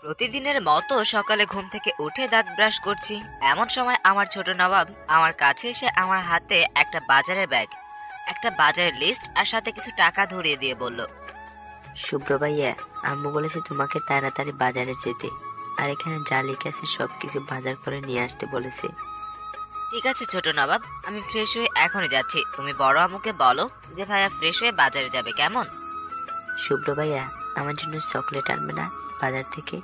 প্রতিদিনের মতো সকালে ঘুম থেকে উঠে দাঁত ব্রাশ করছি। এমন সময় আমার ছোট নবাব আমার কাছে এসে আমার হাতে একটা বাজারের ব্যাগ, একটা বাজারের লিস্ট আর সাথে কিছু টাকা ধরিয়ে দিয়ে বলল, শুভ্র ভাইয়া, আম্মু বলেছে তোমাকে তাড়াতাড়ি বাজারে যেতে, আর এখানে যা লিখে আছে সবকিছু বাজার করে নিয়ে আসতে বলেছে। ঠিক আছে ছোট নবাব, আমি ফ্রেশ হয়ে এখনই যাচ্ছি। তুমি বড় আম্মুকে বলো যে ভাইয়া ফ্রেশ হয়ে বাজারে যাবে, কেমন? শুভ্র ভাইয়া, আমার জন্য চকলেট আনবে না বাজার থেকে?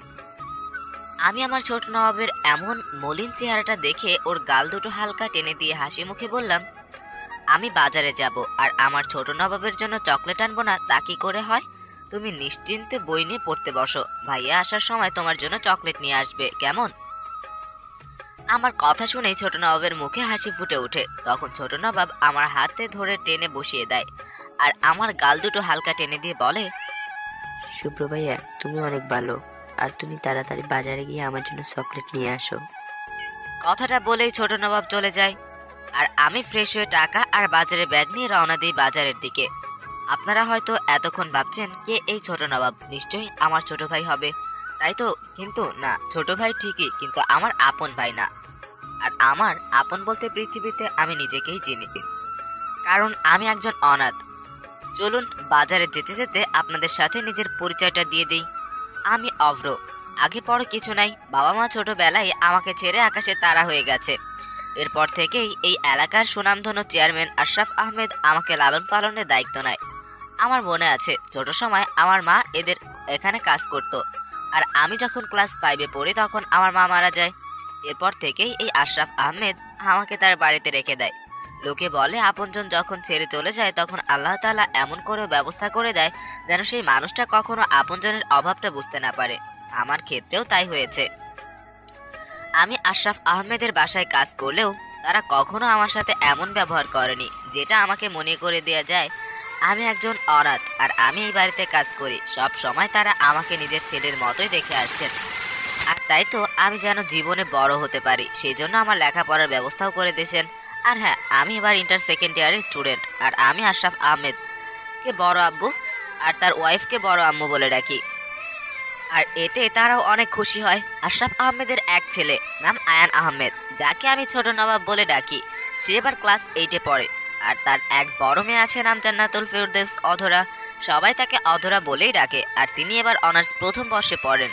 আমি আমার ছোট নবাবের এমন মলিন চেহারাটা দেখে ওর গাল দুটো হালকা টেনে দিয়ে হাসি মুখে বললাম, আমি বাজারে যাব আর আমার ছোট নবাবের জন্য চকলেট আনবো না তা কি করে হয়? তুমি নিশ্চিন্তে বই নিয়ে পড়তে বসো, ভাইয়া আসার সময় তোমার জন্য চকলেট নিয়ে আসবে, কেমন? আমার কথা শুনেই ছোট নবাবের মুখে হাসি ফুটে ওঠে। তখন ছোট নবাব আমার হাতে ধরে টেনে বসিয়ে দেয় আর আমার গাল দুটো হালকা টেনে দিয়ে বলে, শুভ্র ভাইয়া, তুমি অনেক ভালো, আর তুমি তাড়াতাড়ি বাজারে গিয়ে আমার জন্য চকলেট নিয়ে আসো। কথাটা বলেই ছোট নবাব চলে যায় আর আমি ফ্রেশ হয়ে টাকা আর বাজারে ব্যাগ নিয়ে রওনা দিই বাজারের দিকে। আপনারা হয়তো এতক্ষণ ভাবছেন কে এই ছোট নবাব, নিশ্চয়ই আমার ছোট ভাই হবে, তাই তো? কিন্তু না, ছোট ভাই ঠিকই, কিন্তু আমার আপন ভাই না। আর আমার আপন বলতে পৃথিবীতে আমি নিজেকেই চিনি, কারণ আমি একজন অনাথ। চলুন বাজারে যেতে যেতে আপনাদের সাথে নিজের পরিচয়টা দিয়ে দিই। আমি অভ্র, আগে পরে কিছু নাই। বাবা মা ছোটবেলায় আমাকে ছেড়ে আকাশে তারা হয়ে গেছে। এরপর থেকেই এই এলাকার সুনামধন্য চেয়ারম্যান আশরাফ আহমেদ আমাকে লালন পালনের দায়িত্ব নেয়। আমার মনে আছে ছোট সময় আমার মা এদের এখানে কাজ করত, আর আমি যখন ক্লাস 5-এ পড়ি তখন আমার মা মারা যায়। এরপর থেকেই এই আশরাফ আহমেদ আমাকে তার বাড়িতে রেখে দেয়। লোকে বলে আপনজন যখন ছেড়ে চলে যায় তখন আল্লাহ তাআলা এমন করে ব্যবস্থা করে দেয় যেন সেই মানুষটা কখনো আপনজনের অভাবটা বুঝতে না পারে। আমার ক্ষেত্রেও তাই হয়েছে। আমি আশরাফ আহমেদের বাসায় কাজ করলেও তারা কখনো আমার সাথে এমন ব্যবহার করেনি যেটা আমাকে মনে করে দেয়া যায় আমি একজন অনাথ আর আমি এই বাড়িতে কাজ করি। সব সময় তারা আমাকে নিজের ছেলের মতোই দেখে আসছেন। আর তাই তো আমি যেন জীবনে বড় হতে পারি সেই জন্য আমার লেখাপড়ার ব্যবস্থাও করে দিয়েছেন। আর হ্যাঁ, আমি এবার ইন্টার সেকেন্ড ইয়ারের স্টুডেন্ট, আর আমি আশরাফ আহমেদ কে বড় আব্বু আর তার ওয়াইফকে বড় আম্মু বলে ডাকি। আর এতে তারাও অনেক খুশি হয়। আশরাফ আহমেদের এক ছেলে নাম আয়ান আহমেদ, যাকে আমি ছোট নবাব বলে ডাকি, সে এবার ক্লাস 8-এ পড়ে। আর তার এক বড় মেয়ে আছে নাম জান্নাতুল ফেরদৌস অধরা, সবাই তাকে অধরা বলেই ডাকে, আর তিনি এবার অনার্স প্রথম বর্ষে পড়েন।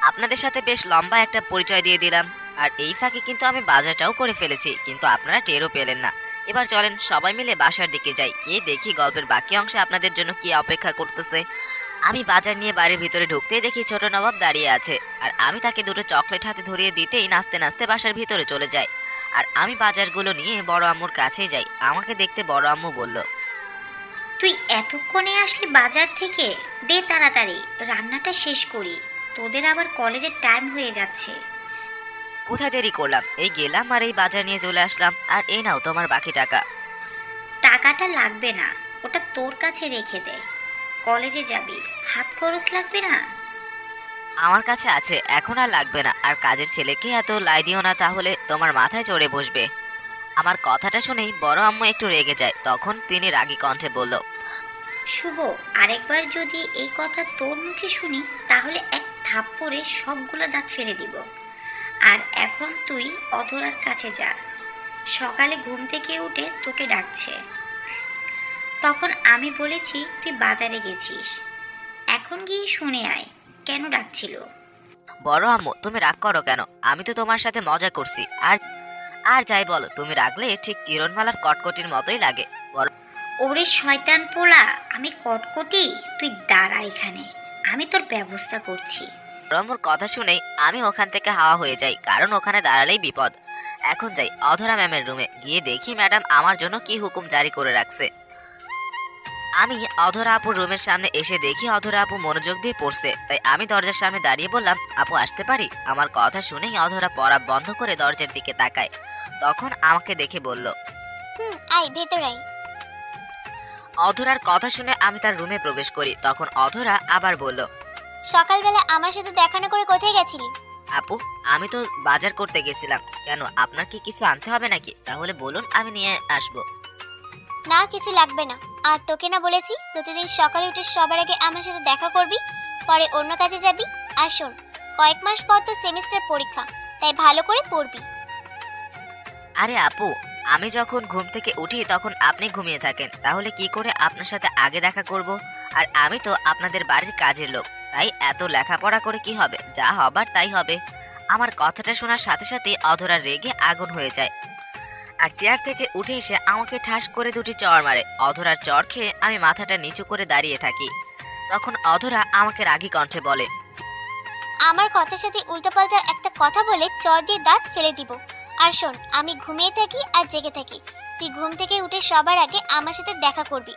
আপনাদের সাথে বেশ লম্বা একটা পরিচয় দিয়ে দিলাম, আর এই ফাঁকে কিন্তু আমি বাজারটাও করে ফেলেছি, কিন্তু আপনারা টেরও পেলেন না। এবার চলেন সবাই মিলে বাসার দিকে যাই, গিয়ে দেখি গল্পের বাকি অংশে আপনাদের জন্য কি অপেক্ষা করতেছে। আমি বাজার নিয়ে বাড়ির ভিতরে ঢুকতেই দেখি ছোট নবাব দাঁড়িয়ে আছে, আর আমি তাকে দুটো চকলেট হাতে ধরিয়ে দিতেই নাচতে নাচতে বাসার ভিতরে চলে যাই। আর আমি বাজারগুলো নিয়ে বড় আম্মুর কাছে যাই। আমাকে দেখতে বড় আম্মু বলল, তুই এতক্ষণে আসলি বাজার থেকে? দে তাড়াতাড়ি, রান্নাটা শেষ করি, তোদের আবার কলেজের টাইম হয়ে যাচ্ছে। কোথায় দেরি করলাম, এই গেলাম আর এই বাজার নিয়ে চলে আসলাম। আর এই নাও তোমার বাকি টাকা। টাকাটা লাগবে না, ওটা তোর কাছে রেখে দে, কলেজে যাবি, হাত খরচ লাগবে না। আমার কাছে আছে, এখন আর লাগবে না। আর কাজের ছেলেকে এত লাই দিও না, তাহলে তোমার মাথায় চড়ে বসবে। আমার কথাটা শুনেই বড় আম্মু একটু রেগে যায়। তখন তিনি রাগী কণ্ঠে বলল, শুভ, আরেকবার যদি এই কথা তোর মুখে শুনি তাহলে এক থাপ্পড়ে সবগুলো দাঁত ফেলে দিব। আর এখন তুই অধরার কাছে যা, সকালে ঘুম থেকে উঠে তোকে ডাকছে। তখন আমি বলেছি তুই বাজারে গেছিস, এখন গিয়ে শুনে আয় কেন ডাকছিল। বড় আম্মু তুমি রাগ করো কেন? আমি তো তোমার সাথে মজা করছি। আর আর যাই বলো, তুমি রাগলে ঠিক কিরণমালার কটকটির মতোই লাগে। ওরে শয়তান পোলা, আমি কটকটি? তুই দাঁড়া এখানে, আমি তোর ব্যবস্থা করছি। বড় আম্মুর কথা শুনেই আমি ওখান থেকে হাওয়া হয়ে যাই, কারণ ওখানে দাঁড়ালেই বিপদ। এখন যাই অধরা ম্যামের রুমে, গিয়ে দেখি ম্যাডাম আমার জন্য কি হুকুম জারি করে রাখছে। আমি অধরা আপুর রুমের সামনে এসে দেখি অধরা আপু মনোযোগ দিয়ে পড়ছে, তাই আমি দরজার সামনে দাঁড়িয়ে বললাম, আপু আসতে পারি? আমার কথা শুনেই অধরা পড়া বন্ধ করে দরজার দিকে তাকায়। তখন আমাকে দেখে বলল, আয় ভেতরে আয়। অধরার কথা শুনে আমি তার রুমে প্রবেশ করি। তখন অধরা আবার বলল, সকালবেলা আমার সাথে দেখা না করে কোথায় গেছিলি? আপু আমি তো বাজার করতে গেছিলাম। কেন, আপনার কি কিছু আনতে হবে নাকি? তাহলে বলুন, আমি নিয়ে আসবো। না, কিছু লাগবে না। আর তোকে না বলেছি প্রতিদিন সকালে উঠে সবার আগে আমার সাথে দেখা করবি, পরে অন্য কাজে যাবি? আর শোন, কয়েক মাস পর তো সেমিস্টার পরীক্ষা, তাই ভালো করে পড়বি। আরে আপু, আমি যখন ঘুম থেকে উঠি তখন আপনি ঘুমিয়ে থাকেন, তাহলে কি করে আপনার সাথে আগে দেখা করব? আর আমি তো আপনাদের বাড়ির কাজের লোক, তাই এত লেখাপড়া করে কি হবে? যা হবার তাই হবে। আমার কথাটা শোনার সাথে সাথে অধরা রেগে আগুন হয়ে যায় আর চেয়ার থেকে উঠে এসে আমাকে ঠাস করে দুটি চড় মারে। অধরার চড় খেয়ে আমি মাথাটা নিচু করে দাঁড়িয়ে থাকি। তখন অধরা আমাকে রাগী কণ্ঠে বলে, আমার কথার সাথে উল্টোপাল্টা একটা কথা বলে চর দিয়ে দাঁত ফেলে দিব। আর শোন, আমি ঘুমিয়ে থাকি আর জেগে থাকি, তুই ঘুম থেকে উঠে সবার আগে আমার সাথে দেখা করবি।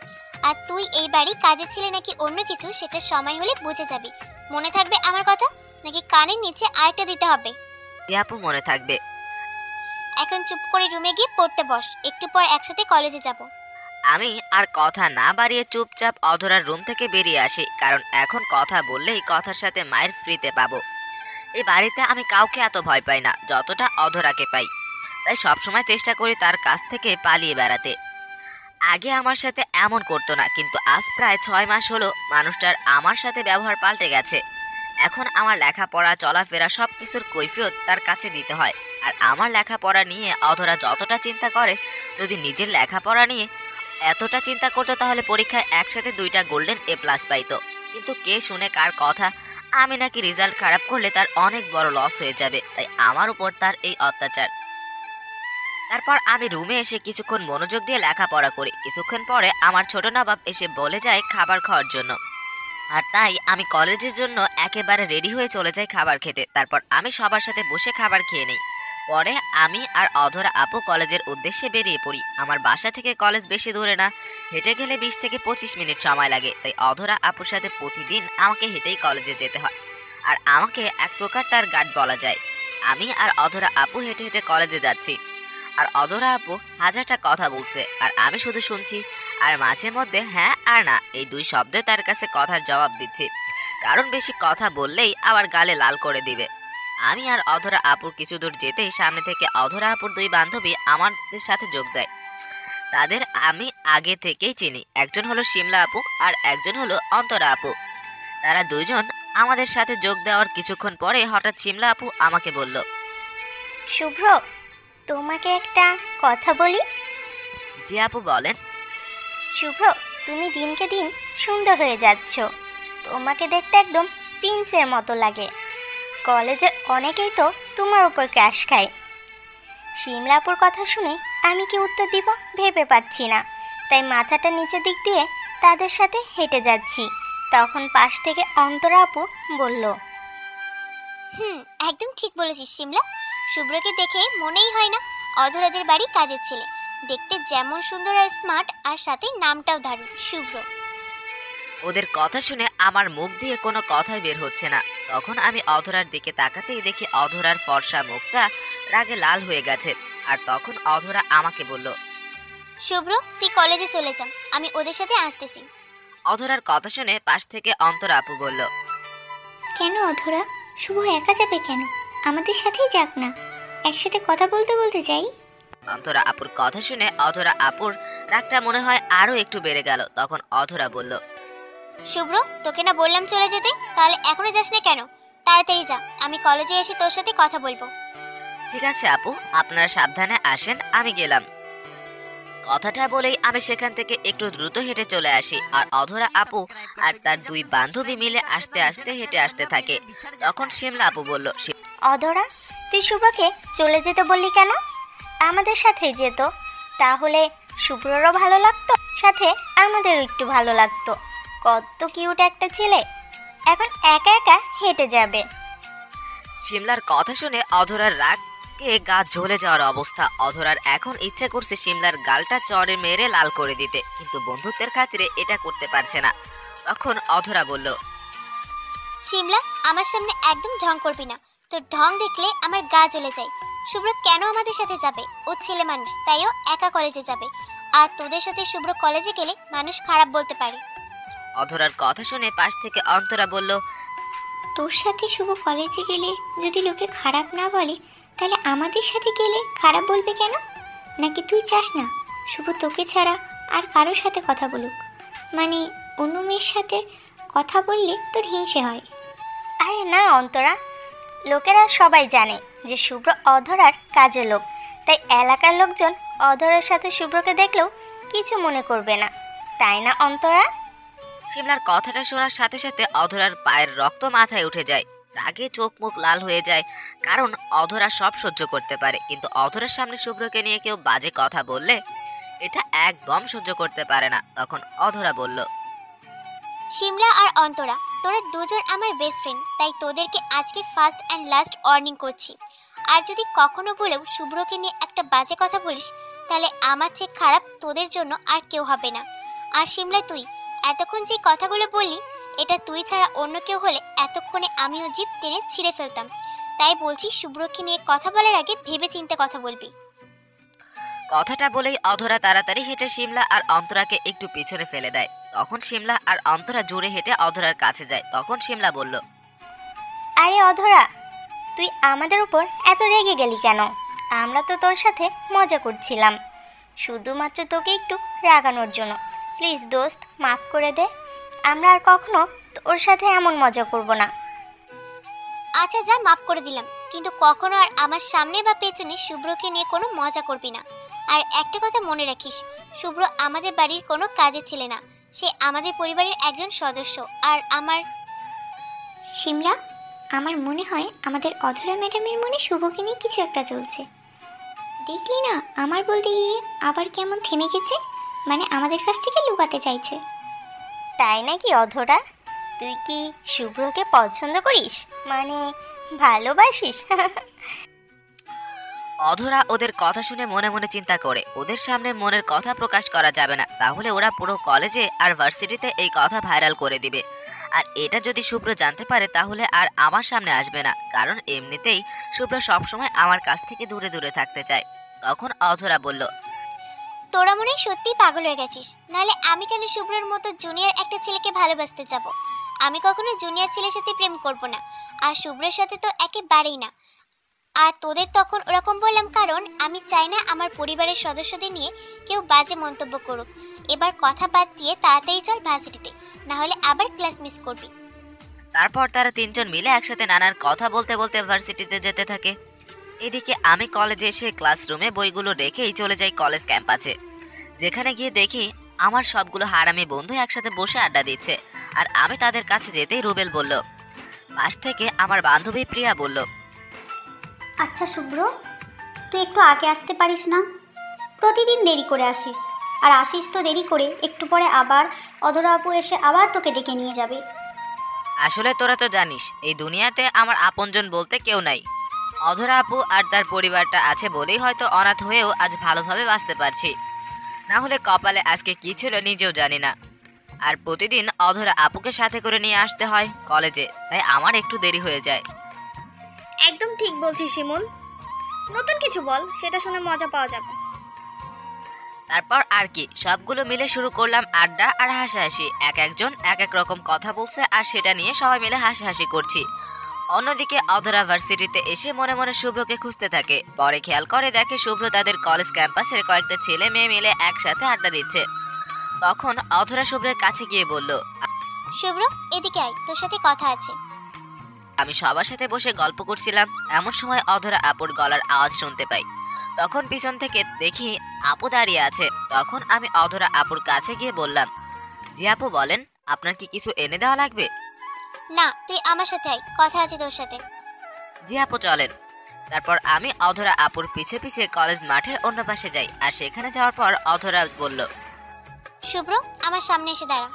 আর তুই এই বাড়ি কাজের ছেলে নাকি অন্য কিছু, সেটা সময় হলে বুঝে যাবি। মনে থাকবে আমার কথা, নাকি কানের নিচে আরেকটা দিতে হবে? আপু মনে থাকবে। এখন চুপ করে রুমে গিয়ে পড়তে বস, একটু পর একসাথে কলেজে যাব। আমি আর কথা না বাড়িয়ে চুপচাপ অধরার রুম থেকে বেরিয়ে আসি, কারণ এখন কথা বললেই কথার সাথে মায়ের ফ্রিতে পাবো। এই বাড়িতে আমি কাউকে এত ভয় পাই না যতটা অধরাকে পাই, তাই সবসময় চেষ্টা করি তার কাছ থেকে পালিয়ে বেড়াতে। আগে আমার সাথে এমন করতো না, কিন্তু আজ প্রায় 6 মাস হলো মানুষটার আমার সাথে ব্যবহার পাল্টে গেছে। এখন আমার লেখাপড়া, চলাফেরা সবকিছুর কৈফিয়ত তার কাছে দিতে হয়। আর আমার লেখাপড়া নিয়ে অধরা যতটা চিন্তা করে, যদি নিজের লেখাপড়া নিয়ে এতটা চিন্তা করতো তাহলে পরীক্ষায় একসাথে 2টা গোল্ডেন A+ পাইতো। কিন্তু কে শুনে কার কথা? আমি নাকি রেজাল্ট খারাপ করলে তার অনেক বড় লস হয়ে যাবে, তাই আমার উপর তার এই অত্যাচার। তারপর আমি রুমে এসে কিছুক্ষণ মনোযোগ দিয়ে লেখাপড়া করি। কিছুক্ষণ পরে আমার ছোট নবাব এসে বলে যায় খাবার খাওয়ার জন্য, আর তাই আমি কলেজের জন্য একেবারে রেডি হয়ে চলে যাই খাবার খেতে। তারপর আমি সবার সাথে বসে খাবার খেয়ে নিই। পরে আমি আর অধরা আপু কলেজের উদ্দেশ্যে বেরিয়ে পড়ি। আমার বাসা থেকে কলেজ বেশি দূরে না, হেঁটে গেলে 20 থেকে 25 মিনিট সময় লাগে, তাই অধরা আপুর সাথে প্রতিদিন আমাকে হেঁটেই কলেজে যেতে হয়। আর আমাকে এক প্রকার তার গার্ড বলা যায়। আমি আর অধরা আপু হেঁটে হেঁটে কলেজে যাচ্ছি, আর অধরা আপু হাজারটা কথা বলছে আর আমি শুধু শুনছি, আর মাঝে মধ্যে হ্যাঁ আর না এই 2 শব্দে তার কাছে কথার জবাব দিচ্ছি, কারণ বেশি কথা বললেই আবার গালে লাল করে দিবে। আমি আর অধরা আপুর কিছু দূর যেতেই সামনে থেকে অধরা আপুর 2 বান্ধবী আমাদের সাথে যোগ দেয়। তাদের আমি আগে থেকেই চিনি, একজন হলো শিমলা আপু আর একজন হলো অন্তরা আপু। তারা দুইজন আমাদের সাথে যোগ দেওয়ার কিছুক্ষণ পরে হঠাৎ শিমলা আপু আমাকে বলল, শুভ্র, তোমাকে একটা কথা বলি। জি আপু বলেন। শুভ্র, তুমি দিনকে দিন সুন্দর হয়ে যাচ্ছ, তোমাকে দেখতে একদম প্রিন্সের মতো লাগে। কলেজের অনেকেই তো তোমার উপর ক্রাশ খায়। শিমলাপুর কথা শুনে আমি কি উত্তর দিব ভেবে পাচ্ছি না, তাই মাথাটা নিচের দিক দিয়ে তাদের সাথে হেঁটে যাচ্ছি। তখন পাশ থেকে অন্তরা আপু বলল, একদম ঠিক বলেছিস শিমলা। শুভ্রকে দেখে মনেই হয় না অধরাদের বাড়ি কাজের ছেলে। দেখতে যেমন সুন্দর আর স্মার্ট, আর সাথে নামটাও দারুণ, শুভ্র। ওদের কথা শুনে আমার মুখ দিয়ে কোনো কথাই বের হচ্ছে না। তখন আমি অধরার দিকে তাকাতেই দেখি অধরার ফর্সা মুখটা রাগে লাল হয়ে গেছে। আর তখন অধরা আমাকে বলল, শুভ্র, তুই কলেজে চলে যা, আমি ওদের সাথে আসতেছি। অধরার কথা শুনে পাশ থেকে অন্তরা আপু বলল, কেন অধরা? শুভ একা যাবে কেন? আমাদের সাথেই যাক না, একসাথে কথা বলতে বলতে যাই। অন্তরা আপুর কথা শুনে অধরা আপুর রাগটা মনে হয় আরো একটু বেড়ে গেল। তখন অধরা বলল, শুভ্র, তোকে না বললাম চলে যেতে, তাহলে এখনো যাস না কেন? তাড়াতাড়ি যা, আমি কলেজে এসে তোর সাথে কথা বলবো। ঠিক আছে আপু, আপনারা সাবধানে আসেন, আমি গেলাম। কথাটা বলেই আমি সেখান থেকে একটু দ্রুত হেঁটে চলে আসি। আর অধরা আপু আর তার 2 বান্ধবী মিলে আস্তে আস্তে হেঁটে আসতে থাকে। তখন শিমলা আপু বলল, অধরা, তুই শুভ্রকে চলে যেতে বললি কেন? আমাদের সাথেই যেত, তাহলে শুভ্ররও ভালো লাগতো, সাথে আমাদেরও একটু ভালো লাগতো। কত কিউট একটা ছেলে, এখন একা একা হেঁটে যাবে। শিমলার কথা শুনে অধরার রাগে গা জ্বলে যাওয়ার অবস্থা। অধরার এখন ইচ্ছে করছে শিমলার গালটা চড়ে মেরে লাল করে দিতে, কিন্তু বন্ধুত্বের খাতিরে এটা করতে পারছে না। তখন অধরা বলল, শিমলা, আমার সামনে একদম ঢং করবি না, তোর ঢং দেখলে আমার গা জ্বলে যায়। শুভ্র কেন আমাদের সাথে যাবে? ও ছেলে মানুষ, তাইও একা কলেজে যাবে। আর তোদের সাথে শুভ্র কলেজে গেলে মানুষ খারাপ বলতে পারে। অধরার কথা শুনে পাশ থেকে অন্তরা বলল, তোর সাথে শুভ কলেজে গেলে যদি লোকে খারাপ না বলে, তাহলে আমাদের সাথে গেলে খারাপ বলবে কেন? নাকি তুই চাস না শুভ তোকে ছাড়া আর কারোর সাথে কথা বলুক? মানে অন্য মেয়ের সাথে কথা বললে তোর হিংসে হয়? আরে না অন্তরা, লোকেরা সবাই জানে যে শুভ্র অধরার কাজের লোক, তাই এলাকার লোকজন অধরার সাথে শুভ্রকে দেখলেও কিছু মনে করবে না, তাই না অন্তরা? শিমলার কথাটা শোনার সাথে সাথে অধরার পায়ের রক্ত মাথায় উঠে যায়। রাগে চোখ মুখ লাল হয়ে যায়, কারণ অধরা সব সহ্য করতে পারে, কিন্তু অধরার সামনে শুভ্রকে নিয়ে কেউ বাজে কথা বললে এটা একদম সহ্য করতে পারে না। তখন অধরা বলল, শিমলা আর অন্তরা, তোরা দুজন আমার বেস্ট ফ্রেন্ড, তাই তোদেরকে আজকে ফার্স্ট অ্যান্ড লাস্ট ওয়ার্নিং করছি। আর যদি কখনো বলেও শুভ্রকে নিয়ে একটা বাজে কথা বলিস, তাহলে আমার চেয়ে খারাপ তোদের জন্য আর কেউ হবে না। আর শিমলা, তুই এতক্ষণ যে কথাগুলো বললি, এটা তুই ছাড়া অন্য কেউ হলে এতক্ষণে আমিও জিভ টেনে ছিঁড়ে ফেলতাম। তাই বলছি, শুভ্রকে নিয়ে কথা বলার আগে ভেবে চিন্তে কথা বলবি। কথাটা বলেই অধরা তাড়াতাড়ি হেঁটে শিমলা আর অন্তরাকে একটু পিছনে ফেলে দেয়। তখন শিমলা আর অন্তরা জোরে হেঁটে অধরার কাছে যায়। তখন শিমলা বলল, আরে অধরা, তুই আমাদের উপর এত রেগে গেলি কেন? আমরা তো তোর সাথে মজা করছিলাম, শুধুমাত্র তোকে একটু রাগানোর জন্য। প্লিজ দোস্ত, মাফ করে দে, আমরা আর কখনো তোর সাথে এমন মজা করব না। আচ্ছা যা, মাফ করে দিলাম, কিন্তু কখনো আর আমার সামনে বা পেছনে শুভ্রকে নিয়ে কোনো মজা করবি না। আর একটা কথা মনে রাখিস, শুভ্র আমাদের বাড়ির কোনো কাজের ছেলে না, সে আমাদের পরিবারের একজন সদস্য। আর আমার শিমলা, আমার মনে হয় আমাদের অধরা ম্যাডামের মনে শুভকে নিয়ে কিছু একটা চলছে। দেখলি না, আমার বলতে গিয়ে আবার কেমন থেমে গেছে, মানে আমাদের কাছ থেকে লুকাতে চাইছে। তাই নাকি অধরা? তুই কি শুভ্রকে পছন্দ করিস, মানে ভালোবাসিস? অধরা ওদের কথা শুনে মনে মনে চিন্তা করে, ওদের সামনে মনের কথা প্রকাশ করা যাবে না, তাহলে ওরা পুরো কলেজে আর ভার্সিটিতে এই কথা ভাইরাল করে দিবে। আর এটা যদি শুভ্র জানতে পারে তাহলে আর আমার সামনে আসবে না, কারণ এমনিতেই শুভ্র সবসময় আমার কাছ থেকে দূরে দূরে থাকতে চায়। তখন অধরা বলল, তোরা মনে হয় সত্যিই পাগল হয়ে গেছিস, নাহলে আমি কেন শুভ্রর মতো জুনিয়র একটা ছেলেকে ভালোবাসতে যাব? আমি কখনো জুনিয়র ছেলের সাথে প্রেম করব না, আর শুভ্রের সাথে তো একেবারেই না। আর তোদের তখন ওরকম বললাম কারণ আমি চাই না আমার পরিবারের সদস্যদের নিয়ে কেউ বাজে মন্তব্য করুক। এবার কথা বাদ দিয়ে তাড়াতাড়ি চল ভার্সিটিতে, না হলে আবার ক্লাস মিস করবি। তারপর তারা তিনজন মিলে একসাথে নানার কথা বলতে বলতে ভার্সিটিতে যেতে থাকে। এদিকে আমি কলেজে এসে ক্লাসরুমে বইগুলো রেখেই চলে যাই কলেজ ক্যাম্পাসে, যেখানে গিয়ে দেখি আমার সবগুলো হারামি বন্ধু একসাথে বসে আড্ডা দিচ্ছে। আর আমি তাদের কাছে যেতেই রুবেল বলল, পাশ থেকে আমার বান্ধবী প্রিয়া বলল, আচ্ছা শুভ্র, তুই একটু আগে আসতে পারিস না? প্রতিদিন দেরি করে আসিস, আর আসিস তো দেরি করে, একটু পরে আবার অধরা আপু এসে আবার তোকে ডেকে নিয়ে যাবে। আসলে তোরা তো জানিস এই দুনিয়াতে আমার আপনজন বলতে কেউ নাই। অধরা আপু আর তার পরিবারটা আছে বলেই হয়তো অনাথ হয়েও আজ ভালোভাবে বাঁচতে পারছি, না হলে কপালে আজকে কি ছিল নিজেও জানি না। আর প্রতিদিন অধরা আপুকে সাথে করে নিয়ে আসতে হয় কলেজে, তাই আমার একটু দেরি হয়ে যায়। একদম ঠিক বলছিস শিমুল, নতুন কিছু বল, সেটা শুনে মজা পাওয়া যাবে। তারপর আর কি, সবগুলো মিলে শুরু করলাম আড্ডা আর হাসাহাসি। এক একজন এক এক রকম কথা বলছে আর সেটা নিয়ে সবাই মিলে হাসাহাসি করছি। অন্যদিকে অধরা ভার্সিটিতে এসে মনে মনে শুভ্রকে খুঁজতে থাকে। পরে খেয়াল করে দেখে শুভ্র তাদের কলেজ ক্যাম্পাসের কয়েকটা ছেলে মেয়ে মিলে একসাথে আড্ডা দিচ্ছে। তখন অধরা শুভ্রের কাছে গিয়ে বলল, শুভ্র, এদিকে আয়, তোর সাথে কথা আছে। আমি সবার সাথে বসে গল্প করছিলাম, এমন সময় অধরা আপুর গলার আওয়াজ শুনতে পাই। তখন পিছন থেকে দেখি আপু দাঁড়িয়ে আছে। তখন আমি অধরা আপুর কাছে গিয়ে বললাম, জি আপু বলেন, আপনার কি কিছু এনে দেওয়া লাগবে? না, তুই আমার সাথে আয়, কথা আছে তোর সাথে। জি আপু চলেন। তারপর আমি অধরা আপুর পিছে পিছে কলেজ মাঠের অন্য পাশে যাই। আর সেখানে যাওয়ার পর অধরা বলল, শুভ্র, আমার সামনে এসে দাঁড়া।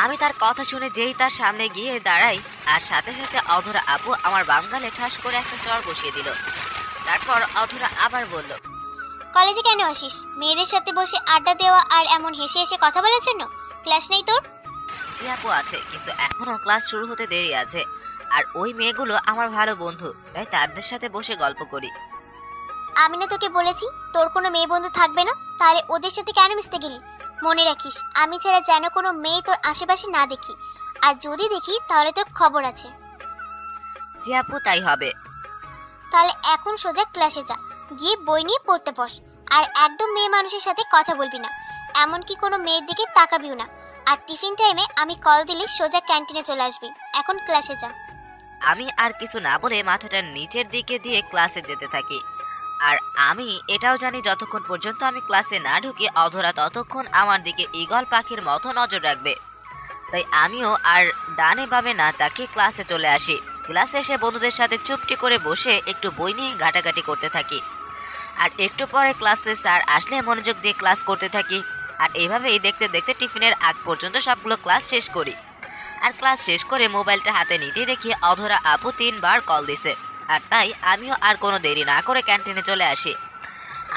আমি তার কথা শুনে যেই তার সামনে গিয়ে দাঁড়াই, আর সাথে সাথে অধরা আপু আমার বাম গালে ঠাস করে একটা চড় বসিয়ে দিল। তারপর অধরা আবার বলল, কলেজে কেন আসিস? মেয়েদের সাথে বসে আড্ডা দেওয়া আর এমন হেসে হেসে কথা বলার জন্য? ক্লাস নেই তোর? জি আপু আছে, কিন্তু এখনো ক্লাস শুরু হতে দেরি আছে। আর ওই মেয়েগুলো আমার ভালো বন্ধু, তাই তাদের সাথে বসে গল্প করি। আমি না তোকে বলেছি তোর কোনো মেয়ে বন্ধু থাকবে না, তাহলে ওদের সাথে কেন মিশতে গেলি? মনে রাখিস, আমি ছাড়া যেন কোনো মেয়ে তোর আশেপাশে না দেখি, আর যদি দেখি তাহলে তোর খবর আছে। জি আপু তাই হবে। তাহলে এখন সোজা ক্লাসে যা, গিয়ে বই নিয়ে পড়তে বস। আর একদম মেয়ে মানুষের সাথে কথা বলবি না, এমনকি কোনো মেয়ের দিকে তাকাবিও না। আর টিফিন টাইমে আমি কল দিলে সোজা ক্যান্টিনে চলে আসবি। এখন এখন ক্লাসে যা। আমি আর কিছু না বলে মাথাটা নিচের দিকে দিয়ে ক্লাসে যেতে থাকি। আর আমি এটাও জানি যতক্ষণ পর্যন্ত আমি ক্লাসে না ঢুকি অধরা ততক্ষণ আমার দিকে ঈগল পাখির মতো নজর রাখবে। তাই আমিও আর ডানে বামে না তাকে ক্লাসে চলে আসি। ক্লাসে এসে বন্ধুদের সাথে চুপটি করে বসে একটু বই নিয়ে ঘাটাঘাটি করতে থাকি। আর একটু পরে ক্লাসে স্যার আসলে মনোযোগ দিয়ে ক্লাস করতে থাকি। আর এভাবেই দেখতে দেখতে টিফিনের আগ পর্যন্ত সবগুলো ক্লাস শেষ করি। আর ক্লাস শেষ করে মোবাইলটা হাতে নিতে দেখি অধরা আপু 3 বার কল দিছে। আর তাই আমিও আর কোনো দেরি না করে ক্যান্টিনে চলে আসি।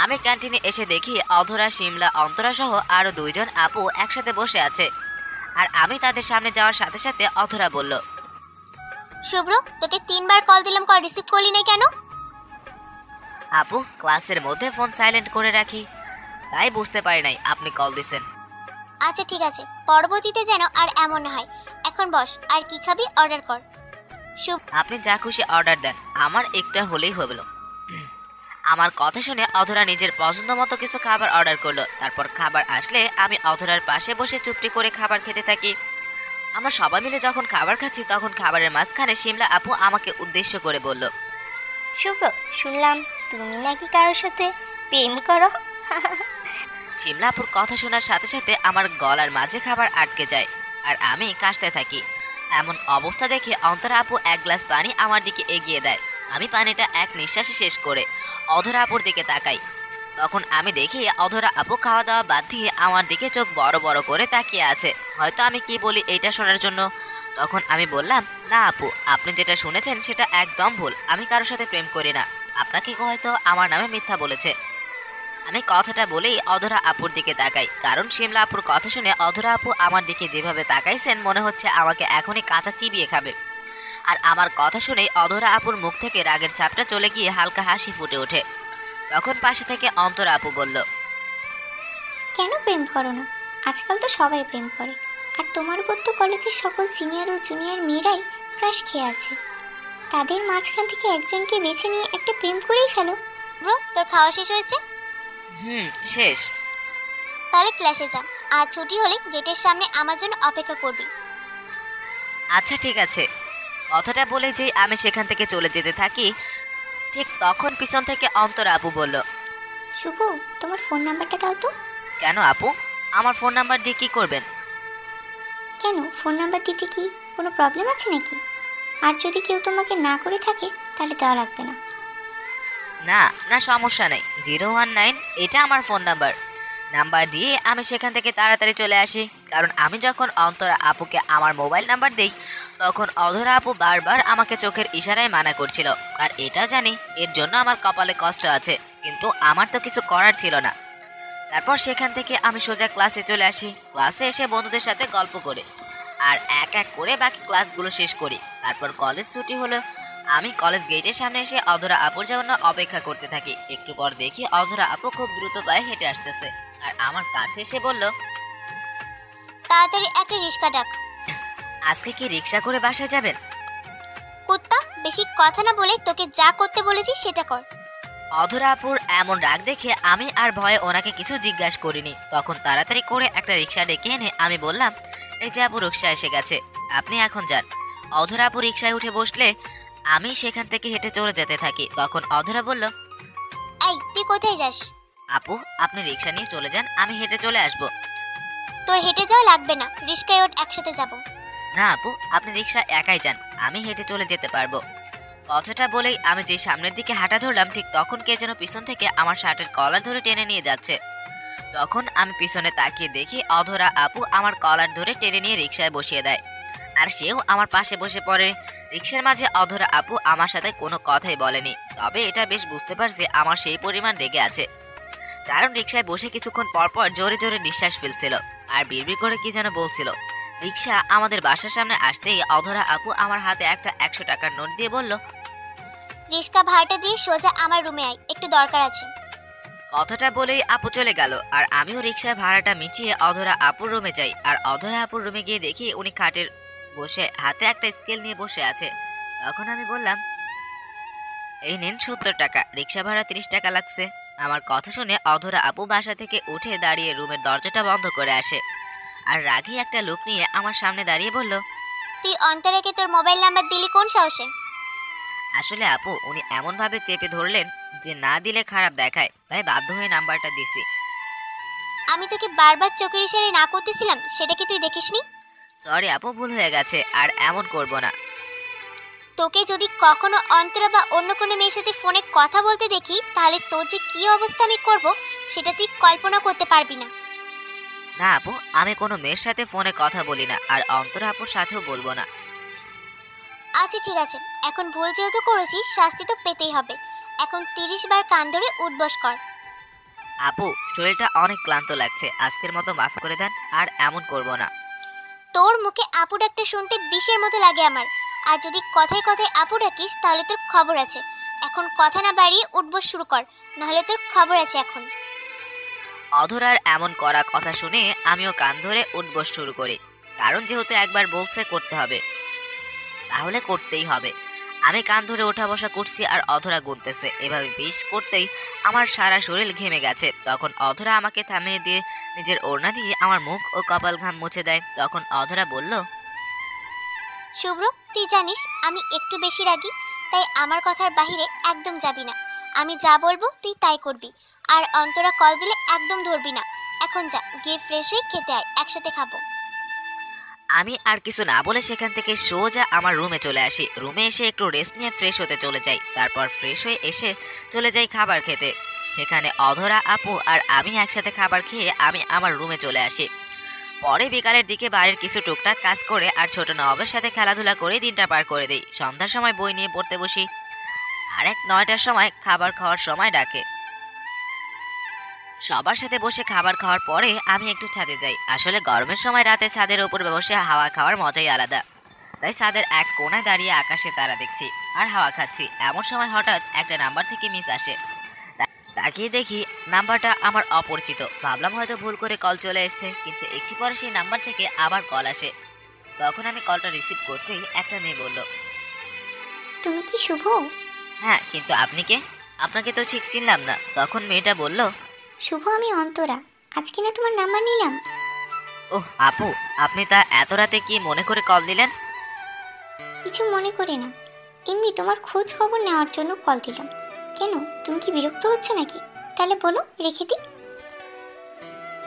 আমি ক্যান্টিনে এসে দেখি অধরা, শিমলা, অন্তরা সহ আরো 2 জন আপু একসাথে বসে আছে। আর আমি তাদের সামনে যাওয়ার সাথে সাথে অধরা বলল, শুভ্র, তোকে 3 বার কল দিলাম, কল রিসিভ করলি না কেন? আপু, ক্লাসের মধ্যে ফোন সাইলেন্ট করে রাখি, তাই বুঝতে পারি নাই আপনি কল দিছেন। আচ্ছা ঠিক আছে, পরবর্তীতে যেন আর এমন না হয়। এখন বস, আর কি খাবি অর্ডার কর। আপনি যা খুশি অর্ডার দেন, আমার একটা হলেই হলো। আমার কথা শুনে অধরা নিজের পছন্দ মতো কিছু খাবার অর্ডার করলো। তারপর খাবার আসলে আমি অধরার পাশে বসে চুপটি করে খাবার খেতে থাকি। আমরা সবাই মিলে যখন খাবার খাচ্ছি তখন খাবারের মাঝখানে শিমলা আপু আমাকে উদ্দেশ্য করে বলল, শুভ্র, শুনলাম তুমি নাকি কারোর সাথে প্রেম করো? শিমলা আপুর কথা শোনার সাথে সাথে আমার গলার মাঝে খাবার আটকে যায় আর আমি কাশতে থাকি। এমন অবস্থা দেখে অন্তরা আপু 1 গ্লাস পানি আমার দিকে এগিয়ে দেয়। আমি পানিটা এক নিঃশ্বাসে শেষ করে অধরা আপুর দিকে তাকাই। তখন আমি দেখি অধরা আপু খাওয়া দাওয়া বাদ দিয়ে আমার দিকে চোখ বড় বড় করে তাকিয়ে আছে, হয়তো আমি কি বলি এইটা শোনার জন্য। তখন আমি বললাম, না আপু, আপনি যেটা শুনেছেন সেটা একদম ভুল। আমি কারোর সাথে প্রেম করি না, আপনাকে হয়তো আমার নামে মিথ্যা বলেছে। আমি কথাটা বলেই অধরা আপুর দিকে তাকাই, কারণ শিমলা আপুর কথা শুনে অধরা আপু আমার দিকে যেভাবে তাকাইছেন মনে হচ্ছে আমাকে এখনই কাঁচা চিবিয়ে খাবে। আর আমার কথা শুনে অধরা আপুর মুখ থেকে রাগের ছাপটা চলে গিয়ে হালকা হাসি ফুটে ওঠে। তখন পাশে থেকে অন্তরা আপু বলল, কেন প্রেম করো না? আজকাল তো সবাই প্রেম করে, আর তোমার উপর তো কলেজের সকল সিনিয়র ও জুনিয়র মেয়েরাই ক্রাশ খেয়ে আছে। তাদের মাঝখান থেকে একজনকে বেছে নিয়ে একটা প্রেম করেই ফেলো। ব্রো, তোর খাওয়া শেষ হয়েছে? শেষ। তাহলে ক্লাসে যা, আর ছুটি হলে গেটের সামনে আমার জন্য অপেক্ষা করবি। আচ্ছা ঠিক আছে। কথাটা বলে যেই আমি সেখান থেকে চলে যেতে থাকি, ঠিক তখন পিছন থেকে অন্তরা আপু বলল, শুভ, তোমার ফোন নাম্বারটা দাও তো। কেন আপু, আমার ফোন নাম্বার দিয়ে কি করবেন? কেন, ফোন নাম্বার দিতে কি কোনো প্রবলেম আছে নাকি? আর যদি কেউ তোমাকে না করে থাকে তাহলে দেওয়া লাগবে না। না না, সমস্যা নাই। 019 এটা আমার ফোন নাম্বার দিয়ে আমি সেখান থেকে তাড়াতাড়ি চলে আসি। কারণ আমি যখন অন্তরা আপুকে আমার মোবাইল নাম্বার দেই তখন অধরা আপু বারবার আমাকে চোখের ইশারায় মানা করছিল। আর এটা জানি এর জন্য আমার কপালে কষ্ট আছে, কিন্তু আমার তো কিছু করার ছিল না। তারপর সেখান থেকে আমি সোজা ক্লাসে চলে আসি। ক্লাসে এসে বন্ধুদের সাথে গল্প করে আর এক এক করে বাকি ক্লাসগুলো শেষ করি। তারপর কলেজ ছুটি হলো। আমি কলেজ গেটের সামনে এসে অধরা আপুর জন্য অপেক্ষা করতে থাকি। একটু পর দেখি অধরা আপু খুব দ্রুত পায়ে হেঁটে আসতেছে আর আমার কাছে এসে বলল, তাড়াতাড়ি একটা রিক্সা ডাক। আজকে কি রিক্সা করে বাসায় যাবেন? কুত্তা, বেশি কথা না বলে তোকে যা করতে বলেছি সেটা কর। অধরা আপুর এমন রাগ দেখে আমি আর ভয়ে ওনাকে কিছু জিজ্ঞাসা করিনি। তখন তাড়াতাড়ি করে একটা রিক্সা ডেকে এনে আমি বললাম, এই যে আপু, রিক্সা এসে গেছে, আপনি এখন যান। অধরা আপু রিক্সায় উঠে বসলে আমি সেখান থেকে হেঁটে চলে যেতে থাকি। তখন অধরা বলল, এই তুই কোথায় যাস? আপু, আপনি রিক্সা নিয়ে চলে যান, আমি হেঁটে চলে আসব। তোর হেঁটে যাওয়া লাগবে না, রিক্সায় ওঠ, একসাথে যাব। না আপু, আপনি রিক্সা একাই যান, আমি হেঁটে চলে যেতে পারবো। কথাটা বলেই আমি যে সামনের দিকে হাঁটা ধরলাম ঠিক তখন কে যেন পিছন থেকে আমার শার্টের কলার ধরে টেনে নিয়ে যাচ্ছে। তখন আমি পিছনে তাকিয়ে দেখি অধরা আপু আমার কলার ধরে টেনে নিয়ে রিক্সায় বসিয়ে দেয় আর সেও আমার পাশে বসে পড়ে। রিক্সার মাঝে অধরা আপু আমার সাথে কোনো কথাই বলেনি, তবে এটা বেশ বুঝতে পারছে আমার সেই পরিমাণ রেগে আছে। কারণ রিক্সায় বসে কিছুক্ষণ পর পর জোরে জোরে নিঃশ্বাস ফেলছিল আর বিড়বিড় করে কি যেন বলছিল। রিক্সা আমাদের বাসার সামনে আসতেই অধরা আপু আমার হাতে একটা 100 টাকার নোট দিয়ে বলল, রিক্সা ভাড়াটা দিয়ে সোজা আমার রুমে আয়, একটু দরকার আছে। কথাটা বলেই আপু চলে গেল আর আমিও রিক্সায় ভাড়াটা মিটিয়ে অধরা আপুর রুমে যাই। আর অধরা আপুর রুমে গিয়ে দেখি উনি খাটের বসে হাতে একটা স্কেল নিয়ে বসে আছে। তখন আমি বললাম, এই নিন 70 টাকা, রিক্সা ভাড়া 30 টাকা লাগছে। আমার কথা শুনে অধরা আপু বাসা থেকে উঠে দাঁড়িয়ে রুমের দরজাটা বন্ধ করে আসে আর রাগী একটা লুক নিয়ে আমার সামনে দাঁড়িয়ে বলল, তুই অন্তরাকে তোর মোবাইল নাম্বার দিলি কোন সাহসে? আসলে আপু উনি এমন ভাবে চেপে ধরলেন যে না দিলে খারাপ দেখায়, তাই বাধ্য হয়ে নাম্বারটা দিছি। আমি তোকে বারবার চোখের ইশারায় না করতেছিলাম, সেটা কি তুই দেখিসনি? সরি আপু, ভুল হয়ে গেছে, আর এমন করব না। তোকে যদি কখনো অন্তরা বা অন্য কোনো মেয়ের সাথে ফোনে কথা বলতে দেখি, তাহলে তোর যে কি অবস্থা আমি করব সেটা তুই কল্পনা করতে পারবি না। না আপু, আমি কোনো মেয়ের সাথে ফোনে কথা বলি না, আর অন্তরা আপুর সাথেও বলবো না। আচ্ছা ঠিক আছে, এখন ভুল যেহেতু করেছিস শাস্তি তো পেতেই হবে। এখন 30 বার কান ধরে উঠবস কর। আপু শরীরটা অনেক ক্লান্ত লাগছে, আজকের মতো মাফ করে দেন, আর এমন করব না। তোর মুখে আপু ডাকতে শুনতে বিষের মতো লাগে আমার। আর যদি কথায় কথায় আপু ডাকিস তাহলে তোর খবর আছে। এখন কথা না বাড়িয়ে উঠবস শুরু কর, নাহলে তোর খবর আছে এখন। অধরার এমন করা কথা শুনে আমিও কান ধরে উঠবস শুরু করি, কারণ যেহেতু একবার বলছে করতে হবে, তাহলে করতেই হবে। আমি কান ধরে ওঠা বসা করছি আর অধরা গুনতেছে। এভাবে 20 করতেই আমার সারা শরীর ঘেমে গেছে। তখন অধরা আমাকে থামিয়ে দিয়ে নিজের ওড়না দিয়ে আমার মুখ ও কপাল ঘাম মুছে দেয়। তখন অধরা বলল, শুভ্র, তুই জানিস আমি একটু বেশি রাগী, তাই আমার কথার বাহিরে একদম যাবি না। আমি যা বলবো তুই তাই করবি। আর অন্তরা কল দিলে একদম ধরবি না। এখন যা, গিয়ে ফ্রেশ হয়ে খেতে আয়, একসাথে খাবো। আমি আর কিছু না বলে সেখান থেকে সোজা আমার রুমে চলে আসি। রুমে এসে একটু রেস্ট নিয়ে ফ্রেশ হতে চলে যাই। তারপর ফ্রেশ হয়ে এসে চলে যাই খাবার খেতে। সেখানে অধরা আপু আর আমি একসাথে খাবার খেয়ে আমি আমার রুমে চলে আসি। পরে বিকালের দিকে বাড়ির কিছু টুকটাক কাজ করে আর ছোট নবাবের সাথে খেলাধুলা করে দিনটা পার করে দিই। সন্ধ্যার সময় বই নিয়ে পড়তে বসি। আর 9টার সময় খাবার খাওয়ার সময় ডাকে। সবার সাথে বসে খাবার খাওয়ার পরে আমি একটু ছাদে যাই। আসলে গরমের সময় রাতে ছাদের উপর বসে হাওয়া খাওয়ার মজাই আলাদা। তাই ছাদের এক কোণায় দাঁড়িয়ে আকাশে তারা দেখছি আর হাওয়া খাচ্ছি। এমন সময় হঠাৎ একটা নাম্বার থেকে মিস আসে। তাকিয়ে দেখি নাম্বারটা আমার অপরিচিত। ভাবলাম হয়তো ভুল করে কল চলে এসেছে, কিন্তু একটু পরে সেই নাম্বার থেকে আবার কল আসে। তখন আমি কলটা রিসিভ করতেই একটা মেয়ে বলল, তুমি কি শুভ? হ্যাঁ, কিন্তু আপনি কে? আপনাকে তো ঠিক চিনলাম না। তখন মেয়েটা বলল, শুভ, আমি অন্তরা। আজকে না তোমার নাম্বার নিলাম। ওহ আপু, আপনি তা এত রাতে কি মনে করে কল দিলেন? কিছু মনে করে না, এমনি তোমার খোঁজ খবর নেওয়ার জন্য কল দিলাম। কেন, তুমি কি বিরক্ত হচ্ছ নাকি? তাহলে বলো, রেখে দিই।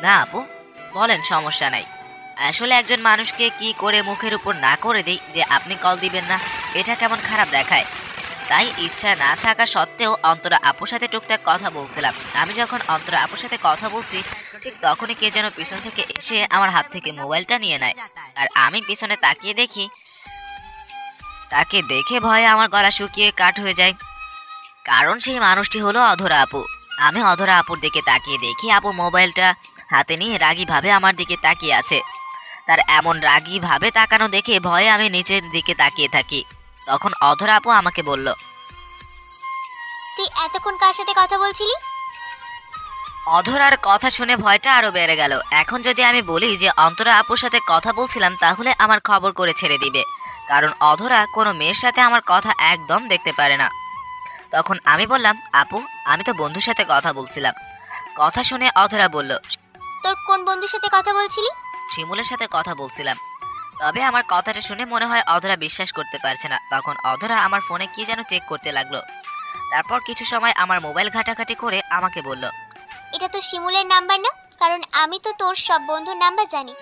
না আপু, বলেন, সমস্যা নাই। আসলে একজন মানুষকে কি করে মুখের উপর না করে দিই যে আপনি কল দিবেন না, এটা কেমন খারাপ দেখায়। তাই ইচ্ছা না থাকা সত্ত্বেও অন্তরা আপুর সাথে টুকটাক কথা বলছিলাম। আমি যখন অন্তরা আপুর সাথে কথা বলছি, ঠিক তখনই কে যেন পিছন থেকে এসে আমার হাত থেকে মোবাইলটা নিয়ে নেয়। আর আমি পিছনে তাকিয়ে দেখি, তাকে দেখে ভয়ে আমার গলা শুকিয়ে কাঠ হয়ে যায়। কারণ সেই মানুষটি হলো অধরা আপু। আমি অধরা আপুর দিকে তাকিয়ে দেখি আপু মোবাইলটা হাতে নিয়ে রাগী ভাবে আমার দিকে তাকিয়ে আছে। তার এমন রাগী ভাবে তাকানো দেখে ভয়ে আমি নিচের দিকে তাকিয়ে থাকি। তখন অধরা আপু আমাকে বলল, তুই এতক্ষণ কার সাথে কথা বলছিলি? অধরার কথা শুনে ভয়টা আরো বেড়ে গেল। এখন যদি আমি বলি যে অন্তরা আপুর সাথে কথা বলছিলাম, তাহলে আমার খবর করে ছেড়ে দিবে, কারণ অধরা কোনো মেয়ের সাথে আমার কথা একদম দেখতে পারে না। তখন আমি বললাম, আপু আমি তো বন্ধুর সাথে কথা বলছিলাম। কথা শুনে অধরা বলল, তোর কোন বন্ধুর সাথে কথা বলছিলি? শিমুলের সাথে কথা বলছিলাম। তবে আমার কথাটা শুনে মনে হয় অধরা বিশ্বাস করতে পারছে না। তখন অধরা আমার ফোনে কি যেন চেক করতে লাগলো। তারপর কিছু সময় আমার মোবাইল ঘাটাঘাটি করে আমাকে বলল, এটা তো শিমুলের নাম্বার না, কারণ আমি তো তোর সব বন্ধুর নাম্বার জানি।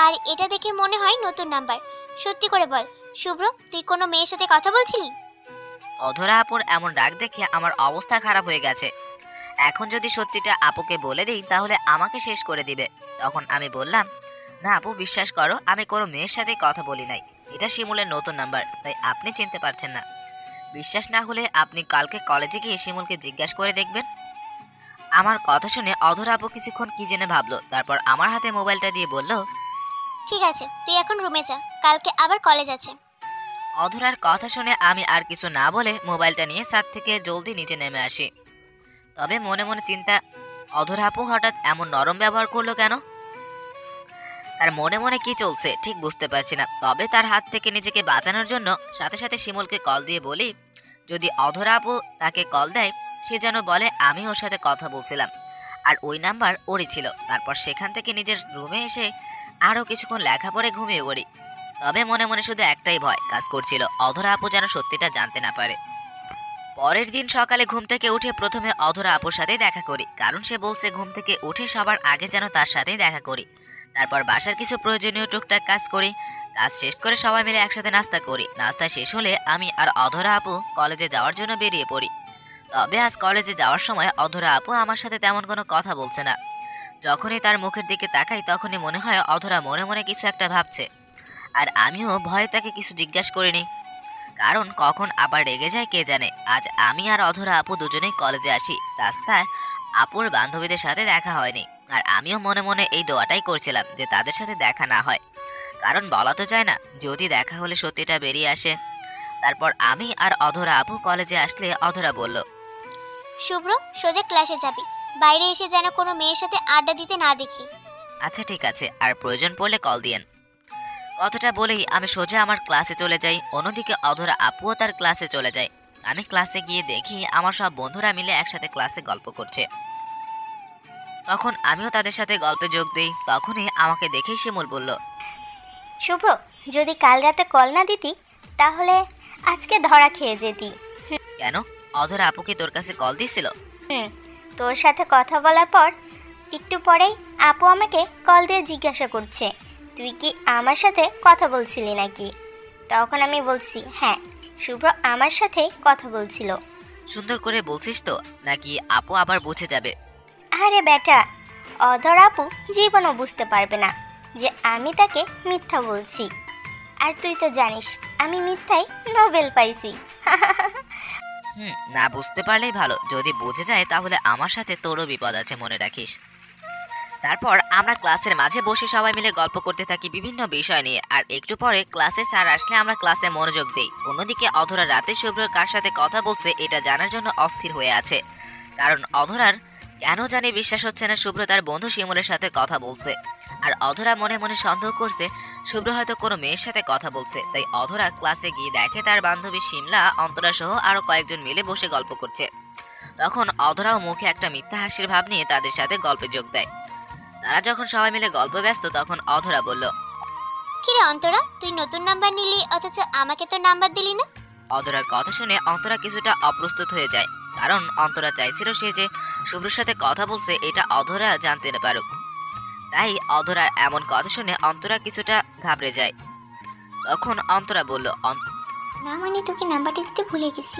আর এটা দেখে মনে হয় নতুন নাম্বার। সত্যি করে বল শুভ্র, তুই কোনো মেয়ের সাথে কথা বলছিলি? অধরা আপুর এমন রাগ দেখে আমার অবস্থা খারাপ হয়ে গেছে। এখন যদি সত্যিটা আপুকে বলে দিই তাহলে আমাকে শেষ করে দিবে। তখন আমি বললাম, না আপু, বিশ্বাস করো, আমি কোনো মেয়ের সাথে কথা বলি নাই। এটা শিমুলের নতুন নাম্বার, তাই আপনি চিনতে পারছেন না। বিশ্বাস না হলে আপনি কালকে কলেজে গিয়ে শিমুলকে জিজ্ঞাসা করে দেখবেন। আমার কথা শুনে অধরা আপু কিছুক্ষণ কি জেনে ভাবলো। তারপর আমার হাতে মোবাইলটা দিয়ে বলল, ঠিক আছে, তুই এখন রুমে যা, কালকে আবার কলেজ আছে। অধরার কথা শুনে আমি আর কিছু না বলে মোবাইলটা নিয়ে ছাদ থেকে জলদি নিচে নেমে আসি। তবে মনে মনে চিন্তা, অধরা আপু হঠাৎ এমন নরম ব্যবহার করলো কেন? তার মনে মনে কি চলছে ঠিক বুঝতে পারছি না। তবে তার হাত থেকে নিজেকে বাঁচানোর জন্য সাথে সাথে শিমুলকে কল দিয়ে বলি, যদি অধরা আপু তাকে কল দেয় সে যেন বলে আমি ওর সাথে কথা বলছিলাম, আর ওই নাম্বার ওরই ছিল। তারপর সেখান থেকে নিজের রুমে এসে আরো কিছুক্ষণ লেখা পড়ে ঘুমিয়ে পড়ি। তবে মনে মনে শুধু একটাই ভয় কাজ করছিল, অধরা আপু যেন সত্যিটা জানতে না পারে। পরের দিন সকালে ঘুম থেকে উঠে প্রথমে অধরা আপুর সাথে দেখা করি, কারণ সে বলছে ঘুম থেকে উঠে সবার আগে যেন তার সাথেই দেখা করি। তারপর বাসার কিছু প্রয়োজনীয় টুকটাক কাজ করি। কাজ শেষ করে সবাই মিলে একসাথে নাস্তা করি। নাস্তা শেষ হলে আমি আর অধরা আপু কলেজে যাওয়ার জন্য বেরিয়ে পড়ি। তবে আজ কলেজে যাওয়ার সময় অধরা আপু আমার সাথে তেমন কোনো কথা বলছে না। যখনই তার মুখের দিকে তাকাই তখনই মনে হয় অধরা মনে মনে কিছু একটা ভাবছে। আর আমিও ভয়ে তাকে কিছু জিজ্ঞাসা করিনি, কারণ কখন আবার রেগে যায় কে জানে। আজ আমি আর অধরা আপু দুজনেই কলেজে আসি। রাস্তায় আপুর বান্ধবীদের সাথে দেখা হয়নি, আর আমিও মনে মনে এই দোয়াটাই করছিলাম যে তাদের সাথে দেখা না হয়, কারণ বলা তো যায় না, যদি দেখা হলে সত্যিটা বেরিয়ে আসে। তারপর আমি আর অধরা আপু কলেজে আসলে অধরা বলল, শুভ্র, সোজা ক্লাসে যাবি, বাইরে এসে যেন কোনো মেয়ের সাথে আড্ডা দিতে না দেখি। আচ্ছা ঠিক আছে, আর প্রয়োজন পড়লে কল দিয়েন। কথাটা বলেই আমি সোজা আমার ক্লাসে চলে যাই। অন্যদিকে অধরা আপুও তার ক্লাসে চলে যায়। আমি ক্লাসে গিয়ে দেখি আমার সব বন্ধুরা মিলে একসাথে ক্লাসে গল্প করছে। তখন আমিও তাদের সাথে গল্পে যোগ দিই। তখনই আমাকে দেখেই শিমুল বলল, শুভ্র, যদি কাল রাতে কল না দিতি তাহলে আজকে ধরা খেয়ে যেতি। কেন? অধরা আপু কি তোর কাছে কল দিছিল? তোর সাথে কথা বলার পর একটু পরেই আপু আমাকে কল দিয়ে জিজ্ঞাসা করছে, তুই কি আমার সাথে কথা বলছিলি নাকি? তখন আমি বলছি, হ্যাঁ, শুভ্র আমার সাথেই কথা বলছিল। সুন্দর করে বলছিস তো, নাকি আপু আবার বুঝে যাবে? আরে বেটা, অধর আপু জীবনও বুঝতে পারবে না যে আমি তাকে মিথ্যা বলছি। আর তুই তো জানিস আমি মিথ্যায় নোবেল পাইছি। না বুঝতে পারলেই ভালো, যদি বুঝে যায় তাহলে আমার সাথে তোরও বিপদ আছে, মনে রাখিস। তারপর আমরা ক্লাসের মাঝে বসে সবাই মিলে গল্প করতে থাকি বিভিন্ন বিষয় নিয়ে। আর একটু পরে ক্লাসে স্যার আসলে আমরা ক্লাসে মনোযোগ দেই। অন্যদিকে অধরা রাতে শুভ্র কার সাথে কথা বলছে এটা জানার জন্য অস্থির হয়ে আছে, কারণ অধরার কেন জানি বিশ্বাস হচ্ছে না শুভ্র তার বন্ধু শিমুলের সাথে কথা বলছে। আর অধরা মনে মনে সন্দেহ করছে শুভ্র হয়তো কোনো মেয়ের সাথে কথা বলছে। তাই অধরা ক্লাসে গিয়ে দেখে তার বান্ধবী শিমলা, অন্তরা সহ আরো কয়েকজন মিলে বসে গল্প করছে। তখন অধরাও মুখে একটা মিথ্যা হাসির ভাব নিয়ে তাদের সাথে গল্পে যোগ দেয়। তারা যখন সবাই মিলে গল্প ব্যস্ত তখন অধরা বলল, কিরে অন্তরা, তুই নতুন নাম্বার নিলি অথচ আমাকে তো নাম্বার দিলি না? অধরার কথা শুনে অন্তরা কিছুটা অপ্রস্তুত হয়ে যায়, কারণ অন্তরা চাইছিল সে যে শুভ্রর সাথে কথা বলছে এটা অধরা জানতে না পারুক। তাই অধরার এমন কথা শুনে অন্তরা কিছুটা ঘাবড়ে যায়। তখন অন্তরা বলল, না মানে তোকে নাম্বারটা দিতে ভুলে গেছি,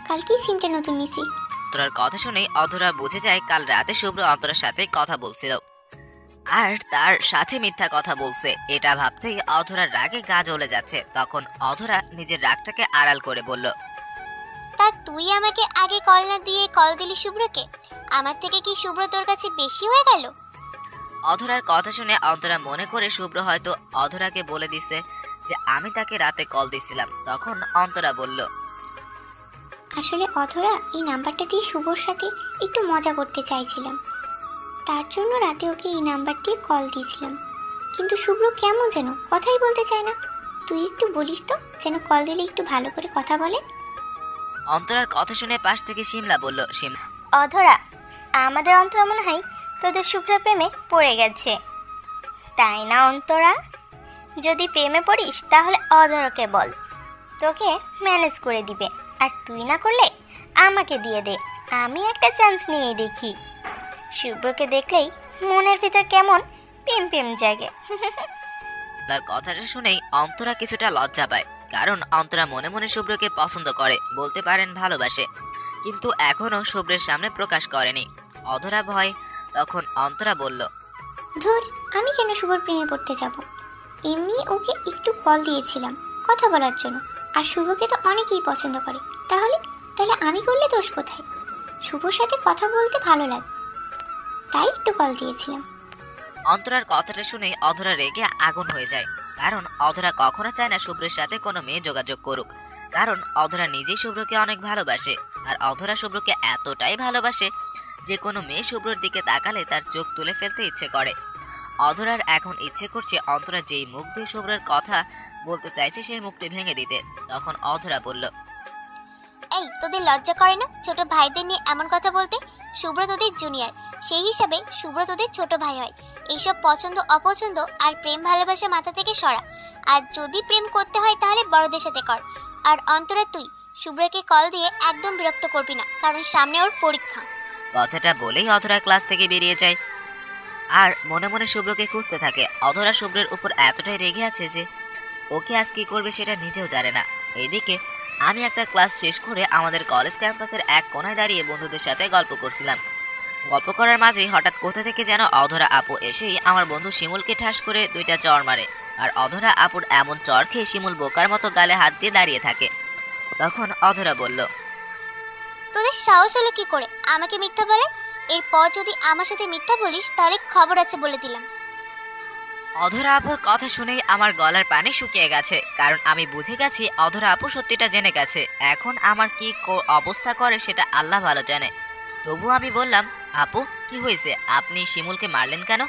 কালকেই সিমটা নতুন নিছি। অন্তরার কথা শুনেই অধরা বুঝে যায় কাল রাতে শুভ্র অন্তরার সাথে কথা বলছিল আর তার সাথে মিথ্যা কথা বলছে। এটা ভাবতেই অধরার রাগে গা জ্বলে যাচ্ছে। তখন অধরা নিজের রাগটাকে আড়াল করে বলল, তা তুই আমাকে আগে কল না দিয়ে কল দিলি শুভ্রকে? আমার থেকে কি শুভ্র তোর কাছে বেশি হয়ে গেল? অধরার কথা শুনে অন্তরা মনে করে শুভ্র হয়তো অধরাকে বলে দিছে যে আমি তাকে রাতে কল দিছিলাম। তখন অন্তরা বলল, আসলে অধরা এই নাম্বারটা দিয়ে শুভর সাথে একটু মজা করতে চাইছিলাম, তার জন্য রাতে ওকে এই নাম্বার দিয়ে কল দিয়েছিলাম। কিন্তু শুভ্র কেমন যেন কথাই বলতে চায় না, তুই একটু বলিস তো যেন কল দিলে একটু ভালো করে কথা বলে। অন্তরার কথা শুনে পাশ থেকে শিমলা বলল, অধরা, আমাদের অন্তরা মনে হয় তোদের শুভ্র প্রেমে পড়ে গেছে, তাই না অন্তরা? যদি প্রেমে পড়িস তাহলে অধরাকে বল, তোকে ম্যানেজ করে দিবে। আর তুই না করলে আমাকে দিয়ে দে, আমি একটা চান্স নিয়ে দেখি। শুভ্রকে দেখলেই মনের ভিতর কেমন প্রেম প্রেম জাগে। তার কথাটা শুনেই অন্তরা কিছুটা লজ্জা পায়, কারণ অন্তরা মনে মনে শুভ্রকে পছন্দ করে, বলতে পারেন ভালোবাসে, কিন্তু এখনো শুভ্রের সামনে প্রকাশ করেনি। অধরা ভয়। তখন অন্তরা বলল, ধর, আমি কেন শুভর প্রেমে পড়তে যাব? এমনি ওকে একটু কল দিয়েছিলাম কথা বলার জন্য, আর শুভকে তো অনেকেই পছন্দ করে, তাহলে আমি করলে দোষ কোথায়? শুভর সাথে কথা বলতে ভালো লাগে, তাই একটু কল দিয়েছিলাম। অন্তরার কথাটা শুনে অধরা রেগে আগুন হয়ে যায়, কারণ অধরা কখনো চায় না শুভ্রের সাথে কোনো মেয়ে যোগাযোগ করুক, কারণ অধরা নিজেই শুভ্রকে অনেক ভালোবাসে। আর অধরা শুভ্রকে এতটাই ভালোবাসে যে কোনো মেয়ে শুভ্রর দিকে তাকালে তার চোখ তুলে ফেলতে ইচ্ছে করে। অধরার এখন ইচ্ছে করছে অন্তরা যেই মুখ দিয়ে শুভ্রের কথা বলতে চাইছে সেই মুখটি ভেঙে দিতে। তখন অধরা বলল, এই, তোদের লজ্জা করে না ছোট ভাইদের নিয়ে এমন কথা বলতে? শুভ্র তোদের জুনিয়র, সেই হিসাবে শুভ্র তোদের ছোট ভাই হয়। এইসব পছন্দ অপছন্দ আর প্রেম ভালোবাসা মাথা থেকে সরা। আর যদি প্রেম করতে হয় তাহলে বড়দের সাথে কর। আর অন্তরা তুই শুভ্রকে কল দিয়ে একদম বিরক্ত করবি না, কারণ সামনে ওর পরীক্ষা। কথাটা বলেই অধরা ক্লাস থেকে বেরিয়ে যায় আর মনে মনে শুভ্রকে খুঁজতে থাকে। অধরা শুভ্রের উপর এতটাই রেগে আছে যে ওকে আজ কি করবে সেটা নিজেও জানে না। এইদিকে আমি একটা ক্লাস শেষ করে আমাদের কলেজ ক্যাম্পাসের এক কোনায় দাঁড়িয়ে বন্ধুদের সাথে গল্প করছিলাম। গল্প করার মাঝেই হঠাৎ কোথা থেকে যেন অধরা আপু এসেই আমার বন্ধু শিমুলকে ঠাস করে 2টা চড় মারে। আর অধরা আপুর এমন চড় খেয়ে শিমুল বোকার মতো গালে হাত দিয়ে দাঁড়িয়ে থাকে। তখন অধরা বলল, তোদের সাহস হলো কি করে আমাকে মিথ্যা বলার? এরপর যদি আমার সাথে মিথ্যা বলিস তাহলে খবর আছে বলে দিলাম। অধরা আপুর কথা শুনেই আমার গলার পানি শুকিয়ে গেছে, কারণ আমি বুঝে গেছি অধরা আপু সত্যিটা জেনে গেছে। এখন আমার কি অবস্থা করে সেটা আল্লাহ ভালো জানে। তবু আমি বললাম, আপু কি হয়েছে, আপনি শিমুলকে মারলেন কেন?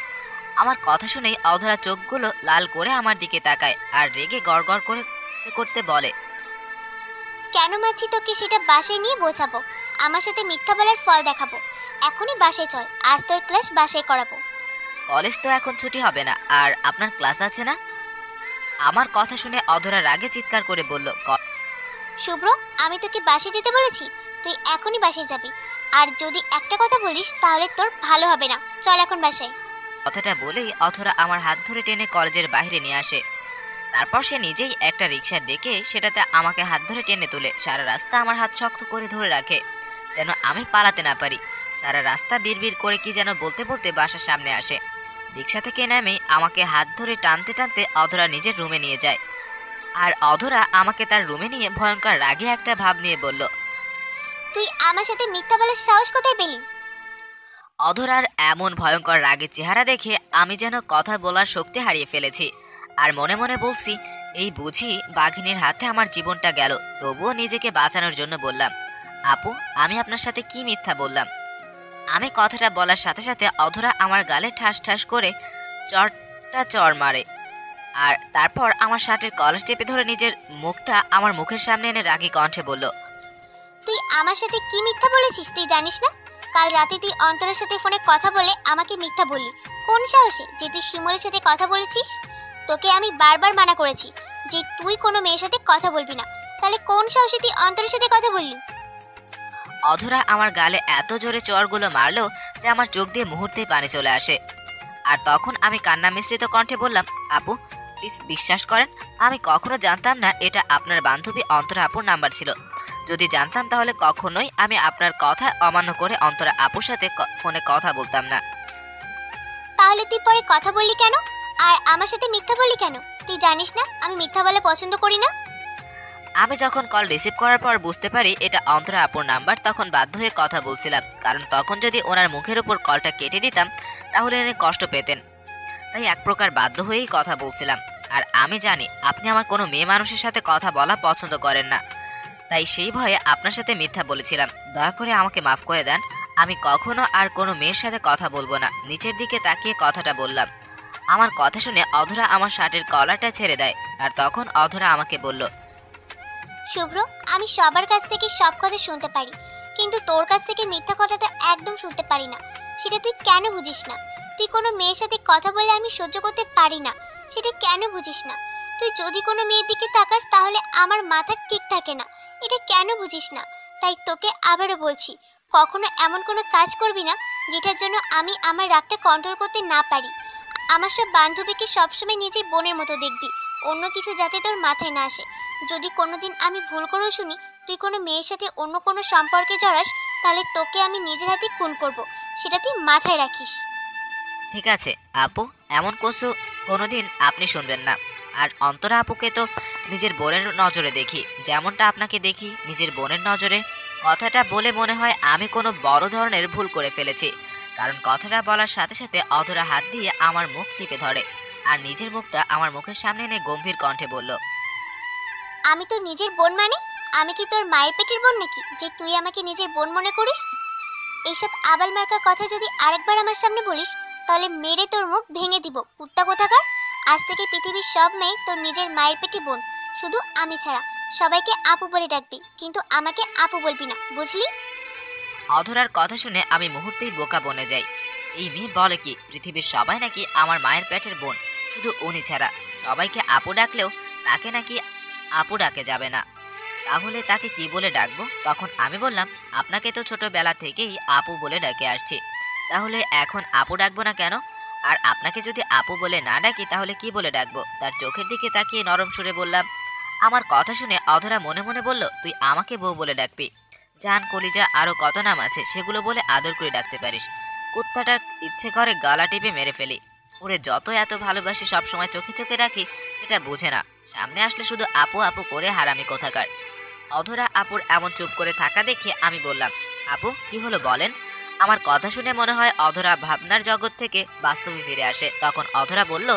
আমার কথা শুনেই অধরা চোখগুলো লাল করে আমার দিকে তাকায় আর রেগে গড়গড় করতে বলে, কেন মারছি তোকে সেটা বাসায় নিয়ে বোঝাবো। আমার সাথে মিথ্যা বলার ফল দেখাবো। এখনই বাসায় চল, আজ তোর ক্লাস বাসায় করাবো। কলেজ তো এখন ছুটি হবে না, আর আপনার ক্লাস আছে না? আমার কথা শুনে অধরা রাগে চিৎকার করে বলল, শুভ্র, আমি তোকে বাসায় যেতে বলেছি, তুই এখনই বাসায় যাবি। আর যদি একটা কথা বলিস তাহলে তোর ভালো হবে না। চল এখন বাসায়। কথাটা বলেই অধরা আমার হাত ধরে টেনে কলেজের বাইরে নিয়ে আসে। তারপর সে নিজেই একটা রিক্সা ডেকে সেটাতে আমাকে হাত ধরে টেনে তোলে। সারা রাস্তা আমার হাত শক্ত করে ধরে রাখে যেন আমি পালাতে না পারি। সারা রাস্তা বিড়বিড় করে কি যেন বলতে বলতে বাসার সামনে আসে। রিক্সা থেকে নেমে আমাকে হাত ধরে টানতে টানতে অধরা নিজের রুমে নিয়ে যায়। আর অধরা আমাকে তার রুমে নিয়ে ভয়ঙ্কর রাগে একটা ভাব নিয়ে বলল, তুই আমার সাথে মিথ্যা বলার সাহস কোথায় পেলি? অধরার এমন ভয়ঙ্কর রাগের চেহারা দেখে আমি যেন কথা বলার শক্তি হারিয়ে ফেলেছি। আর মনে মনে বলছি, এই বুঝি বাঘিনীর হাতে আমার জীবনটা গেল। তবুও নিজেকে বাঁচানোর জন্য বললাম, আপু আমি আপনার সাথে কি মিথ্যা বললাম? আমি কথাটা বলার সাথে সাথে অধরা আমার গালে ঠাস ঠাস করে চড় মারে। আর তারপর আমার শার্টের কলার চেপে ধরে নিজের মুখটা আমার মুখের সামনে এনে রাগী কণ্ঠে বলল, তুই আমার সাথে কি মিথ্যা বলেছিস তুই জানিস না? কাল রাতে তুই অন্তরের সাথে ফোনে কথা বলে আমাকে মিথ্যা বললি। কোন সাহসে যে তুই শিমুলের সাথে কথা বলেছিস? তোকে আমি বারবার মানা করেছি যে তুই কোনো মেয়ের সাথে কথা বলবি না, তাহলে কোন সাহসে তুই অন্তরের সাথে কথা বললি? অধরা আমার গালে এত জোরে চড়গুলো মারলো যে আমার চোখ দিয়ে মুহূর্তেই পানি চলে আসে। আর তখন আমি কান্না মিশ্রিত কণ্ঠে বললাম, আপু প্লিজ বিশ্বাস করেন, আমি কখনো জানতাম না এটা আপনার বান্ধবী অন্তরা আপুর নাম্বার ছিল। যদি জানতাম তাহলে কখনোই আমি আপনার কথা অমান্য করে অন্তরা আপুর সাথে ফোনে কথা বলতাম না। তাহলে তুই পরে কথা বললি কেন আর আমার সাথে মিথ্যা বললি কেন? তুই জানিস না আমি মিথ্যা বলা পছন্দ করি না। আমি যখন কল রিসিভ করার পর বুঝতে পারি এটা অন্তরা আপুর নাম্বার, তখন বাধ্য হয়ে কথা বলছিলাম, কারণ তখন যদি ওনার মুখের উপর কলটা কেটে দিতাম তাহলে উনি কষ্ট পেতেন। তাই এক প্রকার বাধ্য হয়েই কথা বলছিলাম। আর আমি জানি আপনি আমার কোনো মেয়ে মানুষের সাথে কথা বলা পছন্দ করেন না, তাই সেই ভয়ে আপনার সাথে মিথ্যা বলেছিলাম। দয়া করে আমাকে মাফ করে দেন, আমি কখনো আর কোনো মেয়ের সাথে কথা বলবো না। নিচের দিকে তাকিয়ে কথাটা বললাম। আমার কথা শুনে অধরা আমার শার্টের কলারটা ছেড়ে দেয়। আর তখন অধরা আমাকে বলল, শুভ্র, আমি সবার কাছ থেকে সব কথা শুনতে পারি, কিন্তু তোর কাছ থেকে মিথ্যা কথাটা একদম শুনতে পারি না। সেটা তুই কেন বুঝিস না? তুই কোনো মেয়ের সাথে কথা বলে আমি সহ্য করতে পারি না, সেটা কেন বুঝিস না? তুই যদি কোনো মেয়ের দিকে তাকাস তাহলে আমার মাথা ঠিক থাকে না, এটা কেন বুঝিস না? তাই তোকে আবারও বলছি, কখনো এমন কোনো কাজ করবি না যেটার জন্য আমি আমার রাগটা কন্ট্রোল করতে না পারি। আমার সব বান্ধবীকে সবসময় নিজের বোনের মতো দেখবি, অন্য কিছু যাতে তোর মাথায় না আসে। যদি কোনোদিন আমি ভুল করেও শুনি তুই কোনো মেয়ের সাথে অন্য কোনো সম্পর্কে জড়াস, তাহলে তোকে আমি নিজের হাতে খুন করব, সেটা তুই মাথায় রাখিস। ঠিক আছে আপু, এমন কিছু কোনোদিন আপনি শুনবেন না। আর অন্তরা আপুকে তো নিজের বোনের নজরে দেখি, যেমনটা আপনাকে দেখি নিজের বোনের নজরে। কথাটা বলে মনে হয় আমি কোনো বড় ধরনের ভুল করে ফেলেছি, কারণ কথাটা বলার সাথে সাথে অধরা হাত দিয়ে আমার মুখ টিপে ধরে আর নিজের মুখটা আমার মুখের সামনে এনে গম্ভীর কণ্ঠে বলল, আমি তো নিজের বোন মানে? আমি কি তোর মায়ের পেটের বোন নাকি যে তুই আমাকে নিজের বোন মনে করিস? এইসব আবাল মার্কা কথা যদি আরেকবার আমার সামনে বলিস তাহলে মেরে তোর মুখ ভেঙে দিব, কুত্তা কোথাকার। আজ থেকে পৃথিবীর সব মেয়ে তোর নিজের মায়ের পেটে বোন, শুধু আমি ছাড়া। সবাইকে আপু বলে ডাকবি, কিন্তু আমাকে আপু বলবি না, বুঝলি? অধরার কথা শুনে আমি মুহূর্তেই বোকা বনে যাই। এই মেয়ে বলে কি পৃথিবীর সবাই নাকি আমার মায়ের পেটের বোন, শুধু উনি ছাড়া। সবাইকে আপু ডাকলেও তাকে নাকি আপু ডাকে যাবে না। তাহলে তাকে কি বলে ডাকবো? তখন আমি বললাম, আপনাকে তো ছোটবেলা থেকেই আপু বলে ডাকে আসছি, তাহলে এখন আপু ডাকবো না কেন? আর আপনাকে যদি আপু বলে না ডাকি তাহলে কি বলে ডাকবো? তার চোখের দিকে তাকিয়ে নরম সুরে বললাম। আমার কথা শুনে অধরা মনে মনে বলল, তুই আমাকে বউ বলে ডাকবি? জান, কলিজা, আরো কত নাম আছে, সেগুলো বলে আদর করে ডাকতে পারিস। কুত্তাটা ইচ্ছে করে গলা টিপে মেরে ফেলি। ওরে যত এত ভালোবাসি, সবসময় চোখে চোখে রাখি, সেটা বুঝে না। সামনে আসলে শুধু আপু আপু করে হারামি কোথাকার। অধরা আপুর এমন চুপ করে থাকা দেখে আমি বললাম, আপু কি হলো বলেন? আমার কথা শুনে মনে হয় অধরা ভাবনার জগৎ থেকে বাস্তবে ফিরে আসে। তখন অধরা বলল,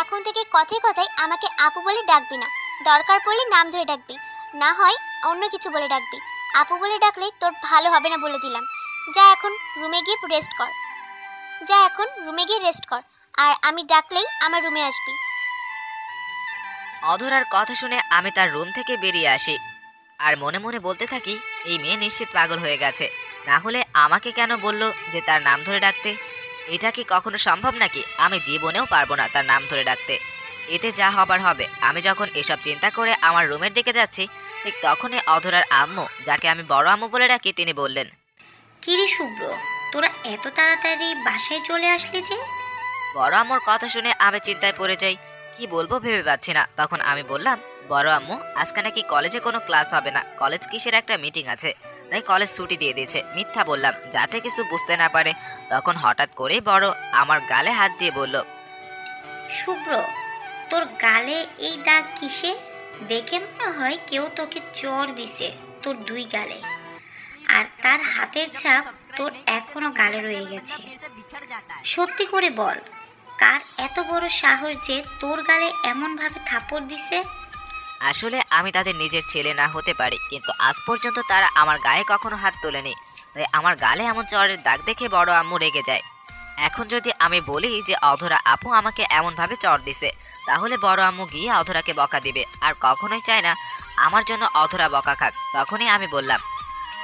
এখন থেকে কথায় কথায় আমাকে আপু বলে ডাকবি না, দরকার পড়লে নাম ধরে ডাকবি, না হয় অন্য কিছু বলে ডাকবি। আপু বলে ডাকলে তোর ভালো হবে না বলে দিলাম। যা এখন রুমে গিয়ে রেস্ট কর, আর আমি ডাকলেই আমার রুমে আসবি। অধরার কথা শুনে আমি তার রুম থেকে বেরিয়ে আসি আর মনে মনে বলতে থাকি, এই মেয়ে নিশ্চিত পাগল হয়ে গেছে, না হলে আমাকে কেন বলল যে তার নাম ধরে ডাকতে? এটা কি কখনো সম্ভব নাকি? আমি জীবনেও পারবো না তার নাম ধরে ডাকতে। এতে যা হবার হবে। আমি যখন এসব চিন্তা করে আমার রুমের দিকে যাচ্ছি, ঠিক তখনই অধরার আম্মু, যাকে আমি বড় আম্মু বলে ডাকি, তিনি বললেন, কিরে শুভ্র, তোরা এত তাড়াতাড়ি বাসায় চলে আসলি যে? বড় আম্মুর কথা শুনে আমি চিন্তায় পড়ে যাই, কি বলবো ভেবে পাচ্ছি না। তখন আমি বললাম, বড় আম্মু, আজকে নাকি কলেজে কোনো ক্লাস হবে না, কলেজ কিসের একটা মিটিং আছে, তাই কলেজ ছুটি দিয়ে দিয়েছে। মিথ্যা বললাম যাতে কিছু বুঝতে না পারে। তখন হঠাৎ করেই বড় আমার গালে হাত দিয়ে বলল, শুভ্র, তোর গালে এই দাগ কিসে? দেখে মনে হয় কেউ তোকে চর দিছে তোর দুই গালে, আর তার হাতের ছাপ তোর এখনো গালে রয়ে গেছে। সত্যি করে বল, কার এত বড় সাহস যে তোর গালে এমন ভাবে থাপড় দিছে? আসলে আমি তাদের নিজের ছেলে না হতে পারি, কিন্তু আজ পর্যন্ত তারা আমার গায়ে কখনো হাত তোলেনি, তাই আমার গালে এমন চরের দাগ দেখে বড় আম্মু রেগে যায়। এখন যদি আমি বলি যে অধরা আপু আমাকে এমন ভাবে চর দিছে, তাহলে বড় আম্মু গিয়ে অধরাকে বকা দিবে, আর কখনোই চায় না আমার জন্য অধরা বকা খাক। তখনই আমি বললাম,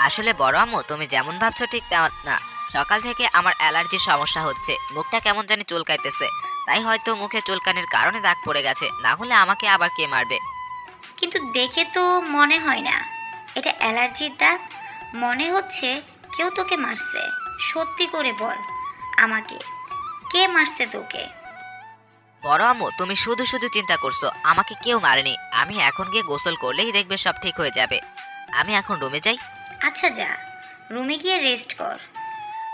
আসলে বড় আম্মু, তুমি যেমন ভাবছো ঠিক তেমন না। সকাল থেকে আমার অ্যালার্জির সমস্যা হচ্ছে, মুখটা কেমন জানি চুলকাইতেছে, তাই হয়তো মুখে চুলকানির কারণে দাগ পড়ে গেছে, না হলে আমাকে আবার কে মারবে? কিন্তু দেখে তো মনে হয় না এটা অ্যালার্জির দাগ, মনে হচ্ছে কেউ তোকে মারছে। সত্যি করে বল আমাকে, কে মারছে তোকে? বড় আম্মু, তুমি শুধু শুধু চিন্তা করছো, আমাকে কেউ মারেনি। আমি এখন গিয়ে গোসল করলেই দেখবে সব ঠিক হয়ে যাবে। আমি এখন রুমে যাই। আচ্ছা যা, রুমে গিয়ে রেস্ট কর।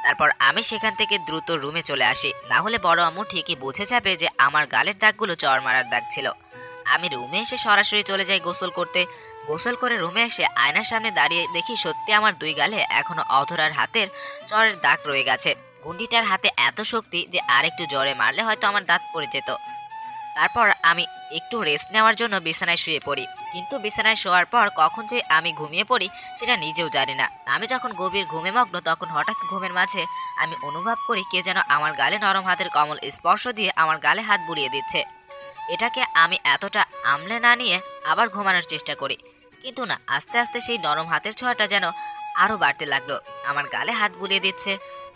তারপর আমি সেখান থেকে দ্রুত রুমে চলে আসি, না হলে বড় আম্মু ঠিকই বুঝে যাবে যে আমার গালের দাগগুলো চর মারার দাগ ছিল। আমি রুমে এসে সরাসরি চলে যাই গোসল করতে। গোসল করে রুমে এসে আয়নার সামনে দাঁড়িয়ে দেখি সত্যি আমার দুই গালে এখনো অধরার হাতের চরের দাগ রয়ে গেছে। গুন্ডিটার হাতে এত শক্তি যে আরেকটু জোরে মারলে হয়তো আমার দাঁত পড়ে যেত। তারপর আমি একটু রেস্ট নেওয়ার জন্য বিছানায় শুয়ে পড়ি, কিন্তু বিছানায় শোয়ার পর কখন যে আমি ঘুমিয়ে পড়ি সেটা নিজেও জানি না। আমি যখন গভীর ঘুমে মগ্ন, তখন হঠাৎ ঘুমের মাঝে আমি অনুভব করি কে যেন আমার গালে নরম হাতের কমল স্পর্শ দিয়ে আমার গালে হাত বুলিয়ে দিচ্ছে। এটাকে আমি এতটা আমলে না নিয়ে আবার ঘুমানোর চেষ্টা করি, কিন্তু না, আস্তে আস্তে সেই নরম হাতের ছোঁয়াটা যেন আরো বাড়তে লাগলো। আমার গালে হাত বুলিয়ে দিচ্ছে,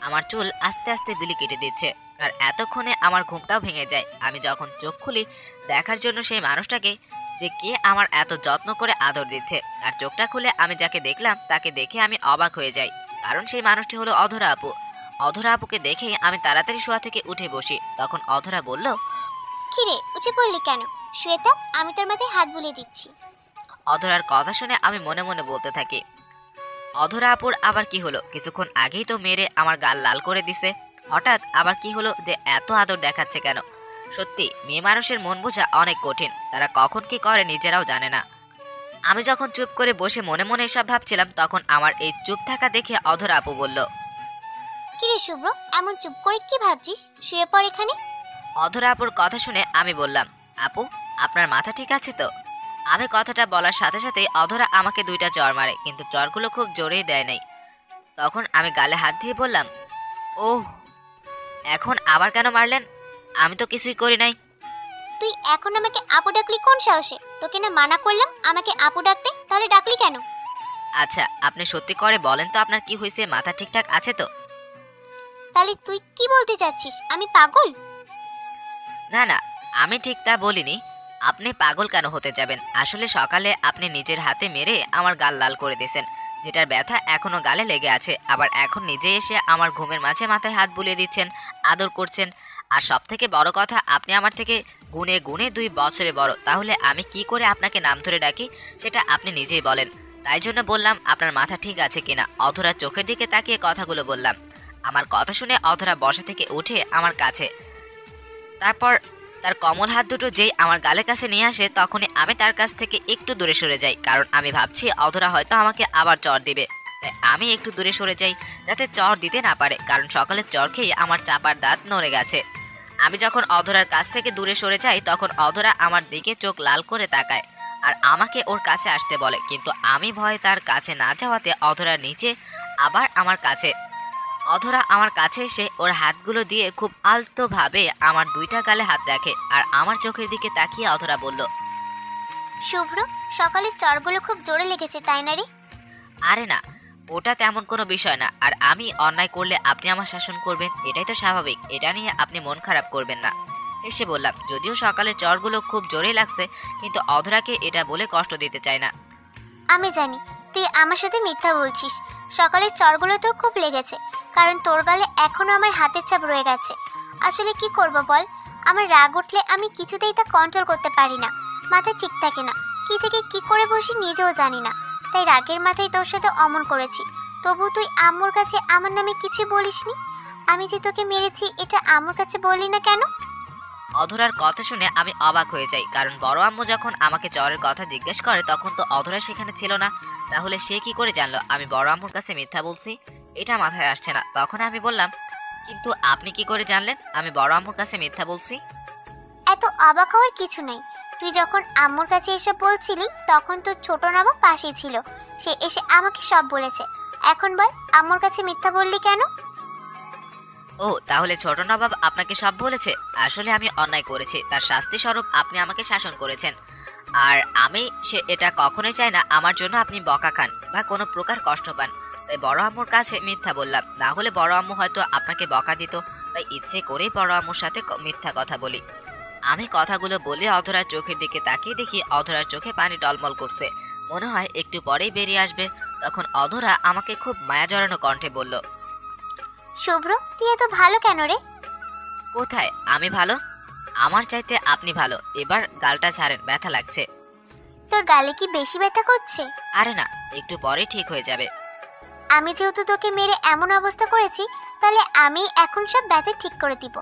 আমার চুল আস্তে আস্তে বিলি কেটে দিচ্ছে, আর এতক্ষণে আমার ঘুমটাও ভেঙে যায়। আমি যখন চোখ খুলি দেখার জন্য সেই মানুষটাকে, যে কে আমার এত যত্ন করে আদর দিচ্ছে, আর চোখটা খুলে আমি যাকে দেখলাম তাকে দেখে আমি অবাক হয়ে যাই, কারণ সেই মানুষটি হলো অধরা আপু। অধরা আপুকে দেখে আমি তাড়াতাড়ি শোয়া থেকে উঠে বসি। তখন অধরা বলল, কিরে, উঠে পড়লি কেন? শুয়ে থাক, আমি তোর মাথায় হাত বুলিয়ে দিচ্ছি। অধরার কথা শুনে আমি মনে মনে বলতে থাকি, অধরা আপুর আবার কি হলো? কিছুক্ষণ আগেই তো মেরে আমার গাল লাল করে দিছে, হঠাৎ আবার কি হলো যে এত আদর দেখাচ্ছে কেন? সত্যি মেয়ে মানুষের মন বোঝা অনেক কঠিন, তারা কখন কি করে নিজেরাও জানে না। আমি যখন চুপ করে বসে মনে মনে এসব ভাবছিলাম, তখন আমার এই চুপ থাকা দেখে অধরা আপু বলল, কিরে শুভ্র, এমন চুপ করে কি ভাবছিস? শুয়ে পড় এখানে। অধরা আপুর কথা শুনে আমি বললাম, আপু আপনার মাথা ঠিক আছে তো? আমি কথাটা বলার সাথে সাথেই অধরা আমাকে দুইটা চর মারে, কিন্তু চরগুলো খুব জোরেই দেয় নাই। তখন আমি গালে হাত দিয়ে বললাম, ওহ, এখন আবার কেন মারলেন? আমি তো কিছুই করি নাই। তুই এখন আমাকে আপু ডাকলি কোন সাহসে? তোকে না মানা করলাম আমাকে আপু ডাকতে, তাহলে ডাকলি কেন? আচ্ছা আপনি সত্যি করে বলেন তো আপনার কি হয়েছে, মাথা ঠিকঠাক আছে তো? তাহলে তুই কি বলতে চাচ্ছিস, আমি পাগল? না না, আমি ঠিক তা বলিনি। আপনি পাগল কেন হতে যাবেন? আসলে সকালে আপনি নিজের হাতে মেরে আমার গাল লাল করে দিয়েছেন, যেটার ব্যথা এখনো গালে লেগে আছে। আবার এখন নিজে এসে আমার ঘুমের মাঝে মাথায় হাত বুলিয়ে দিচ্ছেন, আদর করছেন। আর সব থেকে বড় কথা, আপনি আমার থেকে গুণে গুণে 2 বছরে বড়। তাহলে আমি কি করে আপনাকে নাম ধরে ডাকি সেটা আপনি নিজেই বলেন। তাই জন্য বললাম আপনার মাথা ঠিক আছে কিনা। অধরা চোখের দিকে তাকিয়ে কথাগুলো বললাম। আমার কথা শুনে অধরা বসা থেকে উঠে আমার কাছে, তারপর তার কমল হাত দুটো যেই আমার গালের কাছে নিয়ে আসে, তখনই আমি তার কাছ থেকে একটু দূরে সরে যাই। কারণ আমি ভাবছি অধরা হয়তো আমাকে আবার চড় দিবে। তাই আমি একটু দূরে সরে যাই যাতে চড় দিতে না পারে, কারণ সকালের চড় খেয়ে আমার চাপার দাঁত নড়ে গেছে। আমি যখন অধরার কাছ থেকে দূরে সরে যাই তখন অধরা আমার দিকে চোখ লাল করে তাকায় আর আমাকে ওর কাছে আসতে বলে, কিন্তু আমি ভয়ে তার কাছে না যাওয়াতে অধরা নিচে আবার আমার কাছে। অধরা আমার কাছে এসে ওর হাতগুলো দিয়ে খুব আলতো ভাবে আমার 2টা গালে হাত রাখে আর আমার চোখের দিকে তাকিয়ে অধরা বলল, শুভ্র, সকালের চড়গুলো খুব জোরে লেগেছে তাই না রে? আরে না, ওটা তেমন কোনো বিষয় না। আর আমি অন্যায় করলে আপনি আমার শাসন করবেন, এটাই তো স্বাভাবিক। এটা নিয়ে আপনি মন খারাপ করবেন না। হেসে বললাম, যদিও সকালের চড়গুলো খুব জোরে লাগছে, কিন্তু অধরাকে এটা বলে কষ্ট দিতে চাই না। আমি জানি তুই আমার সাথে মিথ্যা বলছিস। সকালের চড়গুলো তোর খুব লেগেছে, কারণ তোর গালে এখনো আমার হাতের ছাপ রয়ে গেছে। আসলে কি করব বল, আমার রাগ উঠলে আমি কিছুতেই তা কন্ট্রোল করতে পারি না। মাথা ঠিক থাকে না, কি থেকে কি করে বসি নিজেও জানি না। তাই রাগের মাথায় তোর সাথে অমন করেছি। তবু তুই আম্মুর কাছে আমার নামে কিছু বলিসনি। আমি যে তোকে মেরেছি এটা আম্মুর কাছে বললি না কেন? অধরার কথা শুনে আমি অবাক হয়ে যাই, কারণ বড় আম্মু যখন আমাকে চরের কথা জিজ্ঞেস করে তখন তো অধরা সেখানে ছিল না। তাহলে সে কি করে জানলো আমি বড় আম্মুর কাছে মিথ্যা বলছি? এটা মাথায় আসছে না। তখন আমি বললাম, কিন্তু আপনি কি করে জানলেন আমি বড় আম্মুর কাছে মিথ্যা বলছি? এত অবাক হওয়ার কিছু নাই। তুই যখন আম্মুর কাছে এসে বলছিলি তখন তোর ছোট নবাব পাশেই ছিল, সে এসে আমাকে সব বলেছে। এখন বল আম্মুর কাছে মিথ্যা বললি কেন? ও, তাহলে ছোট নবাব আপনাকে সব বলেছে? আসলে আমি অন্যায় করেছি, তার শাস্তি স্বরূপ আপনি আমাকে শাসন করেছেন। আর আমি এটা কখনোই চাই না আমার জন্য আপনি বকা খান বা কোনো প্রকার কষ্ট পান। তাই বড় আম্মুর কাছে মিথ্যা বললাম, না হলে বড় আম্মু হয়তো আপনাকে বকা দিত। তাই ইচ্ছে করেই বড় আম্মুর সাথে মিথ্যা কথা বলি। আমি কথাগুলো বলে অধরার চোখের দিকে তাকিয়ে দেখি অধরার চোখে পানি টলমল করছে, মনে হয় একটু পরেই বেরিয়ে আসবে। তখন অধরা আমাকে খুব মায়া জড়ানো কণ্ঠে বলল, শুভ্র, তুই এত ভালো কেন রে? কোথায় আমি ভালো? আমার চাইতে আপনি ভালো। এবার গালটা ছাড়েন, ব্যথা লাগছে। তোর গালে কি বেশি ব্যথা করছে? আরে না, একটু পরে ঠিক হয়ে যাবে। আমি যেহেতু তোকে মেরে এমন অবস্থা করেছি, তাহলে আমি এখন সব ব্যথা ঠিক করে দিব।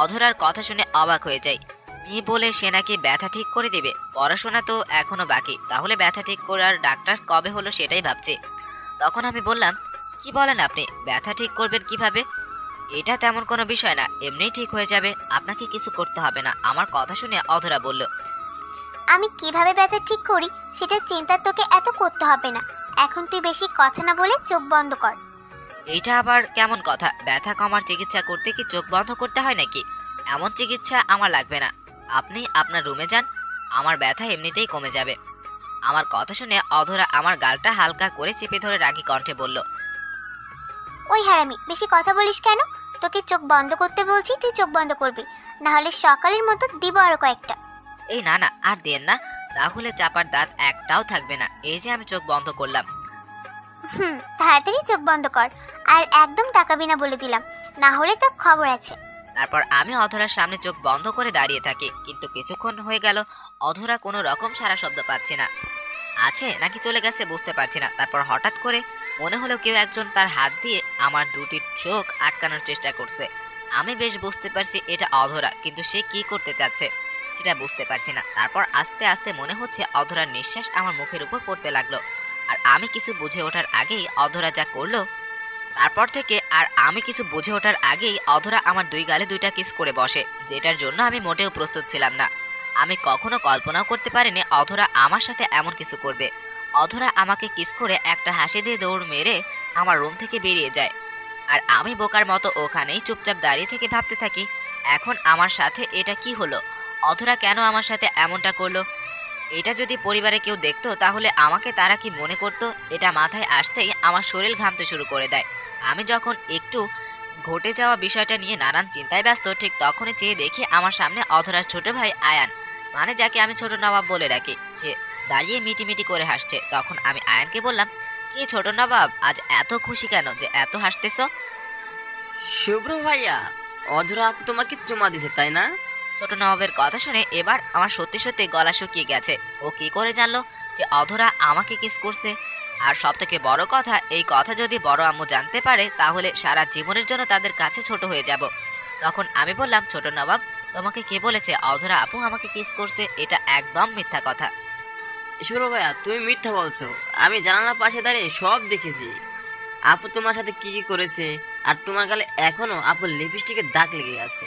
অধরার কথা শুনে অবাক হয়ে যাই। মেয়ে বলে সে নাকি ব্যথা ঠিক করে দিবে? পড়াশোনা তো এখনো বাকি, তাহলে ব্যথা ঠিক করার ডাক্তার কবে হলো সেটাই ভাবছি। তখন আমি বললাম, কি বলেন আপনি? ব্যথা ঠিক করবেন কিভাবে? এটা তেমন কোনো বিষয় না, এমনিই ঠিক হয়ে যাবে, আপনাকে কিছু করতে হবে না। আমার কথা শুনে অধরা বলল, আমি কিভাবে ব্যথা ঠিক করি সেটা চিন্তা তোকে এত করতে হবে না। এখন তুই বেশি কথা না বলে চোখ বন্ধ কর। এইটা আবার কেমন কথা? ব্যথা কমার চিকিৎসা করতে কি চোখ বন্ধ করতে হয় নাকি? এমন চিকিৎসা আমার লাগবে না। আপনি আপনার রুমে যান, আমার ব্যথা এমনিতেই কমে যাবে। আমার কথা শুনে অধরা আমার গালটা হালকা করে চেপে ধরে রাগী কণ্ঠে বলল, ওই হারামি, বেশি কথা বলিস কেন? তোকে চোখ বন্ধ করতে বলছি, তুই চোখ বন্ধ করবি, না হলে সকালের মতো দিব আরো কয়েকটা। এই না না, আর দেন না, তাহলে চাপার দাঁত একটাও থাকবে না। এই যে আমি চোখ বন্ধ করলাম। তাড়াতাড়ি চোখ বন্ধ কর, আর একদম তাকাবি না বলে দিলাম, না হলে তোর খবর আছে। তারপর আমি অধরার সামনে চোখ বন্ধ করে দাঁড়িয়ে থাকি, কিন্তু কিছুক্ষণ হয়ে গেল অধরা কোনো রকম সারা শব্দ পাচ্ছি না। আছে নাকি চলে গেছে বুঝতে পারছি না। তারপর হঠাৎ করে মনে হলো কেউ একজন তার হাত দিয়ে আমার 2টি চোখ আটকানোর চেষ্টা করছে। আমি বেশ বুঝতে পারছি এটা অধরা, কিন্তু সে কি করতে চাচ্ছে সেটা বুঝতে পারছি না। তারপর আস্তে আস্তে মনে হচ্ছে অধরার নিঃশ্বাস আমার মুখের উপর পড়তে লাগলো। আর আমি কিছু বুঝে ওঠার আগেই অধরা যা করলো, তারপর থেকে আর আমি কিছু বুঝে ওঠার আগেই অধরা আমার 2 গালে 2টা কিস করে বসে, যেটার জন্য আমি মোটেও প্রস্তুত ছিলাম না। আমি কখনো কল্পনাও করতে পারিনি অধরা আমার সাথে এমন কিছু করবে। অধরা আমাকে কিস করে একটা হাসি দিয়ে দৌড় মেরে আমার রুম থেকে বেরিয়ে যায়। আর আমি বোকার মতো ওখানেই চুপচাপ দাঁড়িয়ে থেকে ভাবতে থাকি, এখন আমার সাথে এটা কি হলো? অধরা কেন আমার সাথে এমনটা করলো? এটা যদি পরিবারে কেউ দেখতো তাহলে আমাকে তারা কি মনে করতো? এটা মাথায় আসতেই আমার শরীর ঘামতে শুরু করে দেয়। আমি যখন একটু ঘটে যাওয়া বিষয়টা নিয়ে নানান চিন্তায় ব্যস্ত, ঠিক তখনই চেয়ে দেখি আমার সামনে অধরার ছোট ভাই আয়ান, মানে যাকে আমি ছোট নবাব বলে ডাকি, সে দাঁড়িয়ে মিটিমিটি করে হাসছে। তখন আমি আয়ানকে বললাম, কি ছোট নবাব, আজ এত খুশি কেন যে এত হাসতেছো? শুভ্র ভাইয়া, অধরা আপু তোমাকে চুমা দিছে তাই না? ছোট নবাবের কথা শুনে এবার আমার সত্যি সত্যি গলা শুকিয়ে গেছে। ও কি করে জানলো যে অধরা আমাকে কিস করছে? আর সব থেকে বড় কথা, এই কথা যদি বড় আম্মু জানতে পারে তাহলে সারা জীবনের জন্য তাদের কাছে ছোট হয়ে যাব। তখন আমি বললাম, ছোট নবাব, তোমাকে কে বলেছে অধরা আপু আমাকে কিস করছে? এটা একদম মিথ্যা কথা। শুভ্র ভাইয়া, তুমি মিথ্যা বলছো। আমি জানালার পাশে দাঁড়িয়ে সব দেখেছি। আপু তোমার সাথে কি কি করেছে, আর তোমার গালে এখনো আপুর লিপস্টিকের দাগ লেগে আছে।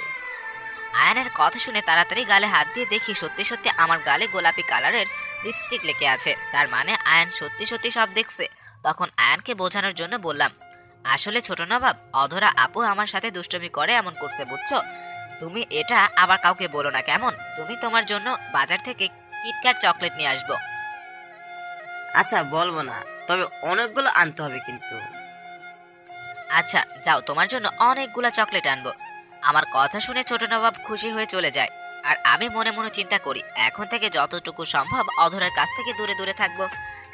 আয়ানের কথা শুনে তাড়াতাড়ি গালে হাত দিয়ে দেখি সত্যি সত্যি আমার গালে গোলাপি কালারের লিপস্টিক লেগে আছে। তার মানে আয়ান সত্যি সত্যি সব দেখছে। তখন আয়ানকে বোঝানোর জন্য বললাম, আসলে ছোট নবাব, অধরা আপু আমার সাথে দুষ্টুমি করে এমন করছে, বুঝছো? তুমি এটা আবার কাউকে বলো না কেমন? তুমি তোমার জন্য বাজার থেকে কিটক্যাট চকলেট নিয়ে আসবো। আচ্ছা বলবো না, তবে অনেকগুলো আনতে হবে কিন্তু। আচ্ছা যাও, তোমার জন্য অনেকগুলা চকলেট আনবো। আমার কথা শুনে ছোট নবাব খুশি হয়ে চলে যায়। আর আমি মনে মনে চিন্তা করি, এখন থেকে যতটুকু সম্ভব অধরার কাছ থেকে দূরে দূরে থাকবো।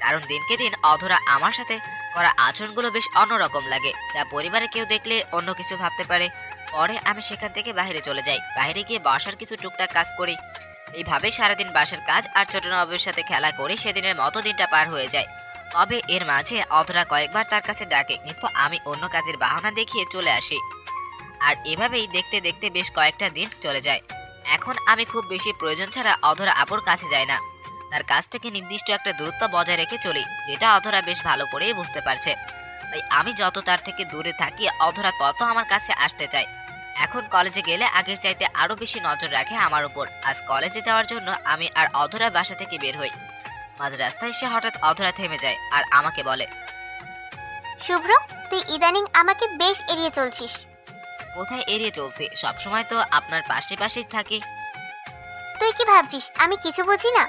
কারণ দিনকে দিন অধরা আমার সাথে করা আচরণগুলো বেশ অন্যরকম লাগে, যা পরিবারে কেউ দেখলে অন্য কিছু ভাবতে পারে। পরে আমি সেখান থেকে বাইরে চলে যাই। বাইরে গিয়ে বাসার কিছু টুকটাক কাজ করি। এইভাবে সারাদিন বাসার কাজ আর ছোট নবাবের সাথে খেলা করে সেদিনের মতো দিনটা পার হয়ে যায়। তবে এর মাঝে অধরা কয়েকবার তার কাছে ডাকে, কিন্তু আমি অন্য কাজের বাহানা দেখিয়ে চলে আসি। আর এভাবেই দেখতে দেখতে বেশ কয়েকটা দিন চলে যায়। এখন আমি খুব বেশি প্রয়োজন ছাড়া অধরা আপুর কাছে যাই না। তার কাছ থেকে নির্দিষ্ট একটা দূরত্ব বজায় রেখে চলি, যেটা অধরা বেশ ভালো করেই বুঝতে পারছে। তাই আমি যত তার থেকে দূরে থাকি, অধরা তত আমার কাছে আসতে চায়। এখন কলেজে গেলে আগের চাইতে আরো বেশি নজর রাখে আমার উপর। আজ কলেজে যাওয়ার জন্য আমি আর অধরা বাসা থেকে বের হই। মাঝ রাস্তায় এসে হঠাৎ অধরা থেমে যায় আর আমাকে বলে, শুভ্র, তুই ইদানিং আমাকে বেশ এড়িয়ে চলছিস। কোথায় এড়িয়ে চলছি? সবসময় তো আপনার পাশে পাশেই থাকি। তুই কি ভাবছিস আমি কিছু বুঝি না?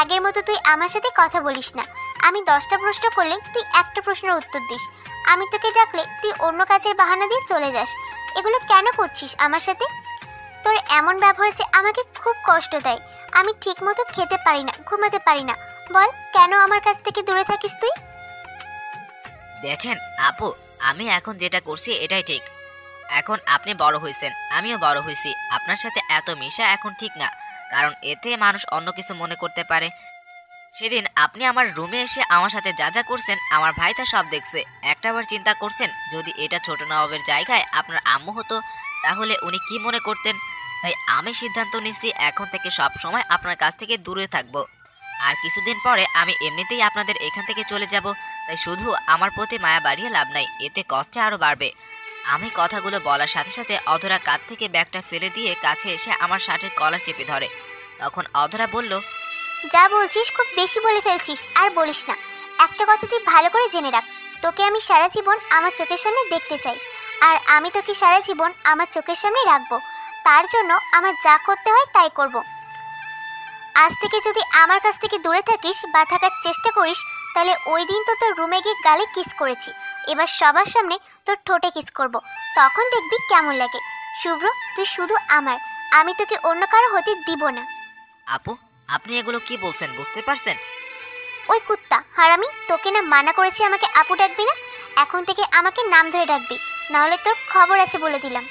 আগের মতো তুই আমার সাথে কথা বলিস না। আমি 10টা প্রশ্ন করলে তুই একটা প্রশ্নের উত্তর দিস। আমি তোকে ডাকলে তুই অন্য কাজের বাহানা দিয়ে চলে যাস। এগুলো কেন করছিস আমার সাথে? তোর এমন ব্যবহার যে আমাকে খুব কষ্ট দেয়। আমি ঠিক মতো খেতে পারি না, ঘুমাতে পারি না। বল, কেন আমার কাছ থেকে দূরে থাকিস তুই? দেখেন আপু, আমি এখন যেটা করছি এটাই ঠিক। এখন আপনি বড় হয়েছেন, আমিও বড় হয়েছি। আপনার সাথে এত মিশা এখন ঠিক না, কারণ এতে মানুষ অন্য কিছু মনে করতে পারে। সেদিন আপনি আমার রুমে এসে আমার সাথে যা যা করছেন, আমার ভাই তা সব দেখছে। একটাবার চিন্তা করছেন, যদি এটা ছোট নবাবের জায়গায় আপনার আম্মু হতো তাহলে উনি কি মনে করতেন? তাই আমি সিদ্ধান্ত নিচ্ছি এখন থেকে সব সময় আপনার কাছ থেকে দূরে থাকবো। আর কিছুদিন পরে আমি এমনিতেই আপনাদের এখান থেকে চলে যাব। তাই শুধু আমার প্রতি মায়া বাড়িয়ে লাভ নাই, এতে কষ্ট আরো বাড়বে। আমি কথাগুলো বলার সাথে সাথে অধরা কাঁধ থেকে ব্যাগটা ফেলে দিয়ে কাছে এসে আমার শার্টের কলার চেপে ধরে। তখন অধরা বলল, যা বলছিস খুব বেশি বলে ফেলছিস, আর বলিস না। একটা কথা তুই ভালো করে জেনে রাখ, তোকে আমি সারা জীবন আমার চোখের সামনে দেখতে চাই। আর আমি তোকে সারা জীবন আমার চোখের সামনে রাখবো। তার জন্য আমার যা করতে হয় তাই করব। আজ থেকে যদি আমার কাছ থেকে দূরে থাকিস বা থাকার চেষ্টা করিস, তাহলে ওই দিন তো তোর রুমে গিয়ে গালে কিস করেছি, এবার সবার সামনে তোর ঠোঁটে কিস করব। তখন দেখবি কেমন লাগে। শুভ্র, তুই শুধু আমার, আমি তোকে অন্য কারো হতে দিব না। আপু, আপনি এগুলো কি বলছেন বুঝতে পারছেন? ওই কুত্তা হারামি, তোকে না মানা করেছি আমাকে আপু ডাকবি না? এখন থেকে আমাকে নাম ধরে ডাকবি, নাহলে তোর খবর আছে বলে দিলাম।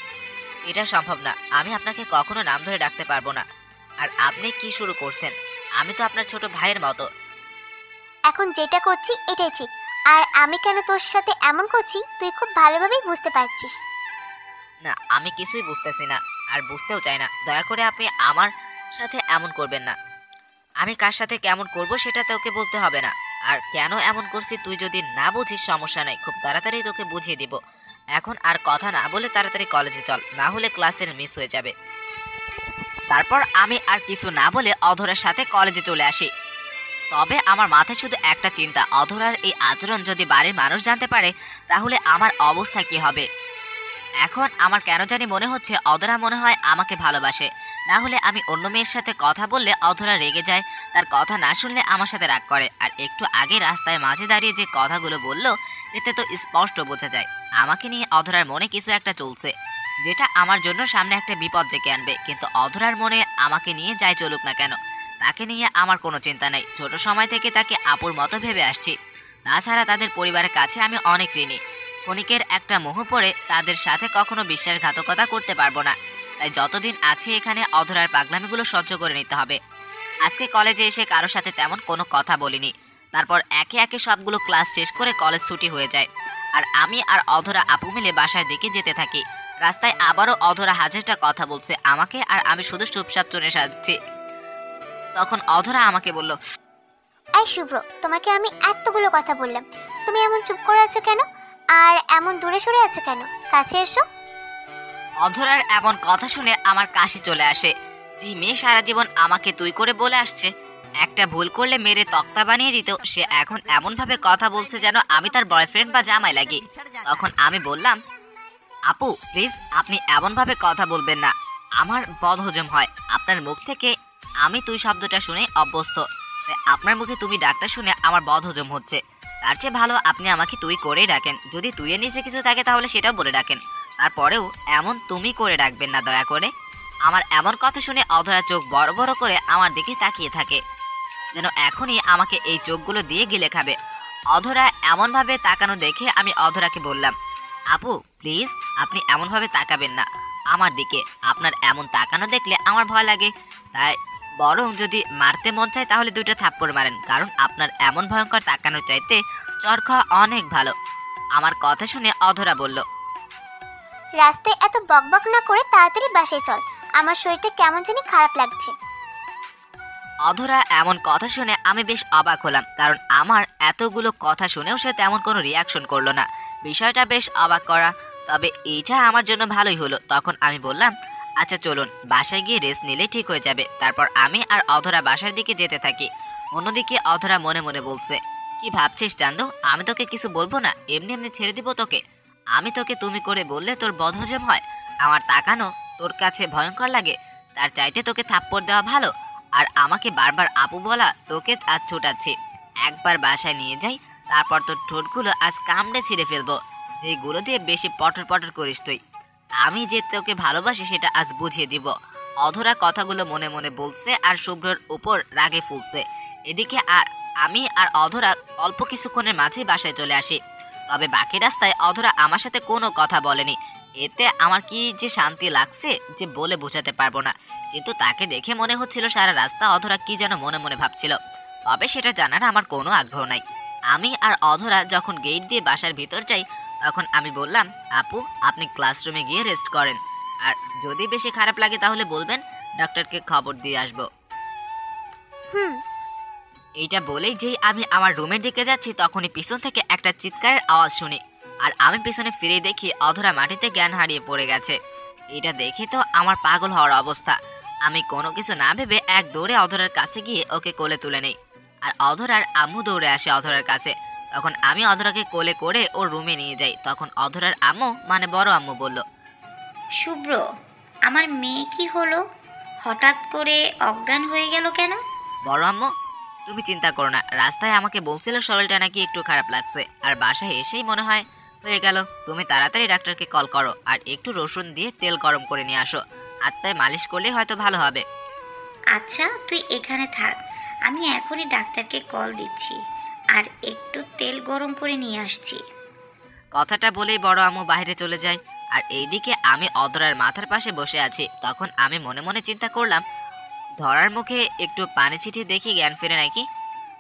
এটা সম্ভব না, আমি আপনাকে কখনো নাম ধরে ডাকতে পারবো না। আর আপনি কি শুরু করছেন? আমি তো আপনার ছোট ভাইয়ের মতো। এখন যেটা করছি এটাই ঠিক। আর আমি কেন তোর সাথে এমন করছি তুই খুব ভালোভাবেই বুঝতে পারছিস। না, আমি কিছুই বুঝতেছি না, আর বুঝতেও চাই না। দয়া করে আপনি আমার সাথে এমন করবেন না। আমি কার সাথে কেমন করব সেটা তোকে বলতে হবে না। আর কেন এমন করছি তুই যদি না বুঝিস সমস্যা নাই, খুব তাড়াতাড়ি তোকে বুঝিয়ে দিব। এখন আর কথা না বলে তাড়াতাড়ি কলেজে চল, না হলে ক্লাসের মিস হয়ে যাবে। তারপর আমি আর কিছু না বলে অধরার সাথে কলেজে চলে আসি। তবে আমার মাথায় শুধু একটা চিন্তা, অধরার এই আচরণ যদি বাড়ির মানুষ জানতে পারে তাহলে আমার অবস্থা কি হবে। এখন আমার কেন জানি মনে হচ্ছে অধরা মনে হয় আমাকে ভালোবাসে, না হলে আমি অন্য মেয়ের সাথে কথা বললে অধরা রেগে যায়, তার কথা না শুনলে আমার সাথে রাগ করে। আর একটু আগে রাস্তায় মাঝে দাঁড়িয়ে যে কথাগুলো বললো এতে তো স্পষ্ট বোঝা যায় আমাকে নিয়ে অধরার মনে কিছু একটা চলছে, যেটা আমার জন্য সামনে একটা বিপদ ডেকে আনবে। কিন্তু অধরার মনে আমাকে নিয়ে যাই চলুক না কেন, তাকে নিয়ে আমার কোনো চিন্তা নেই। ছোট সময় থেকে তাকে আপুর মতো ভেবে আসছি। তাছাড়া তাদের পরিবারের কাছে আমি অনেক ঋণী। ক্ষণিকের একটা মোহ পড়ে তাদের সাথে কখনো বিশ্বাসঘাতকতা করতে পারবো না। তাই যতদিন আছি এখানে অধরার পাগলামিগুলো সহ্য করে নিতে হবে। আজকে কলেজে এসে কারোর সাথে তেমন কোনো কথা বলিনি। তারপর একে একে সবগুলো ক্লাস শেষ করে কলেজ ছুটি হয়ে যায়, আর আমি আর অধরা আপু মিলে বাসার দিকে যেতে থাকি। রাস্তায় আবারও অধরা হাজারটা কথা বলছে আমাকে, আর আমি শুধু চুপচাপ চলে সাজছি। তখন অধরা আমাকে বলল, এই শুভ্র, তোমাকে আমি এতগুলো কথা বললাম, তুমি এমন চুপ করে আছো কেন? আর এমন দূরে সরে আছো কেন? কাছে এসো। অধরার এমন কথা শুনে আমার কাশি চলে আসে। যে মেয়ে সারা জীবন আমাকে তুই করে বলে আসছে, একটা ভুল করলে মেরে তক্তা বানিয়ে দিত, সে এখন এমন ভাবে কথা বলছে যেন আমি তার বয়ফ্রেন্ড বা জামাই লাগি। তখন আমি বললাম, আপু প্লিজ আপনি এমন ভাবে কথা বলবেন না, আমার বদহজম হয়। আপনার মুখ থেকে আমি তুই শব্দটা শুনে অভ্যস্ত, তাই আপনার মুখে তুমি ডাকটা শুনে আমার বদহজম হচ্ছে। তার চেয়ে ভালো আপনি আমাকে তুই করেই ডাকেন। যদি তুইয়ের নিচে কিছু থাকে তাহলে সেটাও বলে ডাকেন, তারপরেও এমন তুমি করে ডাকবেন না দয়া করে। আমার এমন কথা শুনে অধরা চোখ বড় বড় করে আমার দিকে তাকিয়ে থাকে, যেন এখনই আমাকে এই চোখগুলো দিয়ে গিলে খাবে। অধরা এমন ভাবে তাকানো দেখে আমি অধরাকে বললাম, আপু প্লিজ আপনি এমন ভাবে তাকাবেন না আমার দিকে। আপনার এমন তাকানো দেখলে আমার ভয় লাগে, তাই বরং যদি মারতে মন চায় তাহলে দুইটা থাপ্পড় মারেন, কারণ আপনার এমন ভয়ঙ্কর তাকানোর চাইতে চর খাওয়া অনেক ভালো। আমার কথা শুনে অধরা বলল, রাস্তায় এত বকবক না করে তাড়াতাড়ি বাসায় চল, আমার শরীরটা কেমন জানি খারাপ লাগছে। অধরা এমন কথা শুনে আমি বেশ অবাক হলাম, কারণ আমার এতগুলো কথা শুনেও সে তেমন কোনো রিয়াকশন করলো না। বিষয়টা বেশ অবাক করা, তবে এইটা আমার জন্য ভালোই হলো। তখন আমি বললাম, আচ্ছা চলুন বাসায় গিয়ে রেস্ট নিলে ঠিক হয়ে যাবে। তারপর আমি আর অধরা বাসার দিকে যেতে থাকি। অন্যদিকে অধরা মনে মনে বলছে, কি ভাবছিস চান্দু, আমি তোকে কিছু বলবো না, এমনি এমনি ছেড়ে দিব তোকে। আমি তোকে তুমি করে বললে তোর বদহজম হয়, আমার তাকানো তোর কাছে ভয়ঙ্কর লাগে, তার চাইতে তোকে থাপ্পড় দেওয়া ভালো। আর আমাকে বারবার আপু বলা তোকে আজ ছোটাচ্ছি। একবার বাসায় নিয়ে যাই, তারপর তোর ঠোঁটগুলো আজ কামড়ে ছিঁড়ে ফেলবো, যেগুলো দিয়ে বেশি পটর পটর করিস তুই। আমি যে তোকে ভালোবাসি সেটা আজ বুঝিয়ে দিব। অধরা কথাগুলো মনে মনে বলছে আর শুভ্রর উপর রাগে ফুলছে। এদিকে আমি আর অধরা অল্প কিছুক্ষণের মাঝেই বাসায় চলে আসি। তবে বাকি রাস্তায় অধরা আমার সাথে কোনো কথা বলেনি। এতে আমার কি যে শান্তি লাগছে যে বলে বোঝাতে পারবো না। কিন্তু তাকে দেখে মনে হচ্ছিল সারা রাস্তা অধরা কি যেন মনে মনে ভাবছিল, তবে সেটা জানার আমার কোনো আগ্রহ নাই। আমি আর অধরা যখন গেট দিয়ে বাসার ভিতর যাই, তখন আমি বললাম, আপু আপনি ক্লাসরুমে গিয়ে রেস্ট করেন, আর যদি বেশি খারাপ লাগে তাহলে বলবেন, ডক্টরকে খবর দিয়ে আসবো। এইটা বলেই যেই আমি আমার রুমের দিকে যাচ্ছি, তখনই পিছন থেকে একটা চিৎকারের আওয়াজ শুনি, আর আমি পিছনে ফিরে দেখি অধরা মাটিতে জ্ঞান হারিয়ে পড়ে গেছে। এটা দেখে তো আমার পাগল হওয়ার অবস্থা। আমি কোনো কিছু না ভেবে এক দৌড়ে অধরার কাছে গিয়ে ওকে কোলে তুলে নেই, আর অধরার আম্মু দৌড়ে আসে অধরার কাছে। তখন আমি অধরাকে কোলে করে ওর রুমে নিয়ে যাই। তখন অধরার আম্মু মানে বড় আম্মু বলল, শুভ্র, আমার মেয়ে কি হলো, হঠাৎ করে অজ্ঞান হয়ে গেল কেন? বড় আম্মু তুমি চিন্তা করো না, রাস্তায় আমাকে বলছিল শরীরটা নাকি একটু খারাপ লাগছে, আর বাসায় এসেই মনে হয় হয়ে গেল। তুমি তাড়াতাড়ি ডাক্তারকে কল করো, আর একটু রসুন দিয়ে তেল গরম করে নিয়ে আসো, হাত পায়ে মালিশ করলে হয়তো ভালো হবে। আচ্ছা তুই এখানে থাক, আমি এখনই ডাক্তারকে কল দিচ্ছি, আর একটু তেল গরম করে নিয়ে আসছি। কথাটা বলেই বড় আম্মু বাইরে চলে যায়, আর এইদিকে আমি অধরার মাথার পাশে বসে আছি। তখন আমি মনে মনে চিন্তা করলাম, ধরার মুখে একটু পানি ছিটিয়ে দেখি জ্ঞান ফিরে নাকি।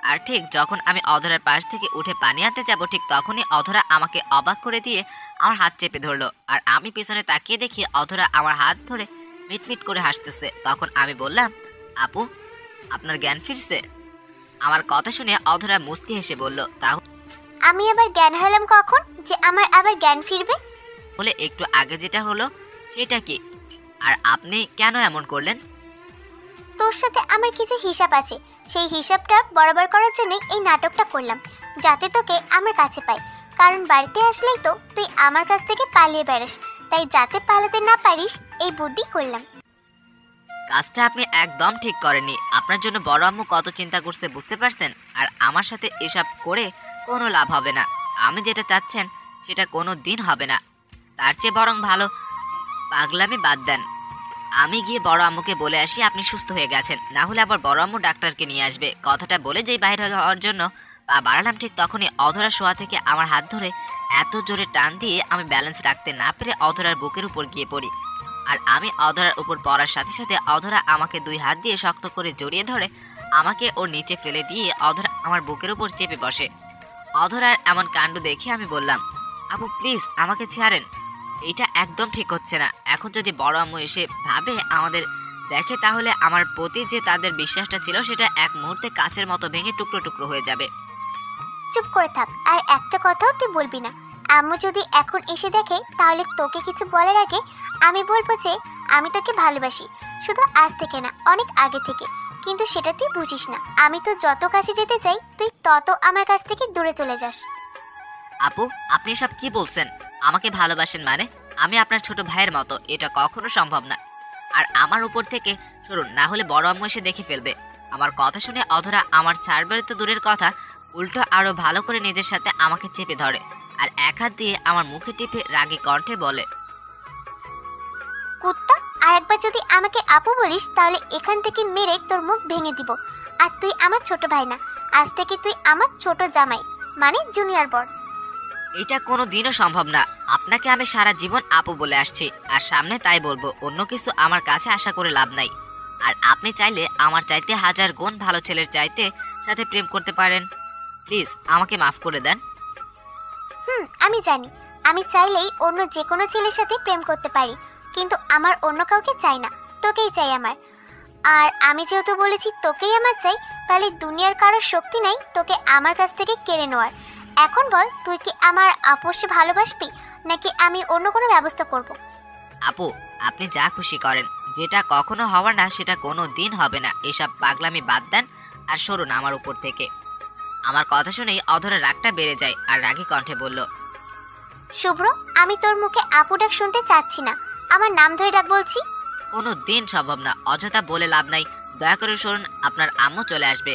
আর ঠিক যখন আমি অধরার পাশ থেকে উঠে পানি আনতে যাব, ঠিক তখনই অধরা আমাকে অবাক করে দিয়ে আমার হাত চেপে ধরলো, আর আমি পিছনে তাকিয়ে দেখি অধরা আমার হাত ধরে মিটমিট করে হাসতেছে। তখন আমি বললাম, আপু আপনার জ্ঞান ফিরছে? আমার কথা শুনে অধরা মুচকি হেসে বলল, তাহলে আমি আবার জ্ঞান হারালাম কখন যে আমার আবার জ্ঞান ফিরবে? বলে একটু আগে যেটা হলো সেটা কি, আর আপনি কেন এমন করলেন? তোর সাথে আমার কিছু হিসাব আছে, সেই হিসাবটা বরাবর করার জন্যই এই নাটকটা করলাম, যাতে তোকে আমার কাছে পাই। কারণ বাড়িতে আসলেই তো তুই আমার কাছ থেকে পালিয়ে বেড়াস, তাই যাতে পালাতে না পারিস এই বুদ্ধি করলাম। কাজটা আপনি একদম ঠিক করেননি। আপনার জন্য বড় আম্মু কত চিন্তা করছে বুঝতে পারছেন? আর আমার সাথে এসব করে কোনো লাভ হবে না। আমি যেটা চাচ্ছেন সেটা কোনো দিন হবে না। তার চেয়ে বরং ভালো পাগলামি বাদ দেন। আমি গিয়ে বড় আম্মুকে বলে আসি আপনি সুস্থ হয়ে গেছেন, না হলে আবার বড় আম্মু ডাক্তারকে নিয়ে আসবে। কথাটা বলে যেই বাইরে হওয়ার জন্য পা বাড়ালাম, ঠিক তখনই অধরা শোয়া থেকে আমার হাত ধরে এত জোরে টান দিয়ে আমি ব্যালেন্স রাখতে না পেরে অধরার বুকের উপর গিয়ে পড়ি। আর আমি অধরার উপর পড়ার সাথে সাথে অধরা আমাকে 2 হাত দিয়ে শক্ত করে জড়িয়ে ধরে আমাকে ওর নিচে ফেলে দিয়ে অধরা আমার বুকের উপর চেপে বসে। অধরার এমন কাণ্ড দেখে আমি বললাম, আপু প্লিজ আমাকে ছাড়েন, এটা একদম ঠিক হচ্ছে না। এখন যদি বড় আম্মু এসে ভাবে আমাদের দেখে, তাহলে আমার প্রতি যে তাদের বিশ্বাসটা ছিল সেটা এক মুহূর্তে কাচের মতো ভেঙে টুকরো টুকরো হয়ে যাবে। চুপ করে থাক, আর একটা কথাও তুই বলবি না। আম্মু যদি এখন এসে দেখে তাহলে তোকে কিছু বলার আগে আমি বলবো যে আমি তোকে ভালোবাসি, শুধু আজ থেকে না, অনেক আগে থেকে। কিন্তু সেটা তুই বুঝিস না। আমি তো যত কাছে যেতে চাই তুই তত আমার কাছ থেকে দূরে চলে যাস। আপু আপনি এসব কি বলছেন? আমাকে ভালোবাসেন মানে? আমি আপনার ছোট ভাইয়ের মতো, এটা কখনো সম্ভব না। আর আমার উপর থেকে সরুন, না হলে বড় আম্মু এসে দেখে ফেলবে। আমার কথা শুনে অধরা আমার ছাড়বে তো দূরের কথা, উল্টো আরো ভালো করে নিজের সাথে আমাকে চেপে ধরে আর এক হাত দিয়ে আমার মুখে টিপে রাগী কণ্ঠে বলে, কুত্তা, আর একবার যদি আমাকে আপু বলিস তাহলে এখান থেকে মেরে তোর মুখ ভেঙে দিব। আর তুই আমার ছোট ভাই না, আজ থেকে তুই আমার ছোট জামাই, মানে জুনিয়র বর। এটা কোনো দিনও সম্ভব না। আপনাকে আমি সারা জীবন আপু বলে আসছি, আর সামনে তাই বলবো। অন্য কিছু আমার কাছে আশা করে লাভ নাই। আর আপনি চাইলে আমার চাইতে 1000 গুণ ভালো ছেলের চাইতে সাথে প্রেম করতে পারেন। প্লিজ আমাকে মাফ করে দেন। আমি জানি, আমি চাইলেই অন্য যে কোনো ছেলের সাথে প্রেম করতে পারি, কিন্তু আমার অন্য কাউকে চাই না, তোকেই চাই আমার। আর আমি যেহেতু বলেছি তোকেই আমার চাই, তাহলে দুনিয়ার কারোর শক্তি নাই তোকে আমার কাছ থেকে কেড়ে নেওয়ার। এখন বল, তুই কি আমার আপোষে ভালোবাসবি, নাকি আমি অন্য কোনো ব্যবস্থা করব? আপু আপনি যা খুশি করেন, যেটা কখনো হওয়ার না সেটা কোনো দিন হবে না। এসব পাগলামি বাদ দেন আর সরুন আমার উপর থেকে। আমার কথা শুনেই অধরা রাগটা বেড়ে যায় আর রাগী কণ্ঠে বলল, শুভ্র, আমি তোর মুখে আপু ডাক শুনতে চাচ্ছি না, আমার নাম ধরে ডাক বলছি। কোনো দিন সম্ভব না, অযথা বলে লাভ নাই। দয়া করে সরুন, আপনার আম্মু চলে আসবে।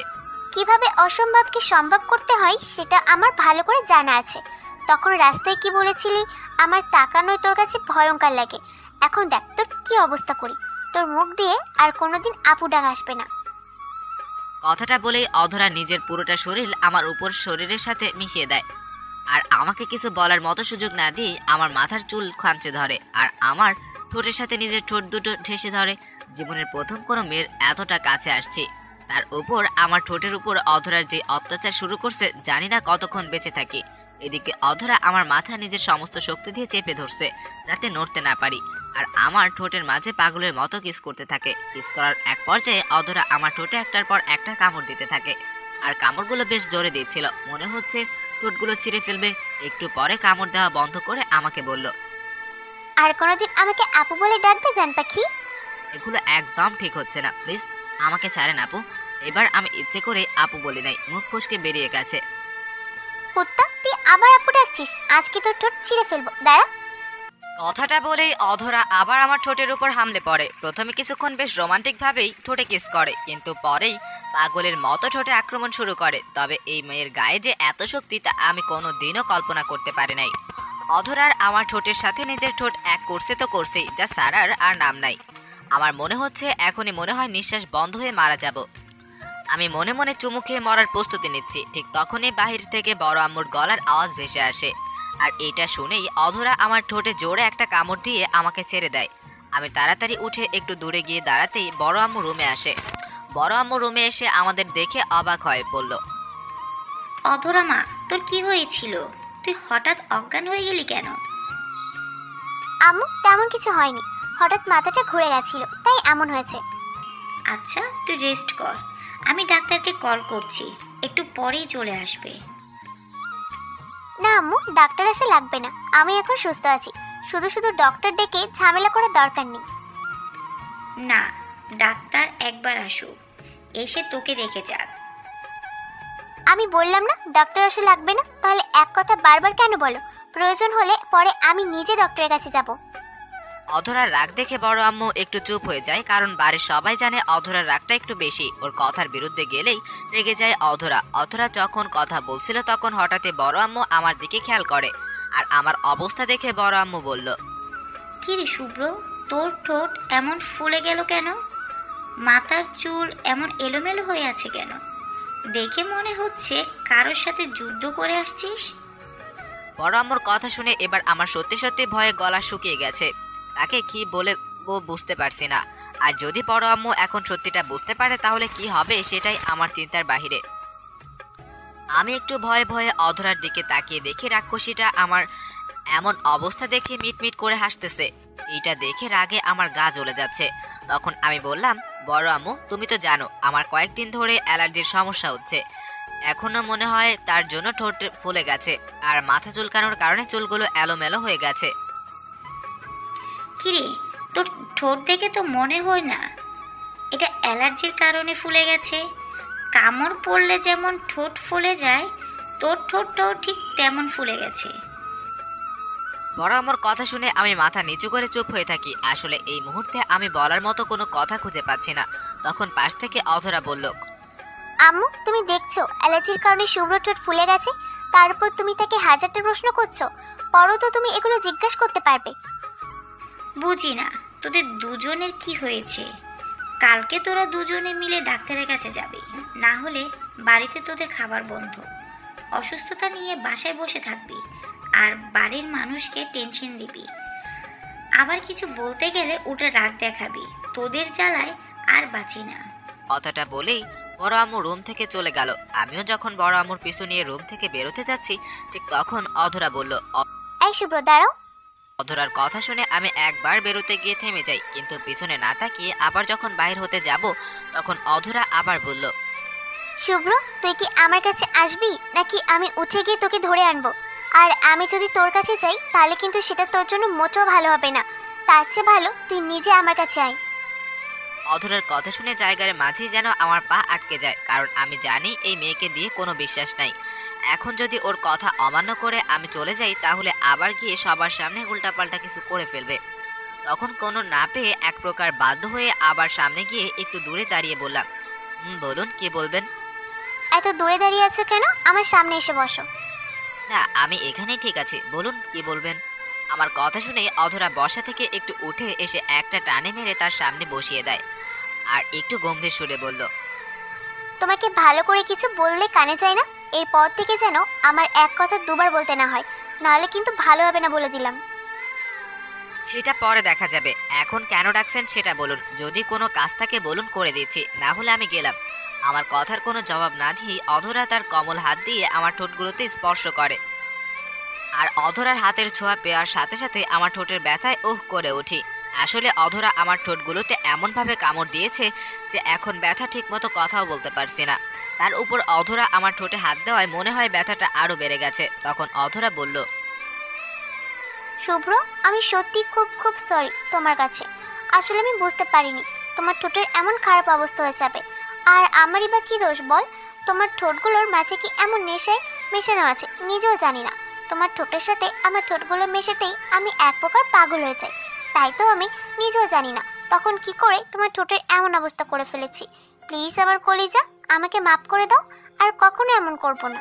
কিভাবে অসম্ভবকে সম্ভব করতে হয় সেটা আমার ভালো করে জানা আছে। তখন রাস্তায় কি বলেছিলি, আমার তাকানোই তোর কাছে ভয়ঙ্কর লাগে। এখন দেখ তোর কি অবস্থা করি, তোর মুখ দিয়ে আর কোনোদিন আপু ডাক আসবে না। কথাটা বলেই অধরা নিজের পুরোটা শরীর আমার উপর শরীরের সাথে মিশিয়ে দেয় আর আমাকে কিছু বলার মতো সুযোগ না দিয়ে আমার মাথার চুল খামচে ধরে আর আমার ঠোঁটের সাথে নিজের ঠোঁট দুটো ঠেসে ধরে। জীবনের প্রথম কোনো মেয়ের এতটা কাছে আসছে, তার উপর আমার ঠোঁটের উপর অধরার যে অত্যাচার শুরু করছে, জানি না কতক্ষণ বেঁচে থাকি। এদিকে অধরা আমার মাথা নিজের সমস্ত শক্তি দিয়ে চেপে ধরছে যাতে নড়তে না পারি, আর আমার ঠোঁটের মাঝে পাগলের মতো কিস করতে থাকে। কিস করার এক পর্যায়ে অধরা আমার ঠোঁটে একটার পর একটা কামড় দিতে থাকে, আর কামড়গুলো বেশ জোরে দিচ্ছিল। মনে হচ্ছে ঠোঁটগুলো ছিঁড়ে ফেলবে। একটু পরে কামড় দেওয়া বন্ধ করে আমাকে বলল, আর কোনোদিন আমাকে আপু বলে ডাকবে জান পাখি? এগুলো একদম ঠিক হচ্ছে না, প্লিজ আমাকে ছাড়েন আপু। এবার আমি ইচ্ছে করে আপু বলি নাই, মুখ ফসকে বেরিয়ে গেছে। কুত্তা, তুই আবার আপু ডাকছিস, আজকে তোর ঠোঁট ছিঁড়ে ফেলবো, দাঁড়া। কথাটা বলেই অধরা আবার আমার ঠোঁটের উপর হামলে পড়ে। প্রথমে কিছুক্ষণ বেশ রোমান্টিক ভাবেই ঠোঁটে কিস করে, কিন্তু পরেই পাগলের মতো ঠোঁটে আক্রমণ শুরু করে। তবে এই মেয়ের গায়ে যে এত শক্তি তা আমি কোনো দিনও কল্পনা করতে পারি নাই। অধরার আমার ঠোঁটের সাথে নিজের ঠোঁট এক করছে তো করছেই, যা সারার আর নাম নাই। আমার মনে হচ্ছে এখনই মনে হয় নিঃশ্বাস বন্ধ হয়ে মারা যাব। আমি মনে মনে চুমু খেয়ে মরার প্রস্তুতি নিচ্ছি, ঠিক তখনই বাহির থেকে বড় আম্মুর গলার আওয়াজ ভেসে আসে। আর এটা শুনেই অধরা আমার ঠোঁটে জোরে একটা কামড় দিয়ে আমাকে ছেড়ে দেয়। আমি তাড়াতাড়ি উঠে একটু দূরে গিয়ে দাঁড়াতেই বড় আম্মু রুমে আসে। বড় আম্মু রুমে এসে আমাদের দেখে অবাক হয়ে বলল, অধরা মা, তোর কি হয়েছিল? তুই হঠাৎ অজ্ঞান হয়ে গেলি কেন? আম্মু, তেমন কিছু হয়নি, হঠাৎ মাথাটা ঘুরে গেছিল, তাই এমন হয়েছে। আচ্ছা, তুই রেস্ট কর, আমি ডাক্তারকে কল করছি, একটু পরেই চলে আসবে। না আম্মু, ডাক্তার আসা লাগবে না, আমি এখন সুস্থ আছি। শুধু শুধু ডক্টর ডেকে ঝামেলা করার দরকার নেই। না, ডাক্তার একবার আসুক, এসে তোকে দেখে যাক। আমি বললাম না ডক্টর আসা লাগবে না, তাহলে এক কথা বারবার কেন বলো? প্রয়োজন হলে পরে আমি নিজে ডক্টরের কাছে যাব। অধরার রাগ দেখে বড় আম্মু একটু চুপ হয়ে যায়, কারণ বাড়ির সবাই জানে অধরার রাগটা একটু বেশি। ওর কথার বিরুদ্ধে গেলেই রেগে যায় অধরা। অধরা যখন কথা বলছিল তখন হঠাৎই বড় আম্মু আমার দিকে খেয়াল করে, আর আমার অবস্থা দেখে বড় আম্মু বলল, কি রে শুভ্র, তোর ঠোঁট এমন ফুলে গেল কেন? মাথার চুল এমন এলোমেলো হয়ে আছে কেন? দেখে মনে হচ্ছে কারোর সাথে যুদ্ধ করে আসছিস। বড় আম্মুর কথা শুনে এবার আমার সত্যি সত্যি ভয়ে গলা শুকিয়ে গেছে। তাকে কি বলে বুঝতে পারছি না। আর যদি বড় আম্মু এখন সত্যিটা বুঝতে পারে তাহলে কি হবে সেটাই আমার চিন্তার বাহিরে। আমি একটু ভয়ে ভয়ে অধরার দিকে তাকিয়ে দেখি রাক্ষসীটা আমার এমন অবস্থা দেখে মিটমিট করে হাসতেছে। এইটা দেখে রাগে আমার গা জ্বলে যাচ্ছে। তখন আমি বললাম, বড় আম্মু তুমি তো জানো আমার কয়েকদিন ধরে অ্যালার্জির সমস্যা হচ্ছে। এখনো মনে হয় তার জন্য ঠোঁট ফুলে গেছে, আর মাথা চুলকানোর কারণে চুলগুলো এলোমেলো হয়ে গেছে। কিরে, তোর ঠোঁট দেখে তো মনে হয় না এটা অ্যালার্জির কারণে ফুলে গেছে। কামড় পড়লে যেমন ঠোঁট ফুলে যায়, তোর ঠোঁটটাও ঠিক তেমন ফুলে গেছে। বড় আম্মুর কথা শুনে আমি মাথা নিচু করে চুপ হয়ে থাকি। আসলে এই মুহূর্তে আমি বলার মতো কোনো কথা খুঁজে পাচ্ছি না। তখন পাশ থেকে অধরা বলল, আম্মু তুমি দেখছো অ্যালার্জির কারণে শুভ্র ঠোঁট ফুলে গেছে, তারপর তুমি তাকে হাজারটা প্রশ্ন করছো। পরও তো তুমি এগুলো জিজ্ঞাসা করতে পারবে। বুঝি না তোদের দুজনের কি হয়েছে। কালকে তোরা দুজনে মিলে ডাক্তারের কাছে যাবি, না হলে বাড়িতে তোদের খাবার বন্ধ। অসুস্থতা নিয়ে বাসায় বসে থাকবি আর বাড়ির মানুষকে টেনশন দিবি। আবার কিছু বলতে গেলে উঠে রাগ দেখাবি। তোদের জ্বালায় আর বাঁচি না। কথাটা বলেই বড় আম্মু রুম থেকে চলে গেল। আমিও যখন বড় আম্মুর পিছু নিয়ে রুম থেকে বেরোতে যাচ্ছি, ঠিক তখন অধরা বলল, এই শুভ্র দাঁড়াও। অধরার কথা শুনে আমি একবার বেরোতে গিয়ে থেমে যাই, কিন্তু পিছনে না তাকিয়ে আবার যখন বাইর হতে যাব তখন অধরা আবার বলল, শুভ্র তুই কি আমার কাছে আসবি, নাকি আমি উঠে গিয়ে তোকে ধরে আনবো? আর আমি যদি তোর কাছে যাই তাহলে কিন্তু সেটা তোর জন্য মোটেও ভালো হবে না। তার চেয়ে ভালো তুই নিজে আমার কাছে আয়। অধরার কথা শুনে জায়গার মাঝেই যেন আমার পা আটকে যায়, কারণ আমি জানি এই মেয়েকে দিয়ে কোনো বিশ্বাস নাই। এখন যদি ওর কথা অমান্য করে আমি চলে যাই তাহলে আবার গিয়ে সবার সামনে উল্টাপাল্টা কিছু করে ফেলবে। তখন কোনো না পেয়ে এক প্রকার বাধ্য হয়ে আবার সামনে গিয়ে একটু দূরে দাঁড়িয়ে বললাম, বলুন কি বলবেন? এত দূরে দাঁড়িয়ে আছো কেন? আমার সামনে এসে বসো। না, আমি এখানেই ঠিক আছি, বলুন কি বলবেন। আমার কথা শুনে অধরা বসা থেকে একটু উঠে এসে একটা টানে মেরে তার সামনে বসিয়ে দেয়, আর একটু গম্ভীর সুরে বলল, তোমাকে ভালো করে কিছু বললে কানে যায় না? এরপর থেকে যেন আমার এক কথা দুবার বলতে না হয়, নাহলে কিন্তু ভালো হবে না বলে দিলাম। সেটা পরে দেখা যাবে, এখন কেন ডাকছেন সেটা বলুন। যদি কোনো কাজ থাকে বলুন, করে দিচ্ছি, না হলে আমি গেলাম। আমার কথার কোনো জবাব না দিয়ে অধরা তার কমল হাত দিয়ে আমার ঠোঁটগুলোতে স্পর্শ করে, আর অধরার হাতের ছোঁয়া পেয়ার সাথে সাথে আমার ঠোঁটের ব্যথায় ওহ করে উঠি। আসলে অধরা আমার ঠোঁটগুলোতে এমনভাবে কামড় দিয়েছে যে এখন ব্যথা ঠিকমতো কথাও বলতে পারছি না। তার উপর অধরা আমার ঠোঁটে হাত দেওয়ায় মনে হয় ব্যথাটা আরো বেড়ে গেছে। তখন অধরা বলল, শুভ্র আমি সত্যি খুব খুব সরি তোমার কাছে। আসলে আমি বুঝতে পারিনি তোমার ঠোঁটের এমন খারাপ অবস্থা হয়ে যাবে। আর আমারই বা কি দোষ বল? তোমার ঠোঁটগুলোর মাঝে কি এমন নেশায় মেশানো আছে নিজেও জানি না। তোমার ঠোঁটের সাথে আমার ঠোঁটগুলো মেশাতেই আমি এক প্রকার পাগল হয়ে যাই। তাই তো আমি নিজেও জানি না তখন কি করে তোমার ঠোঁটের এমন অবস্থা করে ফেলেছি। প্লিজ আমার কলিজা, আমাকে মাফ করে দাও, আর কখনো এমন করব না।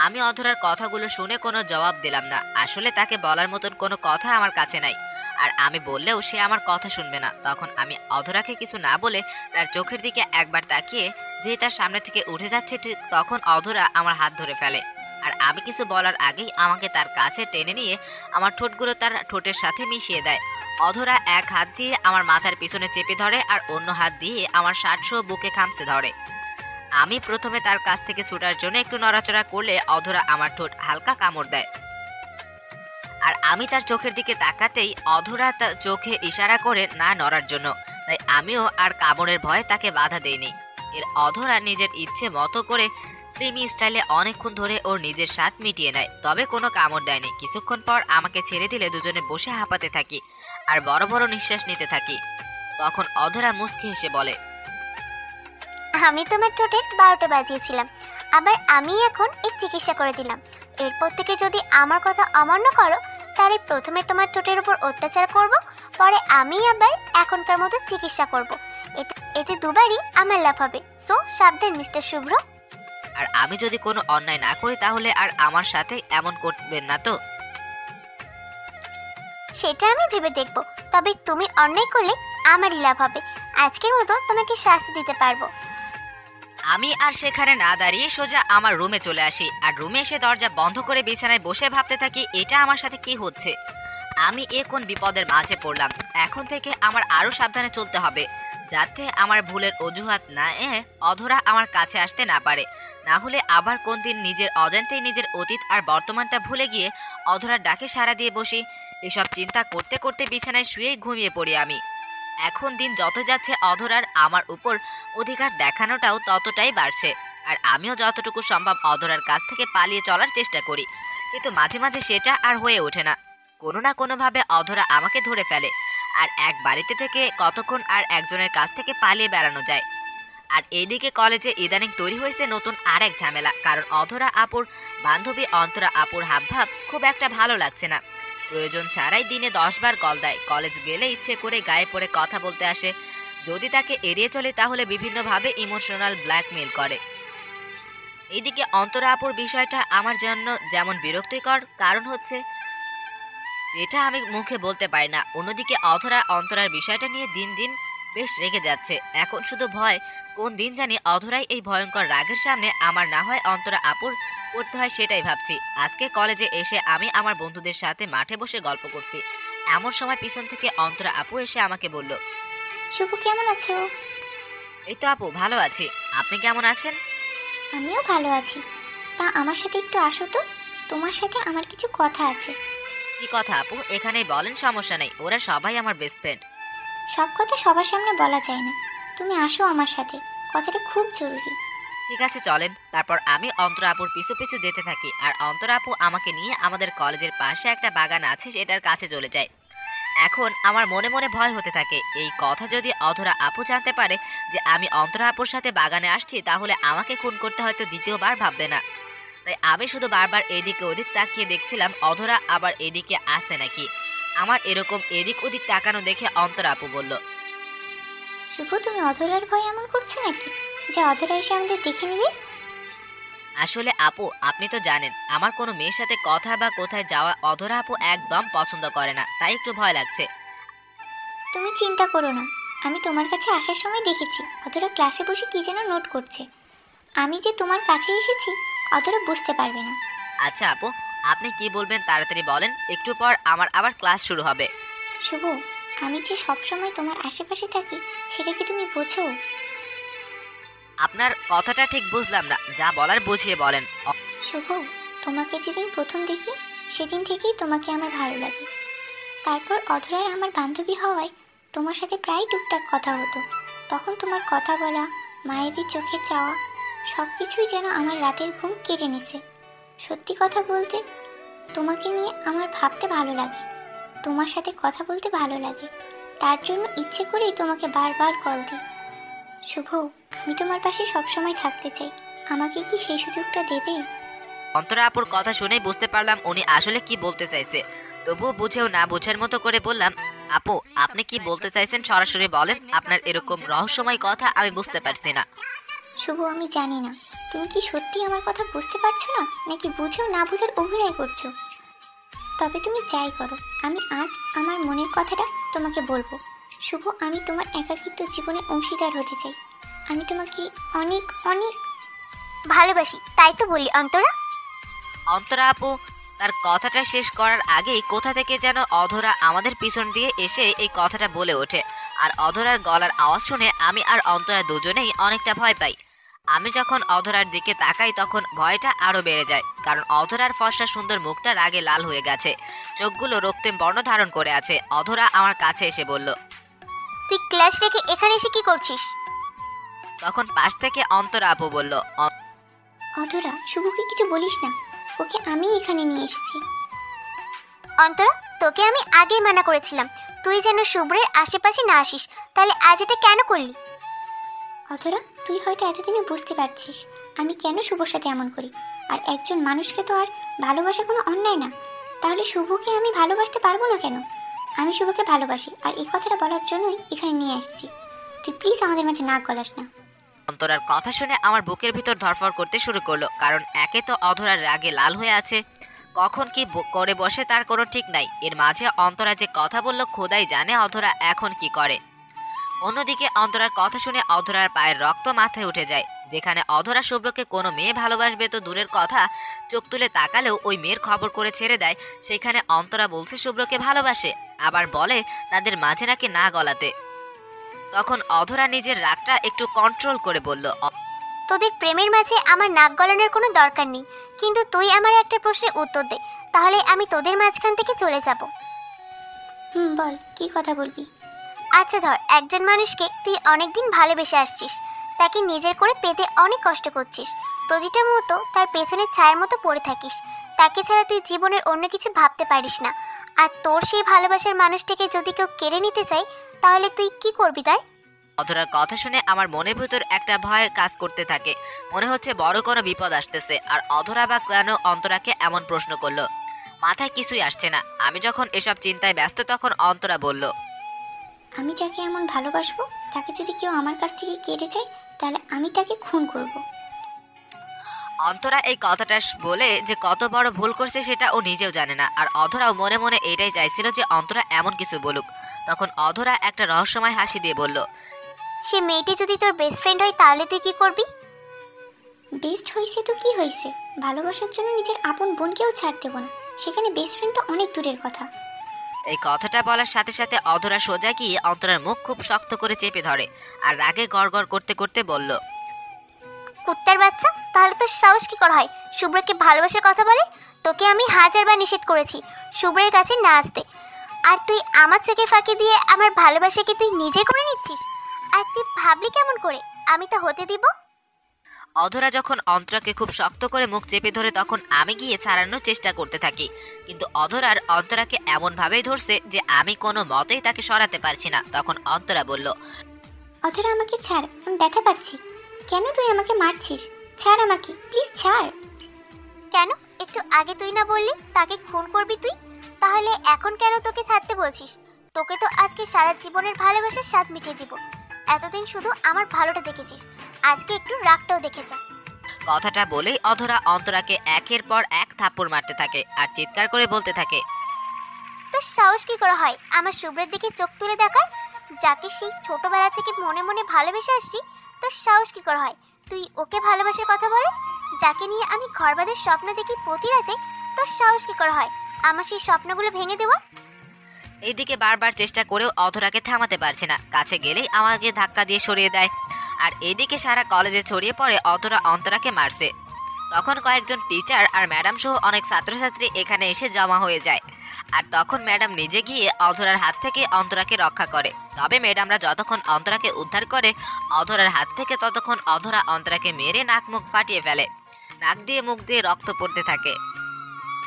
আমি অধরার কথাগুলো শুনে কোনো জবাব দিলাম না। আসলে তাকে বলার মতন কোনো কথা আমার কাছে নাই, আর আমি বললেও সে আমার কথা শুনবে না। তখন আমি অধরাকে কিছু না বলে তার চোখের দিকে একবার তাকিয়ে যে তার সামনে থেকে উঠে যাচ্ছে, ঠিক তখন অধরা আমার হাত ধরে ফেলে, আর আমি কিছু বলার আগেই আমাকে তার কাছে টেনে নিয়ে আমার ঠোঁটগুলো তার ঠোঁটের সাথে মিশিয়ে দেয়। অধরা এক হাত দিয়ে আমার মাথার পিছনে চেপে ধরে আর অন্য হাত দিয়ে আমার শার্টসহ বুকে খামচে ধরে। আমি প্রথমে তার কাছ থেকে ছুটার জন্য একটু নড়াচড়া করলে অধরা আমার ঠোঁট হালকা কামড় দেয়, আর আমি তার চোখের দিকে তাকাতেই অধরা তার চোখে ইশারা করে না নড়ার জন্য। তাই আমিও আর কামড়ের ভয়ে তাকে বাধা দেইনি। এর অধরা নিজের ইচ্ছে মতো করে প্রেমী স্টাইলে অনেকক্ষণ ধরে ওর নিজের স্বাদ মিটিয়ে নেয়, তবে কোনো কামড় দেয়নি। কিছুক্ষণ পর আমাকে ছেড়ে দিলে দুজনে বসে হাঁপাতে থাকি আর বড় বড় নিঃশ্বাস নিতে থাকি। তখন অধরা মুচকি হেসে বলে, আমি তোমার ঠোঁটের 12টা বাজিয়েছিলাম, আবার আমি এখন এর চিকিৎসা করে দিলাম। এরপর থেকে যদি আমার কথা অমান্য করো তাহলে প্রথমে তোমার ঠোঁটের উপর অত্যাচার করব, পরে আমি আবার এখনকার মতো চিকিৎসা করব। এতে এতে দুবারই আমার লাভ হবে। সো সাবধান মিস্টার শুভ্র। আর আমি যদি কোনো অন্যায় না করি তাহলে আর আমার সাথে এমন করবেন না তো? সেটা আমি ভেবে দেখব, তবে তুমি অন্যায় করলে আমারই লাভ হবে। আজকের মতো তোমাকে শাস্তি দিতে পারবো। আমি আর সেখানে না দাঁড়িয়ে সোজা আমার রুমে চলে আসি, আর রুমে এসে দরজা বন্ধ করে বিছানায় বসে ভাবতে থাকি এটা আমার সাথে কি হচ্ছে। আমি এ কোন বিপদের মাঝে পড়লাম। এখন থেকে আমার আরো সাবধানে চলতে হবে, যাতে আমার ভুলের অজুহাত না অধরা আমার কাছে আসতে না পারে। না হলে আবার কোন দিন নিজের অজান্তেই নিজের অতীত আর বর্তমানটা ভুলে গিয়ে অধরার ডাকে সাড়া দিয়ে বসি। এসব চিন্তা করতে করতে বিছানায় শুয়েই ঘুমিয়ে পড়ি আমি। এখন দিন যত যাচ্ছে অধরার আমার উপর অধিকার দেখানোটাও ততটাই বাড়ছে, আর আমিও যতটুকু সম্ভব অধরার কাছ থেকে পালিয়ে চলার চেষ্টা করি, কিন্তু মাঝে মাঝে সেটা আর হয়ে ওঠে না। কোনো না কোনোভাবে অধরা আমাকে ধরে ফেলে, আর এক বাড়িতে থেকে কতক্ষণ আর একজনের কাছ থেকে পালিয়ে বেড়ানো যায়। আর এইদিকে কলেজে ইদানিং তৈরি হয়েছে নতুন আরেক ঝামেলা, কারণ অধরা আপুর বান্ধবী অন্তরা আপুর হাবভাব খুব একটা ভালো লাগছে না। প্রয়োজন ছাড়াই দিনে 10 বার কল দেয়। কলেজ গেলে ইচ্ছে করে গায়ে পড়ে কথা বলতে আসে। যদি তাকে এড়িয়ে চলে তাহলে বিভিন্নভাবে ইমোশনাল ব্ল্যাকমেল করে। এইদিকে অন্তরা আপুর বিষয়টা আমার জন্য যেমন বিরক্তিকর, কারণ হচ্ছে যেটা আমি মুখে বলতে পারি না। অন্যদিকে অন্তরার বিষয়টা নিয়ে দিন দিন বেশ রেগে যাচ্ছে। এখন শুধু ভয়, কোন দিন জানি অধরাই এই ভয়ঙ্কর রাগের সামনে আমার না হয় অন্তরা আপুর পড়তে হয়, সেটাই ভাবছি। আজকে কলেজে এসে আমি আমার বন্ধুদের সাথে মাঠে বসে গল্প করছি, এমন সময় পিছন থেকে অন্তরা আপু এসে আমাকে বলল, শুভ কেমন আছো? এই তো আপু ভালো আছি, আপনি কেমন আছেন? আমিও ভালো আছি। তা আমার সাথে একটু আসো তো, তোমার সাথে আমার কিছু কথা আছে। কি কথা আপু? এখানেই বলেন, সমস্যা নেই, ওরা সবাই আমার বেস্ট ফ্রেন্ড। সব কথা সবার সামনে বলা যায় না, তুমি আসো আমার সাথে, কথাটা খুব জরুরি। ঠিক আছে চলেন। তারপর আমি অন্তরা আপুর পিছু পিছু যেতে থাকি, আর অন্তরা আপু আমাকে নিয়ে আমাদের কলেজের পাশে একটা বাগান আছে সেটার কাছে চলে যায়। এখন আমার মনে মনে ভয় হতে থাকে, এই কথা যদি অধরা আপু জানতে পারে যে আমি অন্তরা আপুর সাথে বাগানে আসছি তাহলে আমাকে খুন করতে হয়তো দ্বিতীয়বার ভাববে না। তাই আমি শুধু বারবার এদিকে ওদিক তাকিয়ে দেখছিলাম অধরা আবার এদিকে আসছে নাকি। আমার এরকম এদিক ওদিক তাকানো দেখে অন্তরা আপু বলল, শুভ তুমি অধরার ভয় এমন করছো নাকি যে অধরা এসে আমাদের দেখে নিবে? আসলে আপু আপনি তো জানেন আমার কোনো মেয়ের সাথে কথা বা কোথায় যাওয়া অধরা আপু একদম পছন্দ করে না, তাই একটু ভয় লাগছে। তুমি চিন্তা করো না, আমি তোমার কাছে আসার সময় দেখেছি অধরা ক্লাসে বসে কি যেন নোট করছে। আমি যে তোমার কাছে এসেছি অধরা বুঝতে পারবে না। আচ্ছা আপু, আপনি কি বলবেন তাড়াতাড়ি বলেন, একটু পর আমার আবার ক্লাস শুরু হবে। শুভ, আমি যে সবসময় তোমার আশেপাশে থাকি সেটা কি তুমি বোঝো? আপনার কথাটা ঠিক বুঝলাম না, যা বলার বুঝিয়ে বলেন। শুভ, তোমাকে যেদিন প্রথম দেখি সেদিন থেকেই তোমাকে আমার ভালো লাগে। তারপর অধরার আমার বান্ধবী হওয়ায় তোমার সাথে প্রায় টুকটাক কথা হতো। তখন তোমার কথা বলা, মায়াবী চোখের চাওয়া সব কিছুই যেন আমার রাতের ঘুম কেড়ে নিছে। সত্যি কথা বলতে তোমাকে নিয়ে আমার ভাবতে ভালো লাগে, তোমার সাথে কথা বলতে ভালো লাগে, তার জন্য ইচ্ছে করেই তোমাকে বারবার কল দিই। শুভ, আমি তোমার পাশে সবসময় থাকতে চাই, আমাকে কি সেই সুযোগটা দেবে? অন্তরা আপুর কথা শুনেই বুঝতে পারলাম উনি আসলে কি বলতে চাইছে, তবুও বুঝেও না বোঝার মতো করে বললাম, আপু আপনি কি বলতে চাইছেন সরাসরি বলেন, আপনার এরকম রহস্যময় কথা আমি বুঝতে পারছি না। শুভ, আমি জানি না তুমি কি সত্যি আমার কথা বুঝতে পারছো না নাকি বুঝেও না বুঝার অভিনয় করছো। তবে তুমি যাই করো, আমি আজ আমার মনের কথাটা তোমাকে বলবো। শুভ, আমি তোমার একাকিত্ব জীবনে অংশীদার হতে চাই। আমি তোমাকে অনেক অনেক ভালোবাসি, তাই তো বলি অন্তরা। অন্তরা আপু তার কথাটা শেষ করার আগেই কোথা থেকে যেন অধরা আমাদের পিছন দিয়ে এসে এই কথাটা বলে ওঠে, আর অধরার গলার আওয়াজ শুনে আমি আর অন্তরা দুজনেই অনেকটা ভয় পাই। আমি যখন অধরার দিকে তাকাই তখন ভয়টা আরো বেড়ে যায়, কারণ অধরার ফর্সা সুন্দর মুখটা রাগে লাল হয়ে গেছে, চোখগুলো রক্তিম বর্ণ ধারণ করে আছে। অধরা আমার কাছে এসে বলল, তুই ক্লাস রেখে এখানে এসে কি করছিস? তখন পাশ থেকে অন্তরা আপু বলল, অধরা, শুভকে কিছু বলিস না, ওকে আমি এখানে নিয়ে এসেছি। অন্তরা, তোকে আমি আগেই মানা করেছিলাম তুই যেন শুভ্রের আশেপাশে না আসিস, তাহলে আজ এটা কেন করলি? অধরা, তুই হয়তো এতদিনে বুঝতে পারছিস আমি কেন শুভর সাথে এমন করি। আর একজন মানুষকে তো আর ভালোবাসা কোনো অন্যায় না, তাহলে শুভকে আমি ভালোবাসতে পারবো না কেন? আমি শুভকে ভালোবাসি, আর এই কথাটা বলার জন্যই এখানে নিয়ে আসছি। তুই প্লিজ আমাদের মাঝে নাক গলাস না। অন্তরার কথা শুনে আমার বুকের ভিতর ধরফর করতে শুরু করলো, কারণ একে তো অধরার রাগে লাল হয়ে আছে, কখন কি করে বসে তার কোনো ঠিক নাই। এর মাঝে অন্তরা যে কথা বলল খোদাই জানে অধরা এখন কি করে। অন্যদিকে অন্তরার কথা শুনে অধরার পায়ের রক্ত মাথায় উঠে যায়। যেখানে অধরা শুভ্রকে কোনো মেয়ে ভালোবাসবে তো দূরের কথা, চোখ তুলে তাকালেও ওই মেয়ের খবর করে ছেড়ে দেয়, সেখানে অন্তরা বলছে শুভ্রকে ভালোবাসে, আবার বলে তাদের মাঝে নাকি না গলাতে। তখন অধরা নিজের রাগটা একটু কন্ট্রোল করে বলল, তোদের প্রেমের মাঝে আমার নাক গলানোর কোনো দরকার নেই, কিন্তু তুই আমার একটা প্রশ্নের উত্তর দে, তাহলে আমি তোদের মাঝখান থেকে চলে যাব। বল, কি কথা বলবি? আচ্ছা ধর, একজন মানুষকে তুই অনেকদিন ভালোবেসে আসছিস, তাকে নিজের করে পেতে অনেক কষ্ট করছিস, প্রতিটা মুহূর্ত তার পেছনে ছায়ার মতো পড়ে থাকিস, তাকে ছাড়া তুই জীবনের অন্য কিছু ভাবতে পারিস না। আর তোর সেই ভালোবাসার মানুষটিকে যদি কেউ কেড়ে নিতে চায়, তাহলে তুই কি করবি তার? অধরার কথা শুনে আমার মনের ভিতর একটা ভয় কাজ করতে থাকে, মনে হচ্ছে বড় কোনো বিপদ আসতেছে। আর অধরা বা কেন অন্তরাকে এমন প্রশ্ন করলো, মাথায় কিছুই আসছে না। আমি যখন এসব চিন্তায় ব্যস্ত তখন অন্তরা বলল, আমি যাকে এমন ভালোবাসবো, তাকে যদি কেউ আমার কাছ থেকে কেড়ে যায়, তাহলে আমি তাকে খুন করব। অন্তরা এই কথাটা বলে যে কত বড় ভুল করছে সেটা ও নিজেও জানে না। আর অধরাও মনে মনে এটাই চাইছিল যে অন্তরা এমন কিছু বলুক। তখন অধরা একটা রহস্যময় হাসি দিয়ে বলল, সে মেয়েটি যদি তোর বেস্ট ফ্রেন্ড হয়, তাহলে তুই কি করবি? বেস্ট হয়েছে তো কি হয়েছে, ভালোবাসার জন্য নিজের আপন বোনকেও ছাড় দেবো না, সেখানে বেস্ট ফ্রেন্ড তো অনেক দূরের কথা। এই কথাটা বলার সাথে সাথে অধরা সোজা গিয়ে অন্তরার মুখ খুব শক্ত করে চেপে ধরে আর রাগে গড়গড় করতে করতে বলল, কুত্তার বাচ্চা, তাহলে তোর সাহস কি করে হয় শুভ্রকে ভালোবাসার কথা বলে? তোকে আমি হাজারবার নিষেধ করেছি শুভ্রের কাছে না আসতে, আর তুই আমার চোখে ফাঁকি দিয়ে আমার ভালোবাসাকে তুই নিজে করে নিচ্ছিস। আর তুই ভাবলি কেমন করে আমি তা হতে দিব? অধরা যখন অন্তরাকে খুব শক্ত করে মুখ চেপে ধরে তখন আমি গিয়ে ছাড়ানোর চেষ্টা করতে থাকি, কিন্তু অধরার অন্তরাকে এমন ভাবেই ধরছে যে আমি কোনো মতেই তাকে সরাতে পারছি না। তখন অন্তরা বলল, অধরা আমাকে ছাড়, আমি ব্যথা পাচ্ছি। কেন তুই আমাকে মারছিস? ছাড় আমাকে, প্লিজ ছাড়। কেন? একটু আগে তুই না বললি তাকে খুন করবি তুই, তাহলে এখন কেন তোকে ছাড়তে বলছিস? তোকে তো আজকে সারা জীবনের ভালোবাসার স্বাদ মিটিয়ে দিব। এতদিন শুধু আমার ভালোটা দেখেছিস, আজকে একটু রাগটাও দেখে যা। কথাটা বলেই অধরা অন্তরাকে একের পর এক থাপ্পড় মারতে থাকে আর চিৎকার করে বলতে থাকে, তোর সাহস কি করে হয় আমার শুভ্রের দিকে চোখ তুলে দেখার? যাকে সেই ছোটবেলা থেকে মনে মনে ভালোবেসে আসছি, তোর সাহস কি করে হয় তুই ওকে ভালোবাসার কথা বলে? যাকে নিয়ে আমি ঘর বাঁধার স্বপ্ন দেখি প্রতি রাতে, তোর সাহস কি করে হয় আমার সেই স্বপ্নগুলো ভেঙে দেওয়ার? এইদিকে বারবার চেষ্টা করেও অধরাকে থামাতে পারছে না, কাছে গেলেই আমাকে ধাক্কা দিয়ে সরিয়ে দেয়। আর এদিকে সারা কলেজে ছড়িয়ে পড়ে অধরা অন্তরাকে মারছে। তখন কয়েকজন টিচার আর ম্যাডাম সহ অনেক ছাত্রছাত্রী এখানে এসে জমা হয়ে যায়। আর তখন ম্যাডাম নিজে গিয়ে অধরার হাত থেকে অন্তরাকে রক্ষা করে। তবে ম্যাডামরা যতক্ষণ অন্তরাকে উদ্ধার করে অধরার হাত থেকে, ততক্ষণ অধরা অন্তরাকে মেরে নাক মুখ ফাটিয়ে ফেলে। নাক দিয়ে মুখ দিয়ে রক্ত পড়তে থাকে।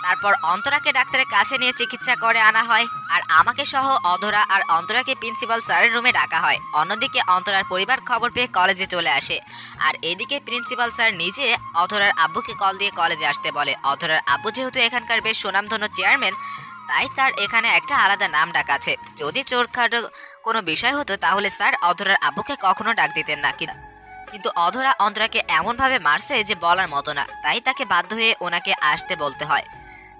তারপর অন্তরাকে ডাক্তারের কাছে নিয়ে চিকিৎসা করে আনা হয়। আর আমাকে সহ অধরা আর অন্তরাকে প্রিন্সিপাল স্যারের রুমে ডাকা হয়। অন্যদিকে অন্তরার পরিবার খবর পেয়ে কলেজে চলে আসে। আর এদিকে প্রিন্সিপাল স্যার নিজে অধরার আব্বুকে কল দিয়ে কলেজে আসতে বলে। অধরার আব্বু যেহেতু এখানকার বেশ সুনামধন্য চেয়ারম্যান, তাই তার এখানে একটা আলাদা নাম ডাক আছে। যদি চোরখাটো কোনো বিষয় হতো তাহলে স্যার অধরার আব্বুকে কখনো ডাক দিতেন না, কিন্তু অধরা অন্তরাকে এমনভাবে মারছে যে বলার মতো না। তাই তাকে বাধ্য হয়ে ওনাকে আসতে বলতে হয়,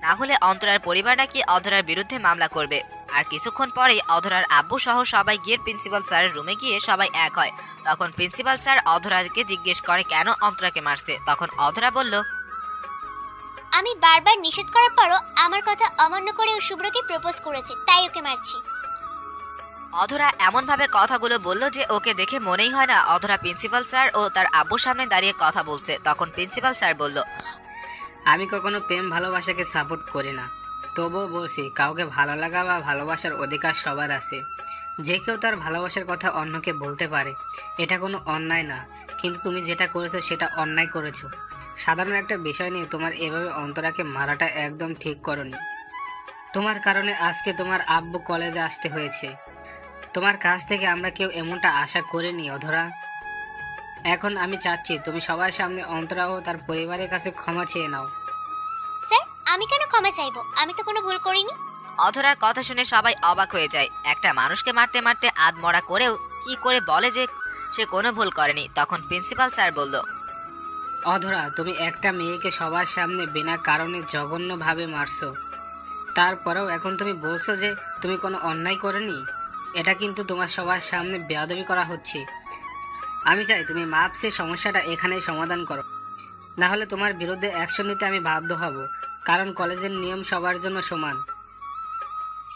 না হলে অন্তরার পরিবার নাকি অধরার বিরুদ্ধে মামলা করবে। আর কিছুক্ষণ পরেই অধরার আব্বু সহ সবাই গিয়ে প্রিন্সিপাল স্যারের রুমে গিয়ে সবাই এক হয়। তখন প্রিন্সিপাল স্যার অধরাকে জিজ্ঞেস করে কেন অন্তরাকে মারছে। তখন অধরা বলল, আমি বারবার নিষেধ করার পরও আমার কথা অমান্য করে ও শুভ্রকে প্রপোজ করেছে, তাই ওকে মারছি। অধরা এমনভাবে কথাগুলো বলল যে ওকে দেখে মনেই হয় না অধরা প্রিন্সিপাল স্যার ও তার আব্বুর সামনে দাঁড়িয়ে কথা বলছে। তখন প্রিন্সিপাল স্যার বলল, আমি কখনো প্রেম ভালোবাসাকে সাপোর্ট করি না, তবুও বলছি কাউকে ভালো লাগা বা ভালোবাসার অধিকার সবার আছে। যে কেউ তার ভালোবাসার কথা অন্যকে বলতে পারে, এটা কোনো অন্যায় না। কিন্তু তুমি যেটা করেছো সেটা অন্যায় করেছো। সাধারণ একটা বিষয় নিয়ে তোমার এভাবে অন্তরাকে মারাটা একদম ঠিক করনি। তোমার কারণে আজকে তোমার আব্বু কলেজে আসতে হয়েছে। তোমার কাছ থেকে আমরা কেউ এমনটা আশা করিনি অধরা। এখন আমি চাচ্ছি তুমি সবার সামনে অন্তরা ও তার পরিবারের কাছে ক্ষমা চেয়ে নাও। স্যার, আমি কেন ক্ষমা চাইবো? আমি তো কোনো ভুল করিনি। অধরার কথা শুনে সবাই অবাক হয়ে যায়। একটা মানুষকে মারতে মারতে আধমরা করেও কি করে বলে যে সে কোনো ভুল করেনি। তখন প্রিন্সিপাল স্যার বলল, অধরা, তুমি একটা মেয়েকে সবার সামনে বিনা কারণে জঘন্যভাবে মারছো, তারপরেও এখন তুমি বলছো যে তুমি কোনো অন্যায় করনি। এটা কিন্তু তোমার সবার সামনে বেয়াদবি করা হচ্ছে। আমি চাই তুমি মাপ চেয়ে সমস্যাটা এখানেই সমাধান করো, না হলে তোমার বিরুদ্ধে অ্যাকশন নিতে আমি বাধ্য হব, কারণ কলেজের নিয়ম সবার জন্য সমান।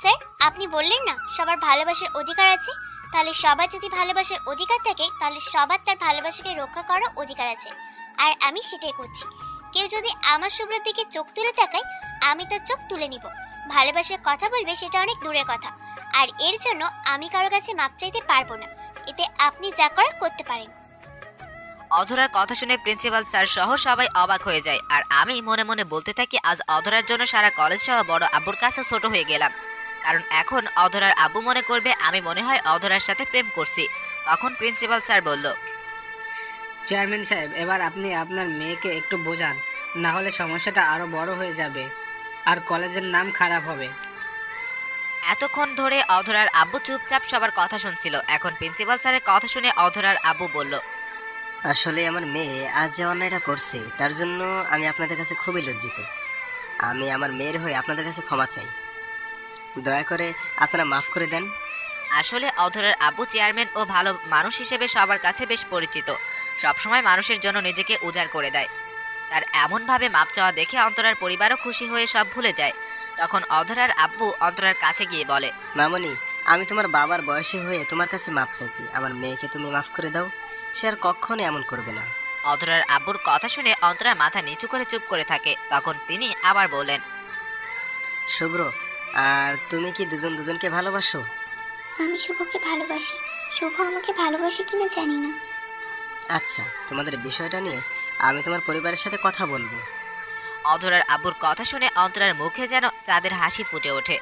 স্যার, আপনি বললেন না সবার ভালোবাসার অধিকার আছে, তাহলে সবার যদি ভালোবাসার অধিকার থাকে তাহলে সবার তার ভালোবাসাকে রক্ষা করার অধিকার আছে, আর আমি সেটাই করছি। কেউ যদি আমার শুভ্রের দিকে চোখ তুলে তাকায়, আমি তার চোখ তুলে নিব। ভালোবাসার কথা বলবে সেটা অনেক দূরের কথা, আর এর জন্য আমি কারো কাছে মাপ চাইতে পারবো না। এতে আপনি যা করার করতে পারেন। অধরার কথা শুনে প্রিন্সিপাল স্যার সহ সবাই অবাক হয়ে যায়। আর আমি মনে মনে বলতে থাকি, আজ অধরার জন্য সারা কলেজ সহ বড় আব্বুর কাছে ছোট হয়ে গেলাম। কারণ এখন অধরার আব্বু মনে করবে আমি মনে হয় অধরার সাথে প্রেম করছি। তখন প্রিন্সিপাল স্যার বলল, চেয়ারম্যান সাহেব, এবার আপনি আপনার মেয়েকে একটু বোঝান, না হলে সমস্যাটা আরো বড় হয়ে যাবে আর কলেজের নাম খারাপ হবে। এতক্ষণ ধরে অধরার আব্বু চুপচাপ সবার কথা শুনছিল। এখন প্রিন্সিপাল স্যারের কথা শুনে অধরার আব্বু বলল, আসলে আমার মেয়ে আজ যে অন্যায়টা করছে তার জন্য আমি আপনাদের কাছে খুবই লজ্জিত। আমি আমার মেয়ের হয়ে আপনাদের কাছে ক্ষমা চাই, দয়া করে আপনারা মাফ করে দেন। আসলে অধরার আব্বু চেয়ারম্যান ও ভালো মানুষ হিসেবে সবার কাছে বেশ পরিচিত। সবসময় মানুষের জন্য নিজেকে উজাড় করে দেয়। তার এমনভাবে মাপ চাওয়া দেখে অন্তরার পরিবারও খুশি হয়ে সব ভুলে যায়। তখন অধরার আব্বু অন্তরার কাছে গিয়ে বলে, মামনি, আমি তোমার বাবার বয়সী হয়ে তোমার কাছে মাপ চাইছি, আমার মেয়েকে তুমি মাফ করে দাও, সে আর কখনো এমন করবে না। অধরার আব্বুর কথা শুনে অন্তরার মাথা নিচু করে চুপ করে থাকে। তখন তিনি আবার বলেন, শুভ্র, আর তুমি কি দুজন দুজনকে ভালোবাসো? আমি শুভকে ভালোবাসি, শুভ আমাকে ভালোবাসে কিনা জানি না। আচ্ছা, তোমাদের বিষয়টা নিয়ে আমি তোমার পরিবারের সাথে কথা বলবো। অধরার আব্বুর কথা শুনে অন্তরার মুখে যেন চাঁদের হাসি ফুটে ওঠে।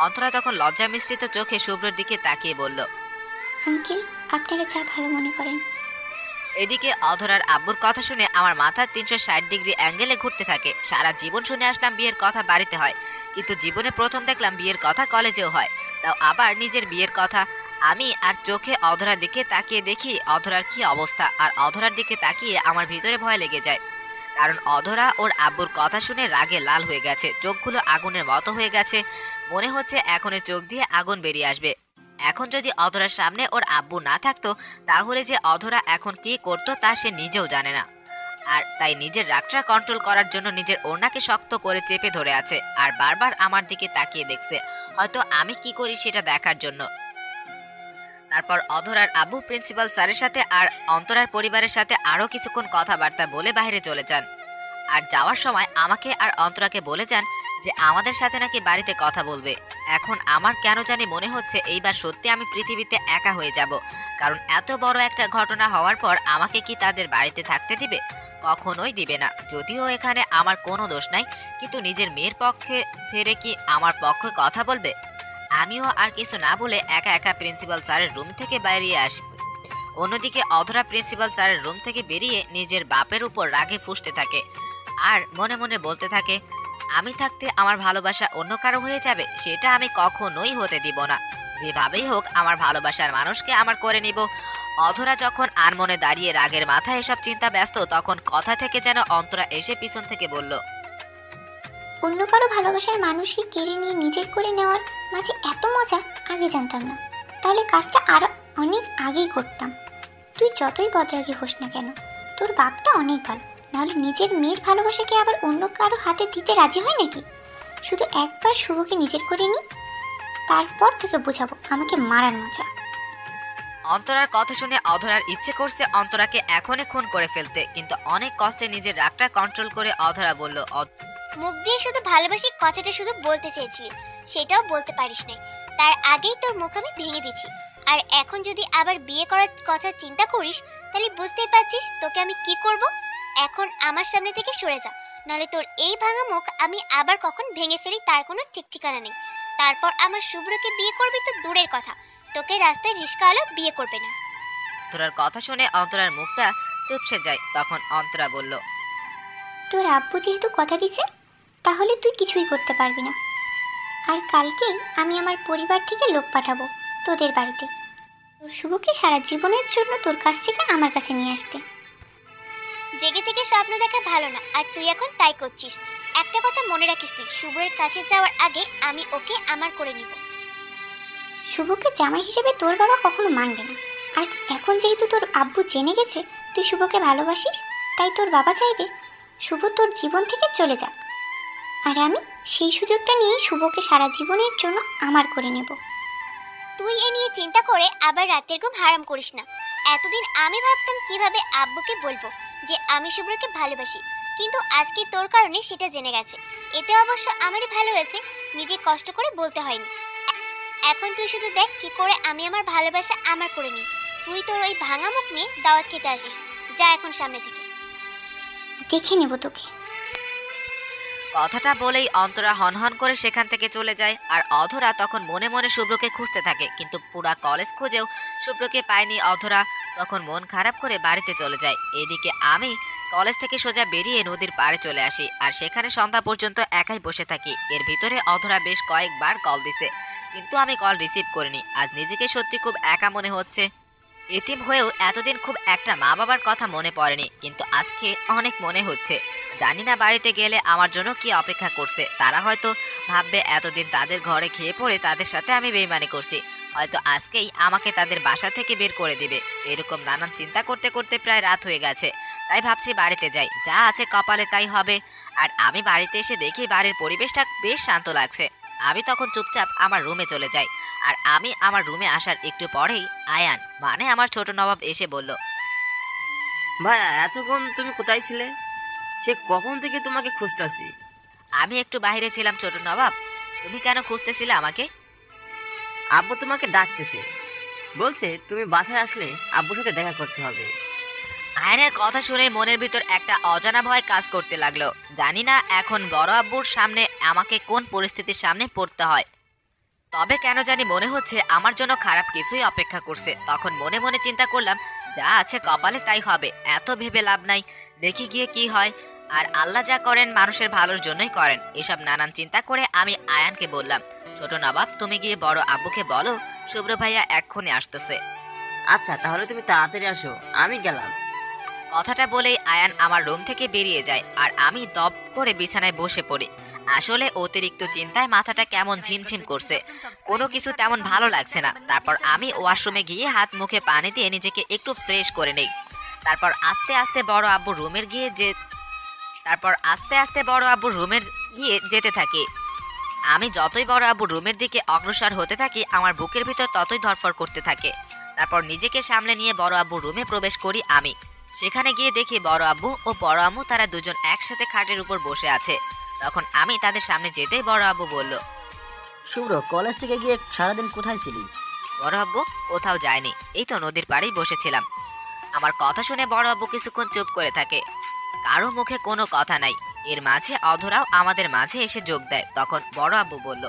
অন্তরা তখন লজ্জা মিশ্রিত চোখে শুভ্রর দিকে তাকিয়ে বলল, আঙ্কেল, আপনারা যা ভালো মনে করেন। এদিকে অধরার আব্বুর কথা শুনে আমার মাথা 360 ডিগ্রি অ্যাঙ্গেলে ঘুরতে থাকে। সারা জীবন শুনে আসলাম বিয়ের কথা বাড়িতে হয়, কিন্তু জীবনে প্রথম দেখলাম বিয়ের কথা কলেজেও হয়, তাও আবার নিজের বিয়ের কথা। আমি আর চোখে অধরার দিকে তাকিয়ে দেখি অধরার কি অবস্থা, আর অধরার দিকে তাকিয়ে আমার ভিতরে ভয় লেগে যায়। কারণ অধরা ওর আব্বুর কথা শুনে রাগে লাল হয়ে গেছে, চোখগুলো আগুনের মতো হয়ে গেছে। মনে হচ্ছে এখনই চোখ দিয়ে আগুন বেরিয়ে আসবে। এখন যদি অধরার সামনে ওর আব্বু না থাকতো, তাহলে যে অধরা এখন কি করতো তা সে নিজেও জানে না। আর তাই নিজের রাগটা কন্ট্রোল করার জন্য নিজের ওড়নাকে শক্ত করে চেপে ধরে আছে, আর বারবার আমার দিকে তাকিয়ে দেখছে, হয়তো আমি কি করি সেটা দেখার জন্য। তারপর অধরার আব্বু প্রিন্সিপাল স্যারের সাথে আর অন্তরার পরিবারের সাথে আরো কিছুক্ষণ কথাবার্তা বলে বাইরে চলে যান। আর যাওয়ার সময় আমাকে আর অন্তরাকে বলে যান যে আমাদের সাথে নাকি বাড়িতে কথা বলবে। এখন আমার কেন জানি মনে হচ্ছে এইবার সত্যি আমি পৃথিবীতে একা হয়ে যাব, কারণ এত বড় একটা ঘটনা হওয়ার পর আমাকে কি তাদের বাড়িতে থাকতে দিবে? কখনোই দিবে না। যদিও এখানে আমার কোনো দোষ নাই, কিন্তু নিজের মেয়ের পক্ষে ছেড়ে কি আমার পক্ষে কথা বলবে? আমিও আর কিছু না বলে একা একা প্রিন্সিপাল স্যারের রুম থেকে বেরিয়ে আসি। অন্যদিকে অধরা প্রিন্সিপাল স্যারের রুম থেকে বেরিয়ে নিজের বাপের উপর রাগে ফুঁসতে থাকে আর মনে মনে বলতে থাকে, আমি থাকতে আমার ভালোবাসা অন্য কারো হয়ে যাবে, সেটা আমি কখনোই হতে দিব না। যেভাবেই হোক আমার ভালোবাসার মানুষকে আমার করে নিব। অধরা যখন আনমনে দাঁড়িয়ে রাগের মাথায় এসব চিন্তা ব্যস্ত, তখন কথা থেকে যেন অন্তরা এসে পিছন থেকে বলল, অন্য কারো ভালোবাসার মানুষকে কেড়ে নিয়ে নিজের করে নেওয়ার মাঝে এত মজা আগে জানতাম না। তাহলে কাজটা আরো অনেক আগেই করতাম। তুই যতই বদরাগী হোস না কেন, তোর বাপটা অনেক ভালো, নাহলে নিজের মেয়ের ভালোবাসাকে আবার অন্য কারো হাতে দিতে রাজি হয় নাকি? শুধু একবার শুভকে নিজের করে নি, তারপর তোকে বোঝাবো আমাকে মারার মজা। অন্তরার কথা শুনে অধরার ইচ্ছে করছে অন্তরাকে এখনই খুন করে ফেলতে, কিন্তু অনেক কষ্টে নিজের রাগটা কন্ট্রোল করে অধরা বলল, মুখ দিয়ে শুধু ভালোবাসি কথাটা শুধু বলতে চেয়েছিলি, সেটাও বলতে পারিস নাই। তার আগেই তোর মুখ আমি ভেঙে দিচ্ছি। আর এখন যদি আবার বিয়ে করার কথা চিন্তা করিস, তাহলে বুঝতেই পারছিস তোকে আমি কি করব। এখন আমার সামনে থেকে সরে যা, নাহলে তোর এই ভাঙা মুখ আমি আবার কখন ভেঙে ফেলি তার কোনো ঠিক ঠিকানা নেই। তারপর আমার শুভ্রকে বিয়ে করবি তো দূরের কথা, তোকে রাস্তায় রিস্কাওয়ালা বিয়ে করবে না। অন্তরার কথা শুনে অন্তরার মুখটা চুপসে যায়। তখন অন্তরা বলল, তোর আব্বু যেহেতু কথা দিছে, তাহলে তুই কিছুই করতে পারবি না। আর কালকেই আমি আমার পরিবার থেকে লোক পাঠাবো তোদের বাড়িতে, তোর শুভকে সারা জীবনের জন্য তোর কাছ থেকে আমার কাছে নিয়ে আসতে। জেগে থেকে স্বপ্ন দেখা ভালো না, আর তুই এখন তাই করছিস। একটা কথা মনে রাখিস, তুই শুভ্রের কাছে যাওয়ার আগে আমি ওকে আমার করে নিব। শুভকে জামাই হিসেবে তোর বাবা কখনো মানবে না। আর এখন যেহেতু তোর আব্বু জেনে গেছে তুই শুভকে ভালোবাসিস, তাই তোর বাবা চাইবে শুভ তোর জীবন থেকে চলে যাক। আর আমি সেই সুযোগটা নিয়ে শুভকে সারা জীবনের জন্য আমার করে নেব। তুই এ নিয়ে চিন্তা করে আবার রাতের ঘুম হারাম করিস না। এতদিন আমি ভাবতাম কিভাবে আব্বুকে বলবো যে আমি শুভ্রকে ভালোবাসি, কিন্তু আজকে তোর কারণে সেটা জেনে গেছে। এতে অবশ্য আমারই ভালো হয়েছে, নিজে কষ্ট করে বলতে হয়নি। এখন তুই শুধু দেখ কি করে আমি আমার ভালোবাসা আমার করে নিই। তুই তোর ওই ভাঙা মুখ নিয়ে দাওয়াত খেতে আসিস, যা এখন সামনে থেকে। দেখে নেব তোকে। কথাটা বলেই অন্তরা হনহন করে সেখান থেকে চলে যায়। আর অধরা তখন মনে মনে শুভ্রকে খুঁজতে থাকে, কিন্তু পুরা কলেজ খুঁজেও শুভ্রকে পায়নি অধরা। তখন মন খারাপ করে বাড়িতে চলে যায়। এদিকে আমি কলেজ থেকে সোজা বেরিয়ে নদীর পাড়ে চলে আসি, আর সেখানে সন্ধ্যা পর্যন্ত একাই বসে থাকি। এর ভিতরে অধরা বেশ কয়েকবার কল দিছে, কিন্তু আমি কল রিসিভ করিনি। আজ নিজেকে সত্যি খুব একা মনে হচ্ছে। এতিম হয়েও এতদিন খুব একটা মা বাবার কথা মনে পড়েনি, কিন্তু আজকে অনেক মনে হচ্ছে। জানি না বাড়িতে গেলে আমার জন্য কি অপেক্ষা করছে। তারা হয়তো ভাববে এতদিন তাদের ঘরে খেয়ে পড়ে তাদের সাথে আমি বেইমানি করছি, হয়তো আজকেই আমাকে তাদের বাসা থেকে বের করে দিবে। এরকম নানান চিন্তা করতে করতে প্রায় রাত হয়ে গেছে। তাই ভাবছি বাড়িতে যাই, যা আছে কপালে তাই হবে। আর আমি বাড়িতে এসে দেখি বাড়ির পরিবেশটা বেশ শান্ত লাগছে। আমি তখন চুপচাপ আমার রুমে চলে যাই। আর আমি আমার রুমে আসার একটু পরেই আয়ান মানে আমার ছোট নবাব এসে বলল, ভাইয়া এতক্ষণ তুমি কোথায় ছিলে? সে কখন থেকে তোমাকে খুঁজতাছি। আমি একটু বাইরে ছিলাম ছোট নবাব, তুমি কেন খুঁজতেছিলে আমাকে? আব্বু তোমাকে ডাকতেছে, বলছে তুমি বাসায় আসলে আব্বুর সাথে দেখা করতে হবে। আয়নের কথা শুনে মনের ভিতর একটা অজানা ভয় কাজ করতে লাগলো। জানি না এখন বড় আব্বুর সামনে আমাকে কোন পরিস্থিতির সামনে পড়তে হয়, তবে কেন জানি মনে হচ্ছে আমার জন্য খারাপ কিছুই অপেক্ষা করছে। তখন মনে মনে চিন্তা করলাম, যা আছে কপালে তাই হবে, এত ভেবে লাভ নাই, দেখি গিয়ে কি হয়। আর আল্লাহ যা করেন মানুষের ভালোর জন্যই করেন। এসব নানান চিন্তা করে আমি আয়ানকে বললাম, ছোট নবাব তুমি গিয়ে বড় আব্বুকে বলো শুভ্র ভাইয়া এক্ষুনি আসতেছে। আচ্ছা তাহলে তুমি তাড়াতাড়ি আসো, আমি গেলাম। কথাটা বলেই আয়ান আমার রুম থেকে বেরিয়ে যায়, আর আমি দপ করে বিছানায় বসে পড়ি। আসলে অতিরিক্ত চিন্তায় মাথাটা কেমন ঝিমঝিম করছে, কোনো কিছু তেমন ভালো লাগছে না। তারপর আমি ওয়াশরুমে গিয়ে হাত মুখে পানি দিয়ে নিজেকে একটু ফ্রেশ করে নেই। তারপর আস্তে আস্তে বড় আব্বুর রুমের গিয়ে যেতে থাকি। আমি যতই বড় আব্বুর রুমের দিকে অগ্রসর হতে থাকি, আমার বুকের ভিতর ততই ধরফর করতে থাকে। তারপর নিজেকে সামলে নিয়ে বড় আব্বুর রুমে প্রবেশ করি আমি। সেখানে গিয়ে দেখি বড় আব্বু ও বড় আম্মু তারা দুজন একসাথে খাটের উপর বসে আছে। তখন আমি তাদের সামনে যেতেই বড় আব্বু বলল, শুভ্র কলেজ থেকে গিয়ে সারাদিন কোথায় ছিলি? বড় আব্বু কোথাও যায়নি, এই তো নদীর পাড়েই বসেছিলাম। আমার কথা শুনে বড় আব্বু কিছুক্ষণ চুপ করে থাকে, কারো মুখে কোনো কথা নাই। এর মাঝে অধরাও আমাদের মাঝে এসে যোগ দেয়। তখন বড় আব্বু বলল,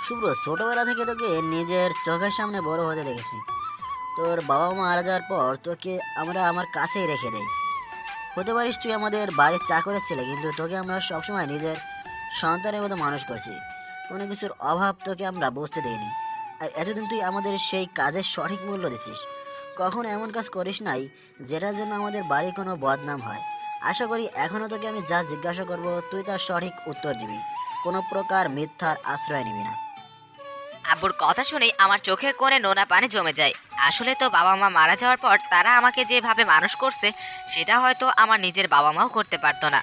শুভ্র ছোটবেলা থেকে তোকে নিজের চোখের সামনে বড় হতে দেখেছি। তোর বাবা মা মারা যাওয়ার পর তোকে আমরা আমার কাছেই রেখে দেই। হতে পারিস তুই আমাদের বাড়ির চাকরের ছেলে, কিন্তু তোকে আমরা সবসময় নিজের সন্তানের মতো মানুষ করছি। কোনো কিছুর অভাব তোকে আমরা বুঝতে দিইনি। আর এতদিন তুই আমাদের সেই কাজের সঠিক মূল্য দিছিস। কখনো এমন কাজ করিস নাই যেটার জন্য আমাদের বাড়ি কোনো বদনাম হয়। আশা করি এখনও তোকে আমি যা জিজ্ঞাসা করব তুই তার সঠিক উত্তর দিবি, কোনো প্রকার মিথ্যার আশ্রয় নিবি না। আব্বুর কথা শুনেই আমার চোখের কোণে নোনা পানি জমে যায়। আসলে তো বাবা মা মারা যাওয়ার পর তারা আমাকে যেভাবে মানুষ করছে সেটা হয়তো আমার নিজের বাবা মাও করতে পারতো না।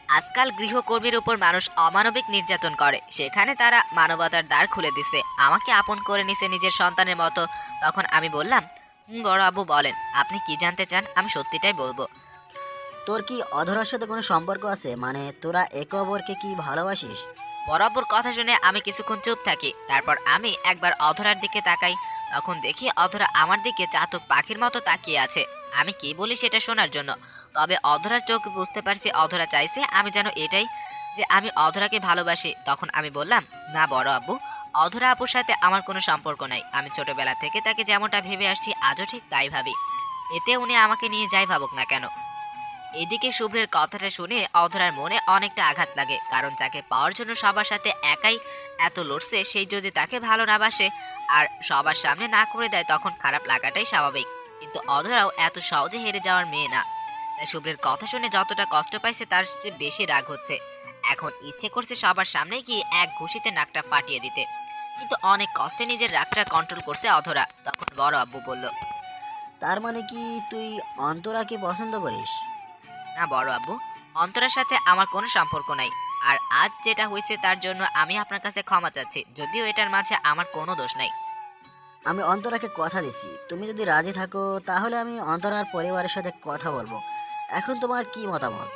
আজকাল গৃহকর্মীর উপর মানুষ অমানবিক নির্যাতন করে, সেখানে তারা মানবতার দ্বার খুলে দিছে, আমাকে আপন করে নিছে নিজের সন্তানের মতো। তখন আমি বললাম, বড় আব্বু বলেন, আপনি কি জানতে চান? আমি সত্যিটাই বলবো। তোর কি অধরার সাথে কোনো সম্পর্ক আছে? মানে তোরা একে অপরকে কি ভালোবাসিস? বড় আব্বুর কথা শুনে আমি কিছুক্ষণ চুপ থাকি। তারপর আমি একবার অধরার দিকে তাকাই। তখন দেখি অধরা আমার দিকে চাতক পাখির মতো তাকিয়ে আছে, আমি কি বলি সেটা শোনার জন্য। তবে অধরার চোখ বুঝতে পারছি অধরা চাইছে আমি যেন এটাই যে আমি অধরাকে ভালোবাসি। তখন আমি বললাম, না বড় আব্বু, অধরা আপুর সাথে আমার কোনো সম্পর্ক নাই। আমি ছোটবেলা থেকে তাকে যেমনটা ভেবে আসছি আজও ঠিক তাই ভাবি, এতে উনি আমাকে নিয়ে যাই ভাবুক না কেন। এদিকে শুভ্রের কথাটা শুনে অধরার মনে অনেকটা আঘাত লাগে, কারণ যাকে পাওয়ার জন্য সবার সাথে একাই এত লড়ছে সেই যদি তাকে ভালো না বাসে আর সবার সামনে না করে দেয় তখন খারাপ লাগাটাই স্বাভাবিক। কিন্তু অধরাও এত সহজে হেরে যাওয়ার মেয়ে না, তাই শুভ্রের কথা শুনে যতটা কষ্ট পাইছে তার চেয়ে বেশি রাগ হচ্ছে। এখন ইচ্ছে করছে সবার সামনে গিয়ে এক ঘুষিতে নাকটা ফাটিয়ে দিতে, কিন্তু অনেক কষ্টে নিজের রাগটা কন্ট্রোল করছে অধরা। তখন বড় আব্বু বলল, তার মানে কি তুই অন্তরাকে পছন্দ করিস? না বড় আব্বু, অন্তরার সাথে আমার কোনো সম্পর্ক নাই। আর আজ যেটা হয়েছে তার জন্য আমি আপনার কাছে ক্ষমা চাচ্ছি, যদিও এটার মাঝে আমার কোনো দোষ নাই। আমি অন্তরাকে কথা দিছি, তুমি যদি রাজি থাকো তাহলে আমি অন্তরার পরিবারের সাথে কথা বলবো। এখন তোমার কি মতামত?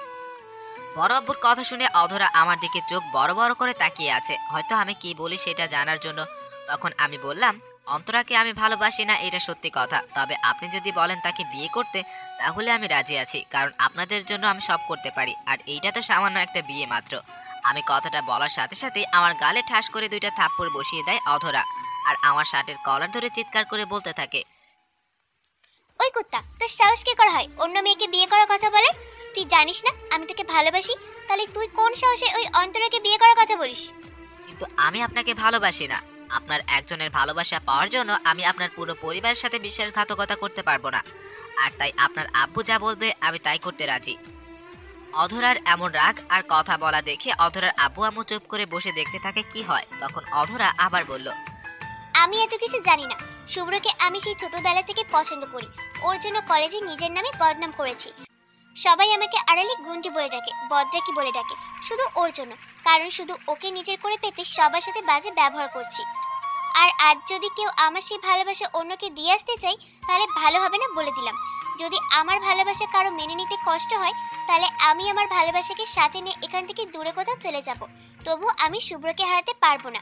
বড় আব্বুর কথা শুনে অধরা আমার দিকে চোখ বড় বড় করে তাকিয়ে আছে, হয়তো আমি কি বলি সেটা জানার জন্য। তখন আমি বললাম, অন্তরাকে আমি ভালোবাসি না এটা সত্যি কথা, তবে আপনি যদি বলেন তাকে বিয়ে করতে তাহলে আমি রাজি আছি, কারণ আপনাদের জন্য আমি সব করতে পারি। আর এইটা তো সামান্য একটা বিয়ে মাত্র। আমি কথাটা বলার সাথে সাথে আমার গালে ঠাস করে 2টা থাপ্পড় বসিয়ে দেয় অধরা, আর আমার শার্টের কলার ধরে চিৎকার করে বলতে থাকে, ওই কুত্তা, তোর সাহস কি করে হয় অন্য মেয়েকে বিয়ে করার কথা বলার? তুই জানিস না আমি তোকে ভালোবাসি, তাহলে তুই কোন সাহসে ওই অন্তরাকে বিয়ে করার কথা বলিস? কিন্তু আমি আপনাকে ভালোবাসি না। আপনার একজনের ভালোবাসা পাওয়ার জন্য আমি আপনার পুরো পরিবারের সাথে বিশ্বাসঘাতকতা করতে পারবো না, আর তাই আপনার আব্বু যা বলবে আমি তাই করতে রাজি। অধরার এমন রাগ আর কথা বলা দেখে অধরার আব্বু আম্মু চুপ করে বসে দেখতে থাকে কি হয়। তখন অধরা আবার বলল, আমি এত কিছু জানি না। শুভ্রকে আমি সেই ছোটবেলা থেকে পছন্দ করি, ওর জন্য কলেজে নিজের নামে বদনাম করেছি। সবাই আমাকে আড়ালে গুন্ডি বলে ডাকে, বদরাকি বলে ডাকে, শুধু ওর জন্য, কারণ শুধু ওকে নিজের করে পেতে সবার সাথে বাজে ব্যবহার করছি। আর আজ যদি কেউ আমার সেই ভালোবাসা অন্যকে দিয়ে আসতে চাই তাহলে ভালো হবে না বলে দিলাম। যদি আমার ভালোবাসা কারো মেনে নিতে কষ্ট হয় তাহলে আমি আমার ভালোবাসাকে সাথে নিয়ে এখান থেকে দূরে কোথাও চলে যাব, তবু আমি শুভ্রকে হারাতে পারবো না।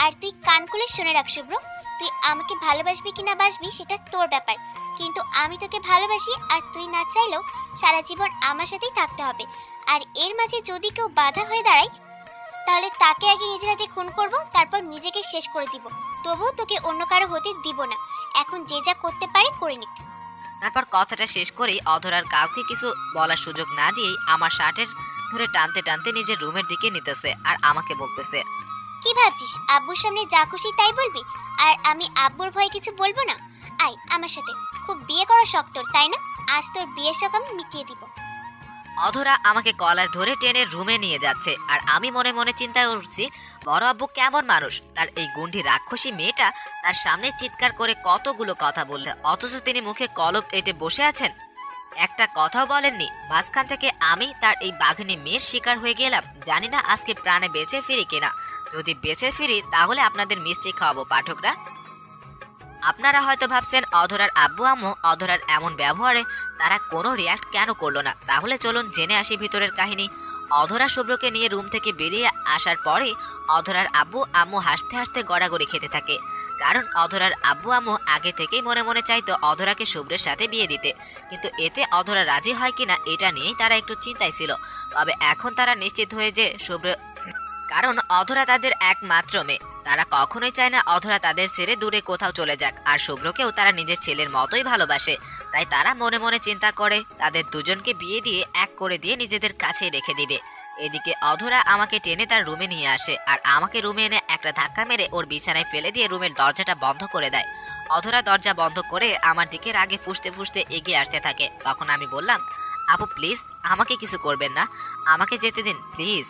আর তুই কান খুলে শুনে রাখ শুভ্র, তুই আমাকে ভালোবাসবি কিনা বাসবি সেটা তোর ব্যাপার, কিন্তু আমি তোকে ভালোবাসি আর তুই না চাইলেও সারা জীবন আমার সাথেই থাকতে হবে। আর এর মাঝে যদি কেউ বাধা হয়ে দাঁড়ায় তাহলে তাকে আগে নিজের হাতে খুন করব, তারপর নিজেকে শেষ করে দিব, তবুও তোকে অন্য কারো হতে দিব না। এখন যে যা করতে পারে করে নিক। তারপর কথাটা শেষ করেই অধরার কাউকে কিছু বলার সুযোগ না দিয়েই আমার শার্টের ধরে টানতে টানতে নিজের রুমের দিকে নিতেছে আর আমাকে বলতেছে, কি ভাবছিস আব্বুর সামনে যা খুশি তাই বলবি আর আমি আব্বুর ভয়ে কিছু বলবো না? আয় আমার সাথে, খুব বিয়ে করার শখ তোর তাই না? আজ তোর বিয়ের শখ আমি মিটিয়ে দিব। অধরা আমাকে কলার ধরে টেনে রুমে নিয়ে যাচ্ছে, আর আমি মনে মনে চিন্তা করছি বড় আব্বু কেমন মানুষ, তার এই গুন্ডি রাক্ষসী মেয়েটা তার সামনে চিৎকার করে কতগুলো কথা বললে, অথচ তিনি মুখে কলপ এঁটে বসে আছেন, একটা কথাও বলেননি। মাঝখান থেকে আমি তার এই বাঘিনী মেয়ের শিকার হয়ে গেলাম। জানি না আজকে প্রাণে বেঁচে ফিরি কিনা। যদি বেঁচে ফিরি তাহলে আপনাদের মিষ্টি খাওয়াবো পাঠকরা। আপনারা হয়তো ভাবছেন অধরার আব্বু আম্মু অধরার এমন ব্যবহারে তারা কোনো রিয়াক্ট কেন করলো না। তাহলে চলুন জেনে আসি ভিতরের কাহিনী। অধরা শুভ্রকে নিয়ে রুম থেকে বেরিয়ে আসার পরে অধরার আব্বু আম্মু হাসতে হাসতে গড়াগড়ি খেতে থাকে, কারণ অধরার আব্বু আম্মু আগে থেকেই মনে মনে চাইতো অধরাকে শুভ্রের সাথে বিয়ে দিতে, কিন্তু এতে অধরা রাজি হয় কিনা এটা নিয়েই তারা একটু চিন্তায় ছিল। তবে এখন তারা নিশ্চিত হয়ে যে শুভ্র, কারণ অধরা তাদের একমাত্র মেয়ে, তারা কখনোই চায় না অধরা তাদের ছেড়ে দূরে কোথাও চলে যাক। আর শুভ্রকেও তারা নিজের ছেলের মতোই ভালোবাসে, তাই তারা মনে মনে চিন্তা করে তাদের দুজনকে বিয়ে দিয়ে এক করে দিয়ে নিজেদের কাছেই রেখে দিবে। এদিকে অধরা আমাকে টেনে তার রুমে নিয়ে আসে, আর আমাকে রুমে এনে একটা ধাক্কা মেরে ওর বিছানায় ফেলে দিয়ে রুমের দরজাটা বন্ধ করে দেয়। অধরা দরজা বন্ধ করে আমার দিকে রাগে ফুঁসতে ফুঁসতে এগিয়ে আসতে থাকে। তখন আমি বললাম, আপু প্লিজ আমাকে কিছু করবেন না, আমাকে যেতে দিন প্লিজ।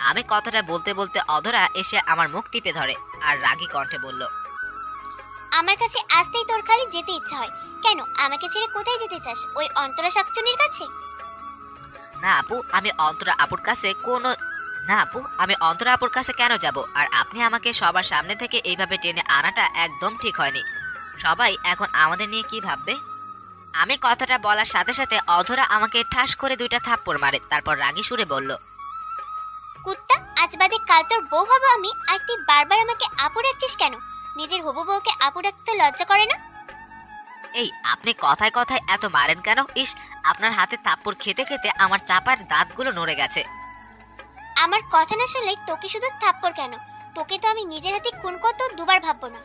আমি কথাটা বলতে বলতে অধরা এসে আমার মুখ টিপে ধরে আর রাগী কণ্ঠে বলল, আমার কাছে আসতেই তোর খালি যেতে ইচ্ছা হয় কেন? আমাকে ছেড়ে কোথায় যেতে চাস? ওই অন্তরা শাকচুনির কাছে? না আপু, আমি অন্তরা আপুর কাছে কেন যাব? আর আপনি আমাকে সবার সামনে থেকে এইভাবে টেনে আনাটা একদম ঠিক হয়নি। সবাই এখন আমাদের নিয়ে কি ভাববে? আমি কথাটা বলার সাথে সাথে অধরা আমাকে ঠাস করে 2টা থাপ্পড় মারে, তারপর রাগী সুরে বলল, কুত্তা, আজ বাদে কাল তোর বউ হবো আমি, আর তুই বারবার আমাকে আপু ডাকছিস কেন? নিজের হবু বউকে আপু ডাকতে লজ্জা করে না? এই আপনি কথায় কথায় এত মারেন কেন? ইস, আপনার হাতে থাপ্পড় খেতে খেতে আমার চাপার দাঁতগুলো নড়ে গেছে। আমার কথা না শুনলে তোকে শুধু থাপ্পড় কেন, তোকে তো আমি নিজের হাতে খুন করতে দুবার ভাববো না।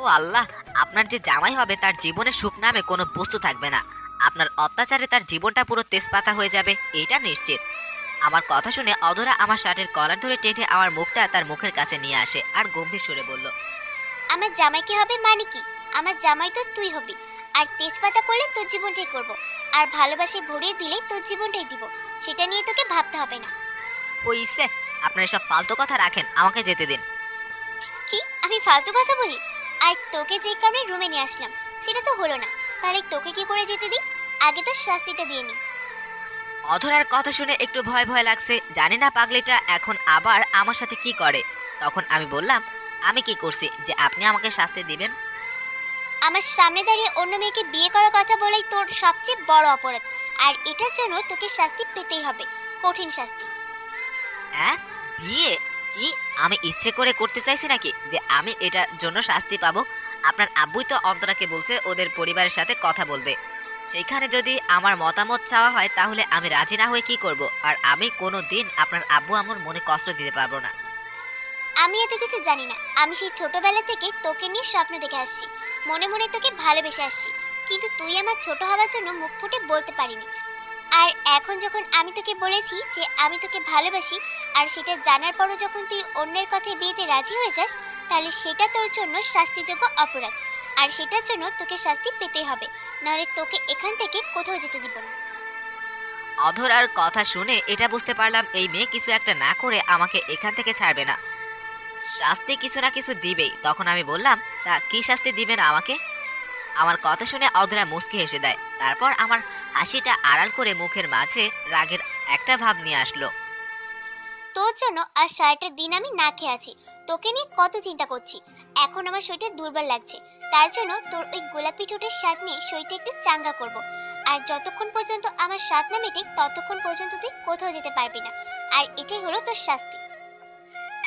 ও আল্লাহ, আপনার যে জামাই হবে তার জীবনে সুখ নামে কোনো বস্তু থাকবে না। আপনি কথায় কথায় এত মারেন কেন? ইস, আপনার হাতে থাপ্পড় খেতে খেতে আমার চাপার দাঁতগুলো নড়ে গেছে। আমার কথা না শুনলেই তোকে শুধু থাপ্পড় কেন, তোকে তো আমি নিজের হাতে খুন করতে দুবার ভাববো না। ও আল্লাহ, আপনার যে জামাই হবে তার জীবনে সুখ নামে কোনো বস্তু থাকবে না। আপনার অত্যাচারে তার জীবনটা পুরো তেজপাতা হয়ে যাবে, এটা নিশ্চিত। আমার কথা শুনে অধরা আমার শার্টের কলার ধরে টেনে আমার মুখটা তার মুখের কাছে নিয়ে আসে আর গম্ভীর সুরে বলল, আমার জামাই কি হবে মানে কি? আমার জামাই তো তুই হবি, আর তেজপাতা করলে তোর জীবনটাই করব, আর ভালোবাসে ভরিয়ে দিলে তোর জীবনটাই দিব, সেটা নিয়ে তোকে ভাবতে হবে না। ওইসে, আপনার সব ফালতু কথা রাখেন, আমাকে যেতে দিন। কি আমি ফালতু কথা বলি? আর তোকে যে কারণে রুমে নিয়ে আসলাম সেটা তো হলো না, তাহলে তোকে কি করে যেতে দিই? আগে তো শাস্তিটা দিয়ে নি। অধরার কথা শুনে একটু ভয় ভয় লাগছে, জানি না পাগলিটা এখন আবার আমার সাথে কি করে। তখন আমি বললাম, আমি কি করছি যে আপনি আমাকে শাস্তি দিবেন? আমার সামনে দাঁড়িয়ে অন্য মেয়েকে বিয়ে করার কথা বলেই তোর সবচেয়ে বড় অপরাধ, আর এটার জন্য তোকে শাস্তি পেতেই হবে, কঠিন শাস্তি। হ্যাঁ, বিয়ে? কি আমি ইচ্ছে করে করতে চাইছি নাকি যে আমি এটার জন্য শাস্তি পাবো? আপনার আব্বুই তো অন্তরাকে বলছে ওদের পরিবারের সাথে কথা বলবে, সেইখানে যদি আমার মতামত চাওয়া হয় তাহলে আমি রাজি না হয়ে কি করব? আর আমি কোনো দিন আপনার আব্বু আমার মনে কষ্ট দিতে পারবো না। আমি এত কিছু জানি না, আমি সেই ছোটবেলা থেকে তোকে নিয়ে স্বপ্ন দেখে আসছি, মনে মনে তোকে ভালোবেসে আসছি, কিন্তু তুই আমার ছোট হওয়ার জন্য মুখ ফুটে বলতে পারিনি। আর এখন যখন আমি তোকে বলেছি যে আমি তোকে ভালোবাসি, আর সেটা জানার পরও যখন তুই অন্যের কথায় বিয়েতে রাজি হয়ে যাস, তাহলে সেটা তোর জন্য শাস্তিযোগ্য অপরাধ, আর সেটার জন্য তোকে শাস্তি পেতেই হবে, নাহলে তোকে এখান থেকে কোথাও যেতে দিব না। অধরার কথা শুনে এটা বুঝতে পারলাম এই মেয়ে কিছু একটা না করে আমাকে এখান থেকে ছাড়বে না, শাস্তি কিছু না কিছু দিবেই। তখন আমি বললাম, তা কি শাস্তি দিবেন আমাকে? আমার কথা শুনে অধরা মুচকি হেসে দেয়, তারপর আমার হাসিটা আড়াল করে মুখের মাঝে রাগের একটা ভাব নিয়ে আসলো। তোর জন্য আজ সারাটা দিন আমি না খেয়ে আছি, তোকে নিয়ে কত চিন্তা করছি, এখন আমার শরীরটা দুর্বল লাগছে, তার জন্য তোর ওই গোলাপি ঠোঁটের স্বাদ নিয়ে শরীরটা একটু চাঙ্গা করব, আর যতক্ষণ পর্যন্ত আমার স্বাদ না মেটে ততক্ষণ পর্যন্ত তুই কোথাও যেতে পারবি না, আর এটাই হলো তোর শাস্তি।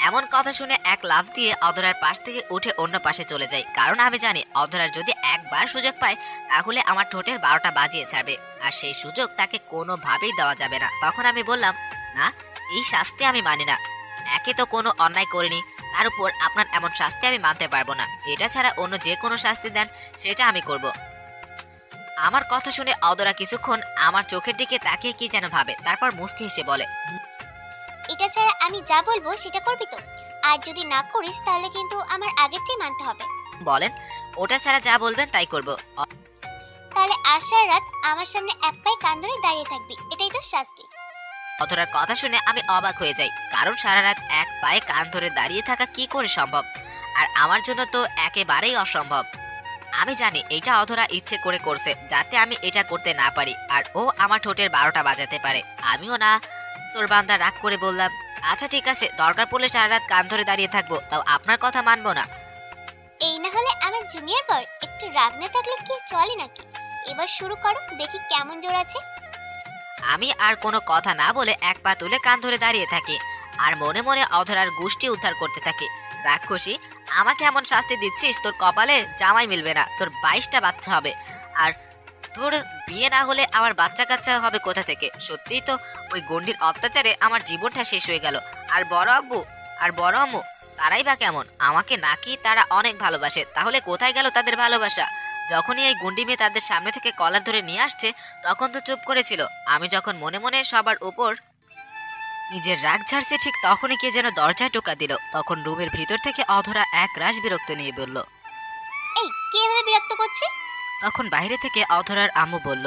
এমন কথা শুনে এক লাফ দিয়ে অধরার পাশ থেকে উঠে অন্য পাশে চলে যাই, কারণ আমি জানি অধরার যদি একবার সুযোগ পায় তাহলে আমার ঠোঁটের 12টা বাজিয়ে ছাড়বে, আর সেই সুযোগ তাকে কোনোভাবেই দেওয়া যাবে না। তখন আমি বললাম, না, এই শাস্তি আমি মানি না, একে তো কোনো অন্যায় করিনি, তার উপর আপনার এমন শাস্তি আমি মানতে পারবো না, এটা ছাড়া অন্য যে কোনো শাস্তি দেন সেটা আমি করব। আমার কথা শুনে অধরা কিছুক্ষণ আমার চোখের দিকে তাকিয়ে কি যেন ভাবে, তারপর মুচকি হেসে বলে, এটা ছাড়া আমি যা বলবো সেটা করবি তো? আর যদি না করিস তাহলে কিন্তু আমার আগেরটাই মানতে হবে। বলেন, ওটা ছাড়া যা বলবেন তাই করব। তাহলে আজ সারা রাত আমার সামনে এক পায়ে কান ধরে দাঁড়িয়ে থাকবি, এটাই তো শাস্তি। অধরার কথা শুনে আমি অবাক হয়ে যাই, কারণ সারা রাত এক পায়ে কান ধরে দাঁড়িয়ে থাকা কি করে সম্ভব, আর আমার জন্য তো একেবারেই অসম্ভব। আমি জানি এটা অধরা ইচ্ছে করে করছে যাতে আমি এটা করতে না পারি, আর ও আমার ঠোঁটের 12টা বাজাতে পারে। আমিও না সোরবান্দা রাগ করে বললাম, আচ্ছা ঠিক আছে, দরকার পড়লে সারা রাত কান ধরে দাঁড়িয়ে থাকবো, তাও আপনার কথা মানবো না। এই না হলে আমার জুনিয়র বর, একটু রাগ না থাকলে কি চলে নাকি? এবার শুরু করো, দেখি কেমন জোর আছে। আমি আর কোনো কথা না বলে এক পা তুলে কান ধরে দাঁড়িয়ে থাকি, আর মনে মনে অধরার গোষ্ঠী উদ্ধার করতে থাকি। রাক্ষসী, আমাকে এমন শাস্তি দিচ্ছিস, তোর কপালে জামাই মিলবে না, তোর 22টা বাচ্চা হবে, আর তোর বিয়ে না হলে আমার বাচ্চা কাচ্চা হবে কোথা থেকে? সত্যিই তো ওই গন্ডির অত্যাচারে আমার জীবনটা শেষ হয়ে গেল। আর বড় আব্বু আর বড় আম্মু, তারাই বা কেমন? আমাকে নাকি তারা অনেক ভালোবাসে, তাহলে কোথায় গেল তাদের ভালোবাসা? যখনই এই গুন্ডি মেয়ে তাদের সামনে থেকে কলার ধরে নিয়ে আসছে তখন তো চুপ করেছিল, আমি যখন মনে মনে সবার উপর নিজের রাগ ঝাড়ছে ঠিক তখনই কে যেন দরজায় টোকা দিল। তখন রুমের ভিতর থেকে অধরা এক রাশ বিরক্ত নিয়ে বলল, এই কে এভাবে বিরক্ত করছে? তখন বাইরে থেকে অধরার আম্মু বলল,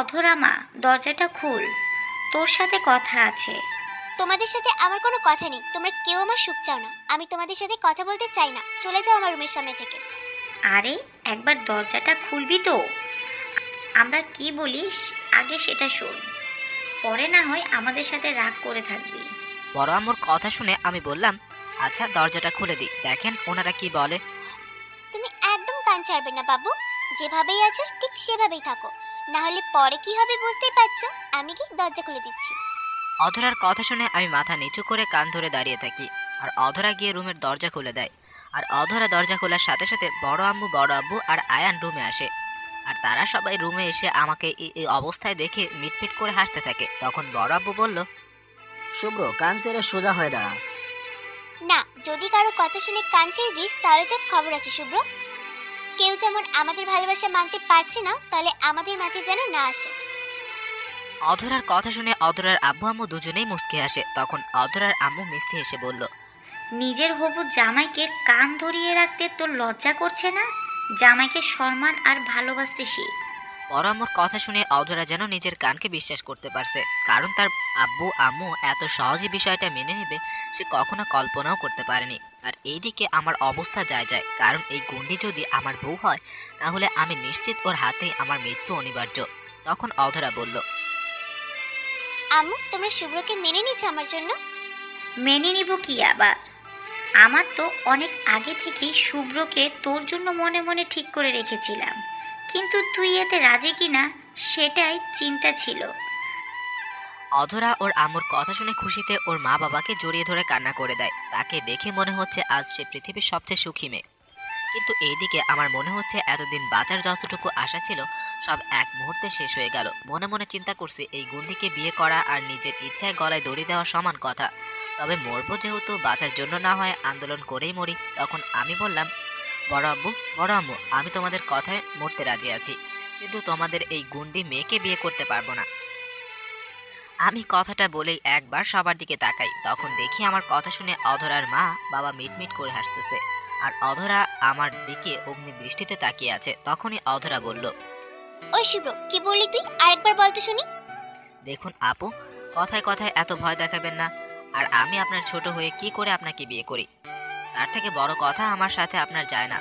অধরা মা, দরজাটা খুল, তোর সাথে কথা আছে। তোমাদের সাথে আমার কোনো কথা নেই, তোমরা কেউ আমার সুখ চাও না, আমি তোমাদের সাথে কথা বলতে চাই না, চলে যাও আমার রুমের সামনে থেকে। আরে একবার দরজাটা খুলবি তো? আমরা কি বলিস আগে সেটা শোন, পরে না হয় আমাদের সাথে রাগ করে থাকবি। বড় আম্মুর কথা শুনে আমি বললাম, আচ্ছা দরজাটা খুলে দিই, দেখেন ওনারা কি বলে। তুমি একদম কান ছাড়বে না বাবু, যেভাবেই আছো ঠিক সেভাবেই থাকো, না হলে পরে কি হবে বুঝতেই পারছো। আমি কি দরজা খুলে দিচ্ছি। অধরার কথা শুনে আমি মাথা নিচু করে কান ধরে দাঁড়িয়ে থাকি, আর অধরা গিয়ে রুমের দরজা খুলে দেয়। আর অধরা দরজা খোলার সাথে সাথে বড় আব্বু আর আয়ান রুমে আসে, আর তারা সবাই রুমে এসে আমাকে এই অবস্থায় দেখে মিটমিট করে হাসতে থাকে। তখন বড় আব্বু বলল, শুভ্র, কান ছেড়ে সোজা হয়ে দাঁড়া। না, যদি কারো কথা শুনে কান ছেড়ে দিস তাহলে তোর খবর আছে শুভ্র। কেউ যেমন আমাদের ভালোবাসা মানতে পারছে না, তাহলে আমাদের মাঝে যেন না আসে। অধরার কথা শুনে অধরার আব্বু আম্মু দুজনেই মুচকি আসে। তখন অধরার আম্মু মিষ্টি হেসে বলল, নিজের হবু জামাইকে কান ধরিয়ে রাখতে তোর লজ্জা করছে না? জামাইকে সম্মান আর ভালোবাসতে শিখ। বড় আম্মুর কথা শুনে অধরা যেন নিজের কানকে বিশ্বাস করতে পারছে, কারণ তার আব্বু আম্মু এত সহজে বিষয়টা মেনে নেবে সে কখনো কল্পনাও করতে পারেনি। আর এইদিকে আমার অবস্থা যায়, কারণ এই গুন্ডি যদি আমার বউ হয় তাহলে আমি নিশ্চিত ওর হাতেই আমার মৃত্যু অনিবার্য। তখন অধরা বলল, আম্মু, তোমরা শুভ্রকে মেনে নিচ্ছ আমার জন্য? মেনে নিব কি আবার? আমার তো অনেক আগে থেকেই শুভ্রকে তোর জন্য মনে মনে ঠিক করে রেখেছিলাম, কিন্তু তুই এতে রাজি কিনা সেটাই চিন্তা ছিল। অধরা ওর আম্মুর কথা শুনে খুশিতে ওর মা বাবাকে জড়িয়ে ধরে কান্না করে দেয়। তাকে দেখে মনে হচ্ছে আজ সে পৃথিবীর সবচেয়ে সুখী মেয়ে। কিন্তু এইদিকে আমার মনে হচ্ছে এতদিন বাঁচার যতটুকু আশা ছিল সব এক মুহূর্তে শেষ হয়ে গেল। মনে মনে চিন্তা করছি এই গুন্ডিকে বিয়ে করা আর নিজের ইচ্ছায় গলায় দড়ি দেওয়া সমান কথা, তবে মরবো যেহেতু বাঁচার জন্য না হয় আন্দোলন করেই মরি। তখন আমি বললাম, বড় আম্মু, আমি তোমাদের কথায় মরতে রাজি আছি, কিন্তু তোমাদের এই গুন্ডি মেয়েকে বিয়ে করতে পারবো না। আমি কথাটা বলেই একবার সবার দিকে তাকাই, তখন দেখি আমার কথা শুনে অধরার মা বাবা মিটমিট করে হাসতেছে আর অধরা আমার দিকে অগ্নি দৃষ্টিতে তাকিয়ে আছে। তখনই অধরা বলল, ওই শুভ্র, কি বললি তুই? আরেকবার বলতে শুনি। দেখুন আপু, কথায় কথায় এত ভয় দেখাবেন না। আর আমি আপনার ছোট হয়ে কি করে আপনাকে বিয়ে করি? তার থেকে বড় কথা আমার সাথে আপনার যায় না।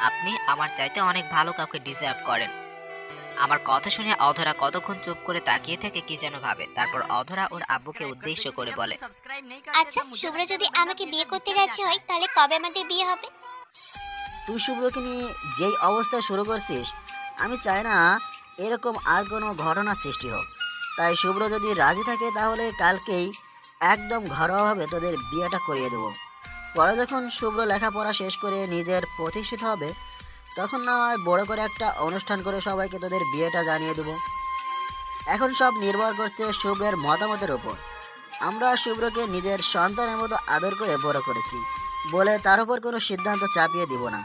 আপনি আমার চাইতে অনেক ভালো কাউকে ডিজার্ভ করেন। আমার কথা শুনে অধরা কতক্ষণ চুপ করে তাকিয়ে থেকে কি যেন ভাবে। তারপর অধরা ওর আব্বুকে উদ্দেশ্য করে বলে, আচ্ছা, শুভ্র যদি আমাকে বিয়ে করতে রাজি হয় তাহলে কবে আমাদের বিয়ে হবে? তুই শুভ্রকে নিয়ে যেই অবস্থা শুরু করছিস, আমি চাই না এরকম আর কোনো ঘটনার সৃষ্টি হোক। তাই শুভ্র যদি রাজি থাকে তাহলে কালকেই একদম ঘরোয়াভাবে তোদের বিয়েটা করিয়ে দেবো। পরে যখন শুভ্র লেখাপড়া শেষ করে নিজের প্রতিষ্ঠিত হবে তখন না হয় বড় করে একটা অনুষ্ঠান করে সবাইকে তোদের বিয়েটা জানিয়ে দেবো। এখন সব নির্ভর করছে শুভ্রের মতামতের ওপর। আমরা শুভ্রকে নিজের সন্তানের মতো আদর করে বড় করেছি বলে তার উপর কোনো সিদ্ধান্ত চাপিয়ে দিব না।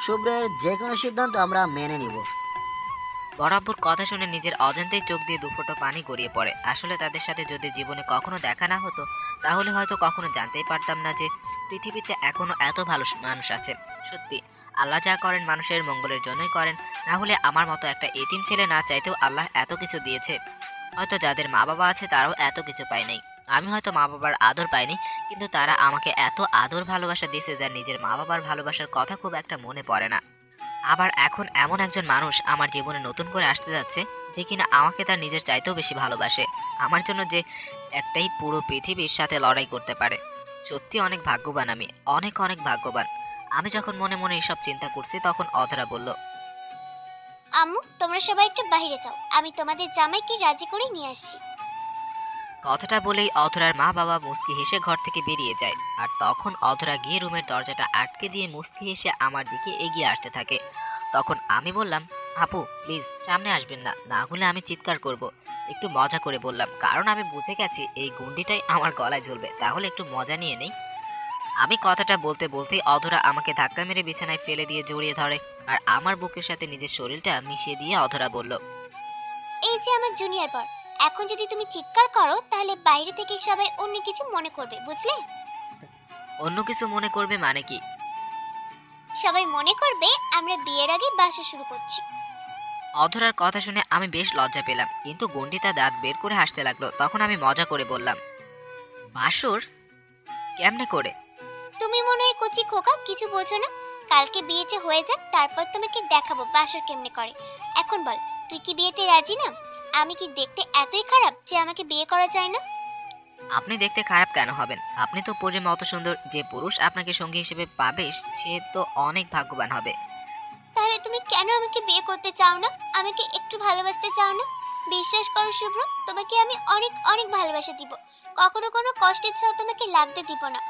শুভ্রের যে কোনো সিদ্ধান্ত আমরা মেনে নিব। বরাবর কথা শুনে নিজের অজান্তেই চোখ দিয়ে দুফোঁটা পানি গড়িয়ে পড়ে। আসলে তাদের সাথে যদি জীবনে কখনো দেখা না হতো তাহলে হয়তো কখনো জানতেই পারতাম না যে পৃথিবীতে এখনো এত ভালো মানুষ আছে। সত্যি আল্লাহ যা করেন মানুষের মঙ্গলের জন্যই করেন, না হলে আমার মতো একটা এতিম ছেলে না চাইতেও আল্লাহ এত কিছু দিয়েছে। হয়তো যাদের মা বাবা আছে তারাও এত কিছু পায় নাই। আমি হয়তো মা বাবার আদর পাইনি, কিন্তু তারা আমাকে এত আদর ভালোবাসা দিয়েছে যা নিজের মা বাবার ভালোবাসার কথা খুব একটা মনে পড়ে না। আবার এখন এমন একজন মানুষ আমার জীবনে নতুন করে আসতে যাচ্ছে যে কিনা আমাকে তার নিজের চাইতেও বেশি ভালোবাসে। আমার জন্য যে একটাই পুরো পৃথিবীর সাথে লড়াই করতে পারে। সত্যি অনেক ভাগ্যবান আমি, অনেক অনেক ভাগ্যবান। আমি যখন মনে মনে এসব চিন্তা করছি তখন অধরা বলল, আম্মু, তোমরা সবাই একটু বাইরে যাও, আমি তোমাদের জামাইকে রাজি করে নিয়ে আসছি। কথাটা বলেই অধরার মা বাবা মুস্কি হেসে ঘর থেকে বেরিয়ে যায়। আর তখন অধরা গিয়ে রুমের দরজাটা আটকে দিয়ে মুস্কি হেসে আমার দিকে এগিয়ে আসতে থাকে। তখন আমি বললাম, আপু প্লিজ সামনে আসবেন না, না হলে আমি চিৎকার করব। একটু মজা করে বললাম, কারণ আমি বুঝে গেছি এই গুন্ডিটাই আমার গলায় ঝুলবে, তাহলে একটু মজা নিয়ে নেই। আমি কথাটা বলতে বলতেই অধরা আমাকে ধাক্কা মেরে বিছানায় ফেলে দিয়ে জড়িয়ে ধরে আর আমার বুকের সাথে নিজের শরীরটা মিশিয়ে দিয়ে অধরা বলল, এই যে আমার জুনিয়র বর, এখন যদি তুমি চিৎকার করো তাহলে বাইরে থেকে সবাই অন্য কিছু মনে করবে, বুঝলে? অন্য কিছু মনে করবে মানে কি? সবাই মনে করবে আমরা বিয়ের আগে বাসা শুরু করছি। অধরার কথা শুনে আমি বেশ লজ্জা পেলাম, কিন্তু গন্ডি তার দাঁত বের করে হাসতে লাগলো। তখন আমি মজা করে বললাম, বাসর কেমনে করে? তুমি মনে হয় কচি খোকা, কিছু বোঝো না। কালকে বিয়েটা হয়ে যাক, তারপর তোমাকে দেখাবো বাসর কেমনে করে। এখন বল, তুই কি বিয়েতে রাজি না? আমি কি দেখতে এতই খারাপ যে আমাকে বিয়ে করা যায় না? আপনি দেখতে খারাপ কেন হবেন? আপনি তো পরির মতো সুন্দর। যে পুরুষ আপনাকে সঙ্গী হিসেবে পাবে সে তো অনেক ভাগ্যবান হবে। তাহলে তুমি কেন আমাকে বিয়ে করতে চাও না? আমাকে একটু ভালোবাসতে চাও না? বিশ্বাস করো শুভ্র, তোমাকে আমি অনেক অনেক ভালোবাসা দিব। কখনো কোনো কষ্টের ছোঁয়া তোমাকে লাগতে দিব না।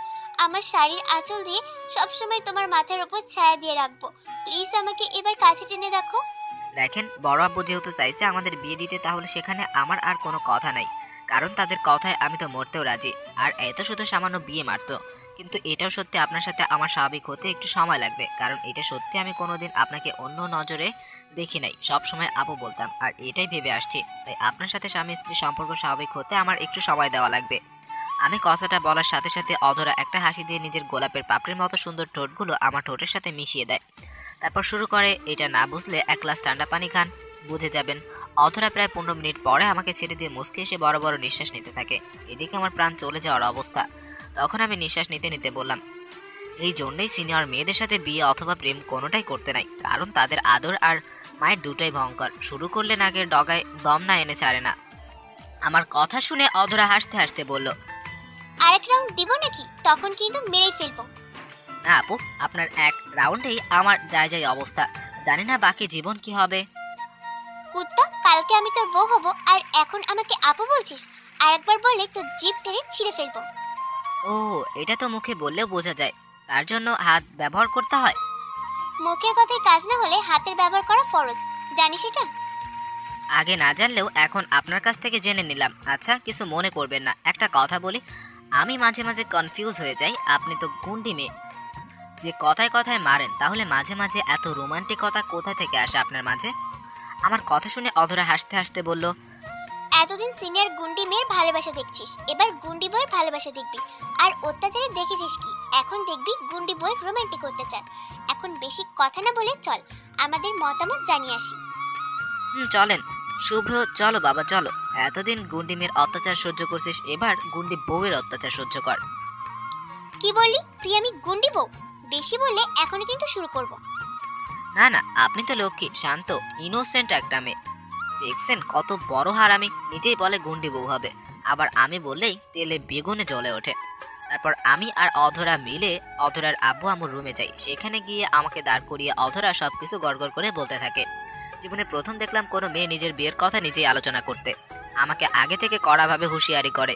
আমার শাড়ির আঁচল দিয়ে সবসময় তোমার মাথার উপর ছায়া দিয়ে রাখবো। প্লিজ আমাকে এবার কাছে টেনে দেখো। দেখেন, বড় আব্বু যেহেতু চাইছে আমাদের বিয়ে দিতে, তাহলে সেখানে আমার আর কোনো কথা নাই। কারণ তাদের কথায় আমি তো মরতেও রাজি। আর এত শুধু সামান্য বিয়ে মাত্র, কিন্তু এটাও সত্যি আপনার সাথে আমার স্বাভাবিক হতে একটু সময় লাগবে, কারণ এটা সত্যি আমি কোনোদিন আপনাকে অন্য নজরে দেখি নাই, সব সময় আপু বলতাম আর এটাই ভেবে আসছি। তাই আপনার সাথে স্বামী স্ত্রী সম্পর্ক স্বাভাবিক হতে আমার একটু সময় দেওয়া লাগবে। আমি কথাটা বলার সাথে সাথে অধরা একটা হাসি দিয়ে নিজের গোলাপের পাপড়ির মতো সুন্দর ঠোঁটগুলো আমার ঠোঁটের সাথে মিশিয়ে দেয়। তারপর শুরু করে, এটা না বুঝলে এক গ্লাস ঠান্ডা পানি খান, বুঝে যাবেন। অধরা প্রায় 15 মিনিট পরে আমাকে ছেড়ে দিয়ে মুচকে এসে বড় বড় নিঃশ্বাস নিতে থাকে। এদিকে আমার প্রাণ চলে যাওয়ার অবস্থা। তখন আমি নিঃশ্বাস নিতে নিতে বললাম, এই জন্যই সিনিয়র মেয়েদের সাথে বিয়ে অথবা প্রেম কোনোটাই করতে নাই, কারণ তাদের আদর আর মায়ের দুটোই ভয়ঙ্কর। শুরু করলে নাগের ডগায় দম না এনে ছাড়ে না। আমার কথা শুনে অধরা হাসতে হাসতে বলল, আরেক রাউন্ড দিব নাকি? তখন কিন্তু মেরেই ফেলবো। না আপু, আপনার এক রাউন্ডেই আমার যায় যায় অবস্থা, জানি না বাকি জীবন কি হবে। কুত্তা, কালকে আমি তোর বউ হব আর এখন আমাকে আপু বলছিস? আরেকবার বললে তোর জিভ টেনে ছিঁড়ে ফেলবো। ও, এটা তো মুখে বললেও বোঝা যায়, তার জন্য হাত ব্যবহার করতে হয়। মুখের কথায় কাজ না হলে হাতের ব্যবহার করা ফরজ, জানিস এটা? আগে না জানলেও এখন আপনার কাছ থেকে জেনে নিলাম। আচ্ছা, কিছু মনে করবেন না, একটা কথা বলি। আমি মাঝে মাঝে কনফিউজ হয়ে যাই, আপনি তো গুন্ডি মেয়ে, যে কথায় কথায় মারেন, তাহলে মাঝে মাঝে এত রোমান্টিকতা কোথা থেকে আসে আপনার মাঝে? আমার কথা শুনে অধরা হাসতে হাসতে বলল, এতদিন সিনিয়র গুন্ডি মেয়ের ভালোবাসা দেখছিস, এবার গুন্ডি বইয়ের ভালোবাসা দেখবি। আর অত্যাচারে দেখেছিস কি, এখন দেখবি গুন্ডি বইয়ের রোমান্টিক অত্যাচার। এখন বেশি কথা না বলে চল আমাদের মতামত জানিয়ে আসি। চলেন শুভ্র, চলো বাবা চলো। এতদিন গুন্ডি মেয়ের অত্যাচার সহ্য করছিস, এবার গুন্ডি বউয়ের অত্যাচার সহ্য কর। কি বললি তুই? আমি গুন্ডি বউ? বেশি বললে এখনই কিন্তু শুরু করব। না না, আপনি তো লক্ষ্মী, শান্ত, ইনোসেন্ট একটা মেয়ে। দেখছেন কত বড় হারামি, নিজেই বলে গুন্ডি বউ হবে, আবার আমি বললেই তেলে বেগুনে জ্বলে ওঠে। তারপর আমি আর অধরা মিলে অধরার আব্বু আম্মুর রুমে যাই। সেখানে গিয়ে আমাকে দাঁড় করিয়ে অধরা সবকিছু গড়গড় করে বলতে থাকে। জীবনে প্রথম দেখলাম কোনো মেয়ে নিজের বিয়ের কথা নিজেই আলোচনা করতে, আমাকে আগে থেকে কড়াভাবে হুঁশিয়ারি করে।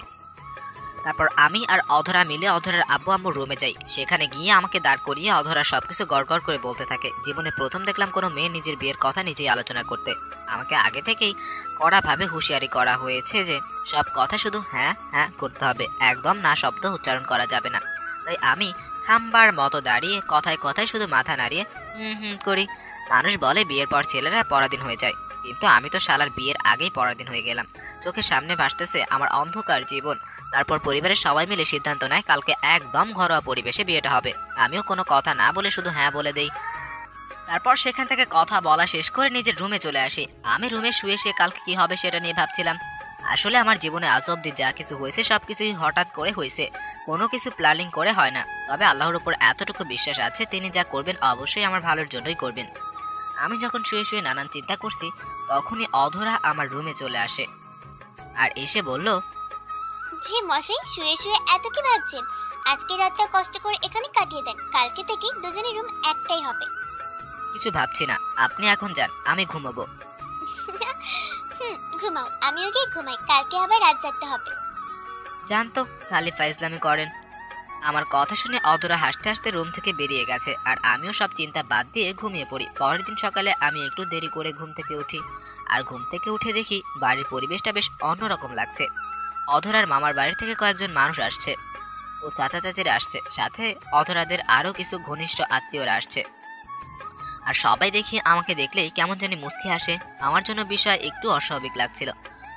তারপর আমি আর অধরা মিলে অধরার আব্বু আম্মুর রুমে যাই। সেখানে গিয়ে আমাকে দাঁড় করিয়ে অধরা সবকিছু গড়গড় করে বলতে থাকে। জীবনে প্রথম দেখলাম কোনো মেয়ে নিজের বিয়ের কথা নিজেই আলোচনা করতে, আমাকে আগে থেকেই কড়াভাবে হুঁশিয়ারি করা হয়েছে যে সব কথা শুধু হ্যাঁ হ্যাঁ করতে হবে, একদম না শব্দ উচ্চারণ করা যাবে না। তাই আমি খাম্বার মতো দাঁড়িয়ে কথায় কথায় শুধু মাথা নাড়িয়ে করি। মানুষ বলে বিয়ের পর ছেলেরা পরাধীন হয়ে যায়, কিন্তু আমি তো শালার বিয়ের আগেই পরাধীন হয়ে গেলাম। চোখের সামনে ভাসতেছে আমার অন্ধকার জীবন। তারপর পরিবারের সবাই মিলে সিদ্ধান্ত নেয় কালকে একদম ঘরোয়া পরিবেশে বিয়েটা হবে। আমিও কোনো কথা না বলে শুধু হ্যাঁ বলে দেই। তারপর সেখান থেকে কথা বলা শেষ করে নিজের রুমে চলে আসি। আমি রুমে শুয়ে শুয়ে কালকে কি হবে সেটা নিয়ে ভাবছিলাম। আসলে আমার জীবনে আজ অব্দি যা কিছু হয়েছে সবকিছুই হঠাৎ করে হয়েছে, কোনো কিছু প্ল্যানিং করে হয় না। তবে আল্লাহর উপর এতটুকু বিশ্বাস আছে, তিনি যা করবেন অবশ্যই আমার ভালোর জন্যই করবেন। আমি যখন শুয়ে শুয়ে নানান চিন্তা করছি, তখনই অধরা আমার রুমে চলে আসে আর এসে বলল, জি মশাই, শুয়ে শুয়ে এত কি ভাবছেন? আজকে রাতটা কষ্ট করে এখানে কাটিয়ে দেন, কালকে থেকে দুজনের রুম একটাই হবে। কিছু ভাবছি না, আপনি এখন যান, আমি ঘুমাবো। ঘুমাও, আমিও গিয়ে ঘুমাই, কালকে আবার রাত জাগতে হবে। জান তো, খালি ফাইজলামি করেন। আমার কথা শুনে অধরা হাসতে হাসতে রুম থেকে বেরিয়ে গেছে আর আমিও সব চিন্তা বাদ দিয়ে ঘুমিয়ে পড়ি। পরের দিন সকালে আমি একটু দেরি করে ঘুম থেকে উঠি আর ঘুম থেকে উঠে দেখি বাড়ির পরিবেশটা বেশ অন্যরকম লাগছে। অধরার মামার বাড়ি থেকে কয়েকজন মানুষ আসছে, ও চাচা চাচিরা আসছে, সাথে অধরাদের আরো কিছু ঘনিষ্ঠ আত্মীয়রা আসছে। আর সবাই দেখি আমাকে দেখলেই কেমন জানি মুচকি হাসে। আমার জন্য বিষয় একটু অস্বাভাবিক লাগছিল।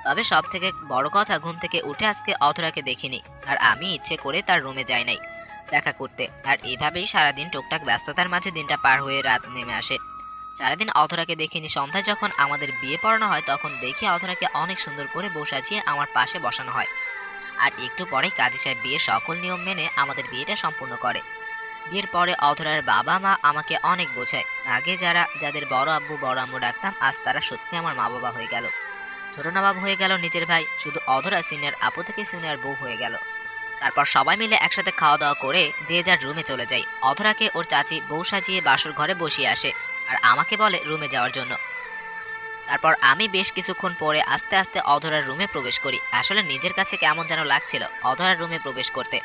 তবে সব থেকে বড় কথা, ঘুম থেকে উঠে আজকে অধরাকে দেখিনি আর আমি ইচ্ছে করে তার রুমে যাই নাই দেখা করতে। আর এভাবেই সারাদিন টুকটাক ব্যস্ততার মাঝে দিনটা পার হয়ে রাত নেমে আসে। সারাদিন অধরাকে দেখিনি। সন্ধ্যায় যখন আমাদের বিয়ে পড়ানো হয় তখন দেখি অধরাকে অনেক সুন্দর করে বউ সাজিয়ে আমার পাশে বসানো হয়। আর একটু পরেই কাজী সাহেব বিয়ের সকল নিয়ম মেনে আমাদের বিয়েটা সম্পূর্ণ করে। বিয়ের পরে অধরার বাবা মা আমাকে অনেক বোঝায়। আগে যাদের বড় আব্বু বড় আম্মু ডাকতাম, আজ তারা সত্যি আমার মা বাবা হয়ে গেল। ছোট নবাব হয়ে গেল নিজের ভাই। শুধু অধরা সিনিয়র আপু থেকে সিনিয়র বউ হয়ে গেল। তারপর সবাই মিলে একসাথে খাওয়া দাওয়া করে যে যার রুমে চলে যাই। অধরাকে ওর চাচি বউ সাজিয়ে বাসর ঘরে বসিয়ে আসে আর আমাকে বলে রুমে যাওয়ার জন্য। তারপর আমি বেশ কিছুক্ষণ পরে আস্তে আস্তে অধরার রুমে প্রবেশ করি। আসলে নিজের কাছে কেমন যেন লাগছিল অধরার রুমে প্রবেশ করতে,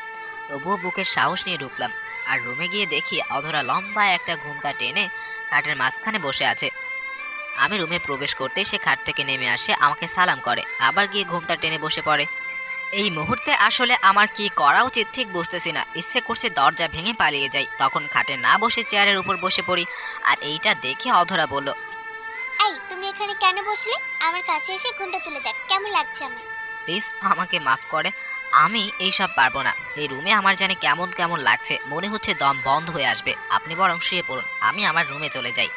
তবুও বুকের সাহস নিয়ে ঢুকলাম। আর রুমে গিয়ে দেখি অধরা লম্বা একটা ঘুমটা টেনে খাটের মাঝখানে বসে আছে। আমি রুমে প্রবেশ করতে সে খাট থেকে নেমে আসে, আমাকে সালাম করে, আবার গিয়ে ঘুমটা টেনে বসে পড়ে। এই মুহূর্তে আসলে আমার কি করা উচিত ঠিক বুঝতেছি না। ইচ্ছে করছে দরজা ভেঙে পালিয়ে যাই, তখন খাটে না বসে চেয়ারের উপর বসে পড়ি। আর এইটা দেখে অধরা বলল, এই তুমি এখানে কেন বসলে? আমার কাছে এসে ঘুমটা তুলে দেখ কেমন লাগছে আমার। প্লিজ আমাকে মাফ করে, আমি এইসব পারবো না। এই রুমে আমার জানি কেমন কেমন লাগছে, মনে হচ্ছে দম বন্ধ হয়ে আসবে। আপনি বরং শুয়ে পড়ুন, আমি আমার রুমে চলে যাই।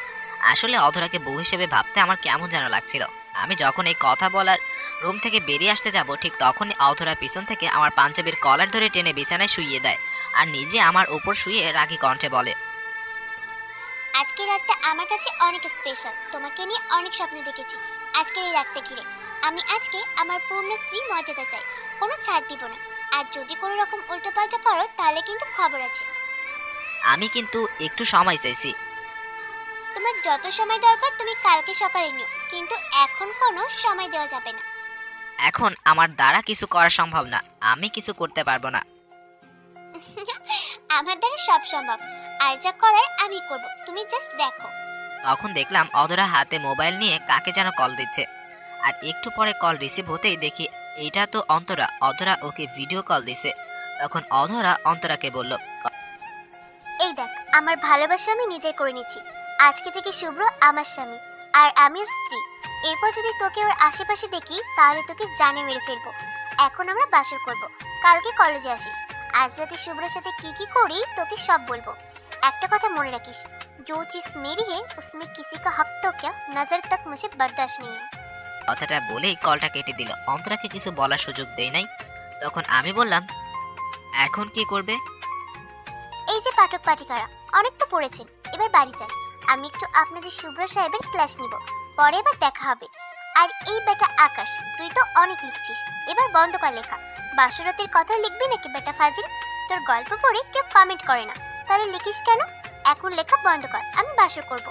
আসলে অধরাকে বউ হিসেবে ভাবতে আমার কেমন যেন লাগছিল। আমি যখন এই কথা বলার রুম থেকে বেরিয়ে আসতে যাব, ঠিক তখনই অধরা পিছন থেকে আমার পাঞ্জাবির কলার ধরে টেনে বিছানায় শুইয়ে দেয় আর নিজে আমার উপর শুয়ে রাগী কণ্ঠে বলে, আজকের রাতটা আমার কাছে অনেক স্পেশাল। তোমাকে নিয়ে অনেক স্বপ্ন দেখেছি আজকের এই রাতটা ঘিরে। আমি আজকে আমার পূর্ণ স্ত্রী মর্যাদা চাই, কোনো ছাড় দিব না। আর যদি কোনো রকম উল্টোপাল্টা করো তাহলে কিন্তু খবর আছে। আমি কিন্তু একটু সময় চাইছি। তোমার যত সময় দরকার তুমি কালকে সকালে নিও, কিন্তু এখন কোনো সময় দেওয়া যাবে না। এখন আমার দ্বারা কিছু করা সম্ভব না, আমি কিছু করতে পারবো না। আমার দ্বারা সব সম্ভব, আর যা করার আমি করব, তুমি জাস্ট দেখো। তখন দেখলাম অধরা হাতে মোবাইল নিয়ে কাকে যেন কল দিচ্ছে। আর একটু পরে কল রিসিভ হতেই দেখি এটা তো অন্তরা। অধরা ওকে ভিডিও কল দিছে। তখন অধরা অন্তরাকে বলল, এই দেখ, আমার ভালোবাসা আমি নিজে করে নিচ্ছি। আজকে থেকে শুভ্র আমার স্বামী আর আমি ওর স্ত্রী। এরপর যদি তোকে ওর আশেপাশে দেখি তাহলে তোকে জানে মেরে ফেলবো। এখন আমরা বাসর করব, কালকে কলেজে আসিস। আজ রাতে শুভ্রের সাথে কি কি করি তোকে সব বলবো। একটা কথা মনে রাখিস, जो चीज मेरी है उसमें किसी का हक तो क्या नजर तक मुझे बर्दाश्त नहीं है। কথাটা বলেই কলটা কেটে দিল। অন্তরাকে কিছু বলার সুযোগ দেই নাই। তখন আমি বললাম, এখন কি করবে? এই যে পাঠক পাঠিকারা অনেক তো পড়েছেন, এবার বাড়ি যান। আমি একটু আপনাদের শুভ্র সাহেবের ক্লাস নিব, পরে আবার দেখা হবে। আর এই বেটা আকাশ, তুই তো অনেক লিখছিস, এবার বন্ধ কর লেখা। বাসরতের কথা লিখবি নাকি বেটা ফাজিল? তোর গল্প পড়ে কেউ কমেন্ট করে না, তাহলে লিখিস কেন? এখন লেখা বন্ধ কর, আমি বাসর করব।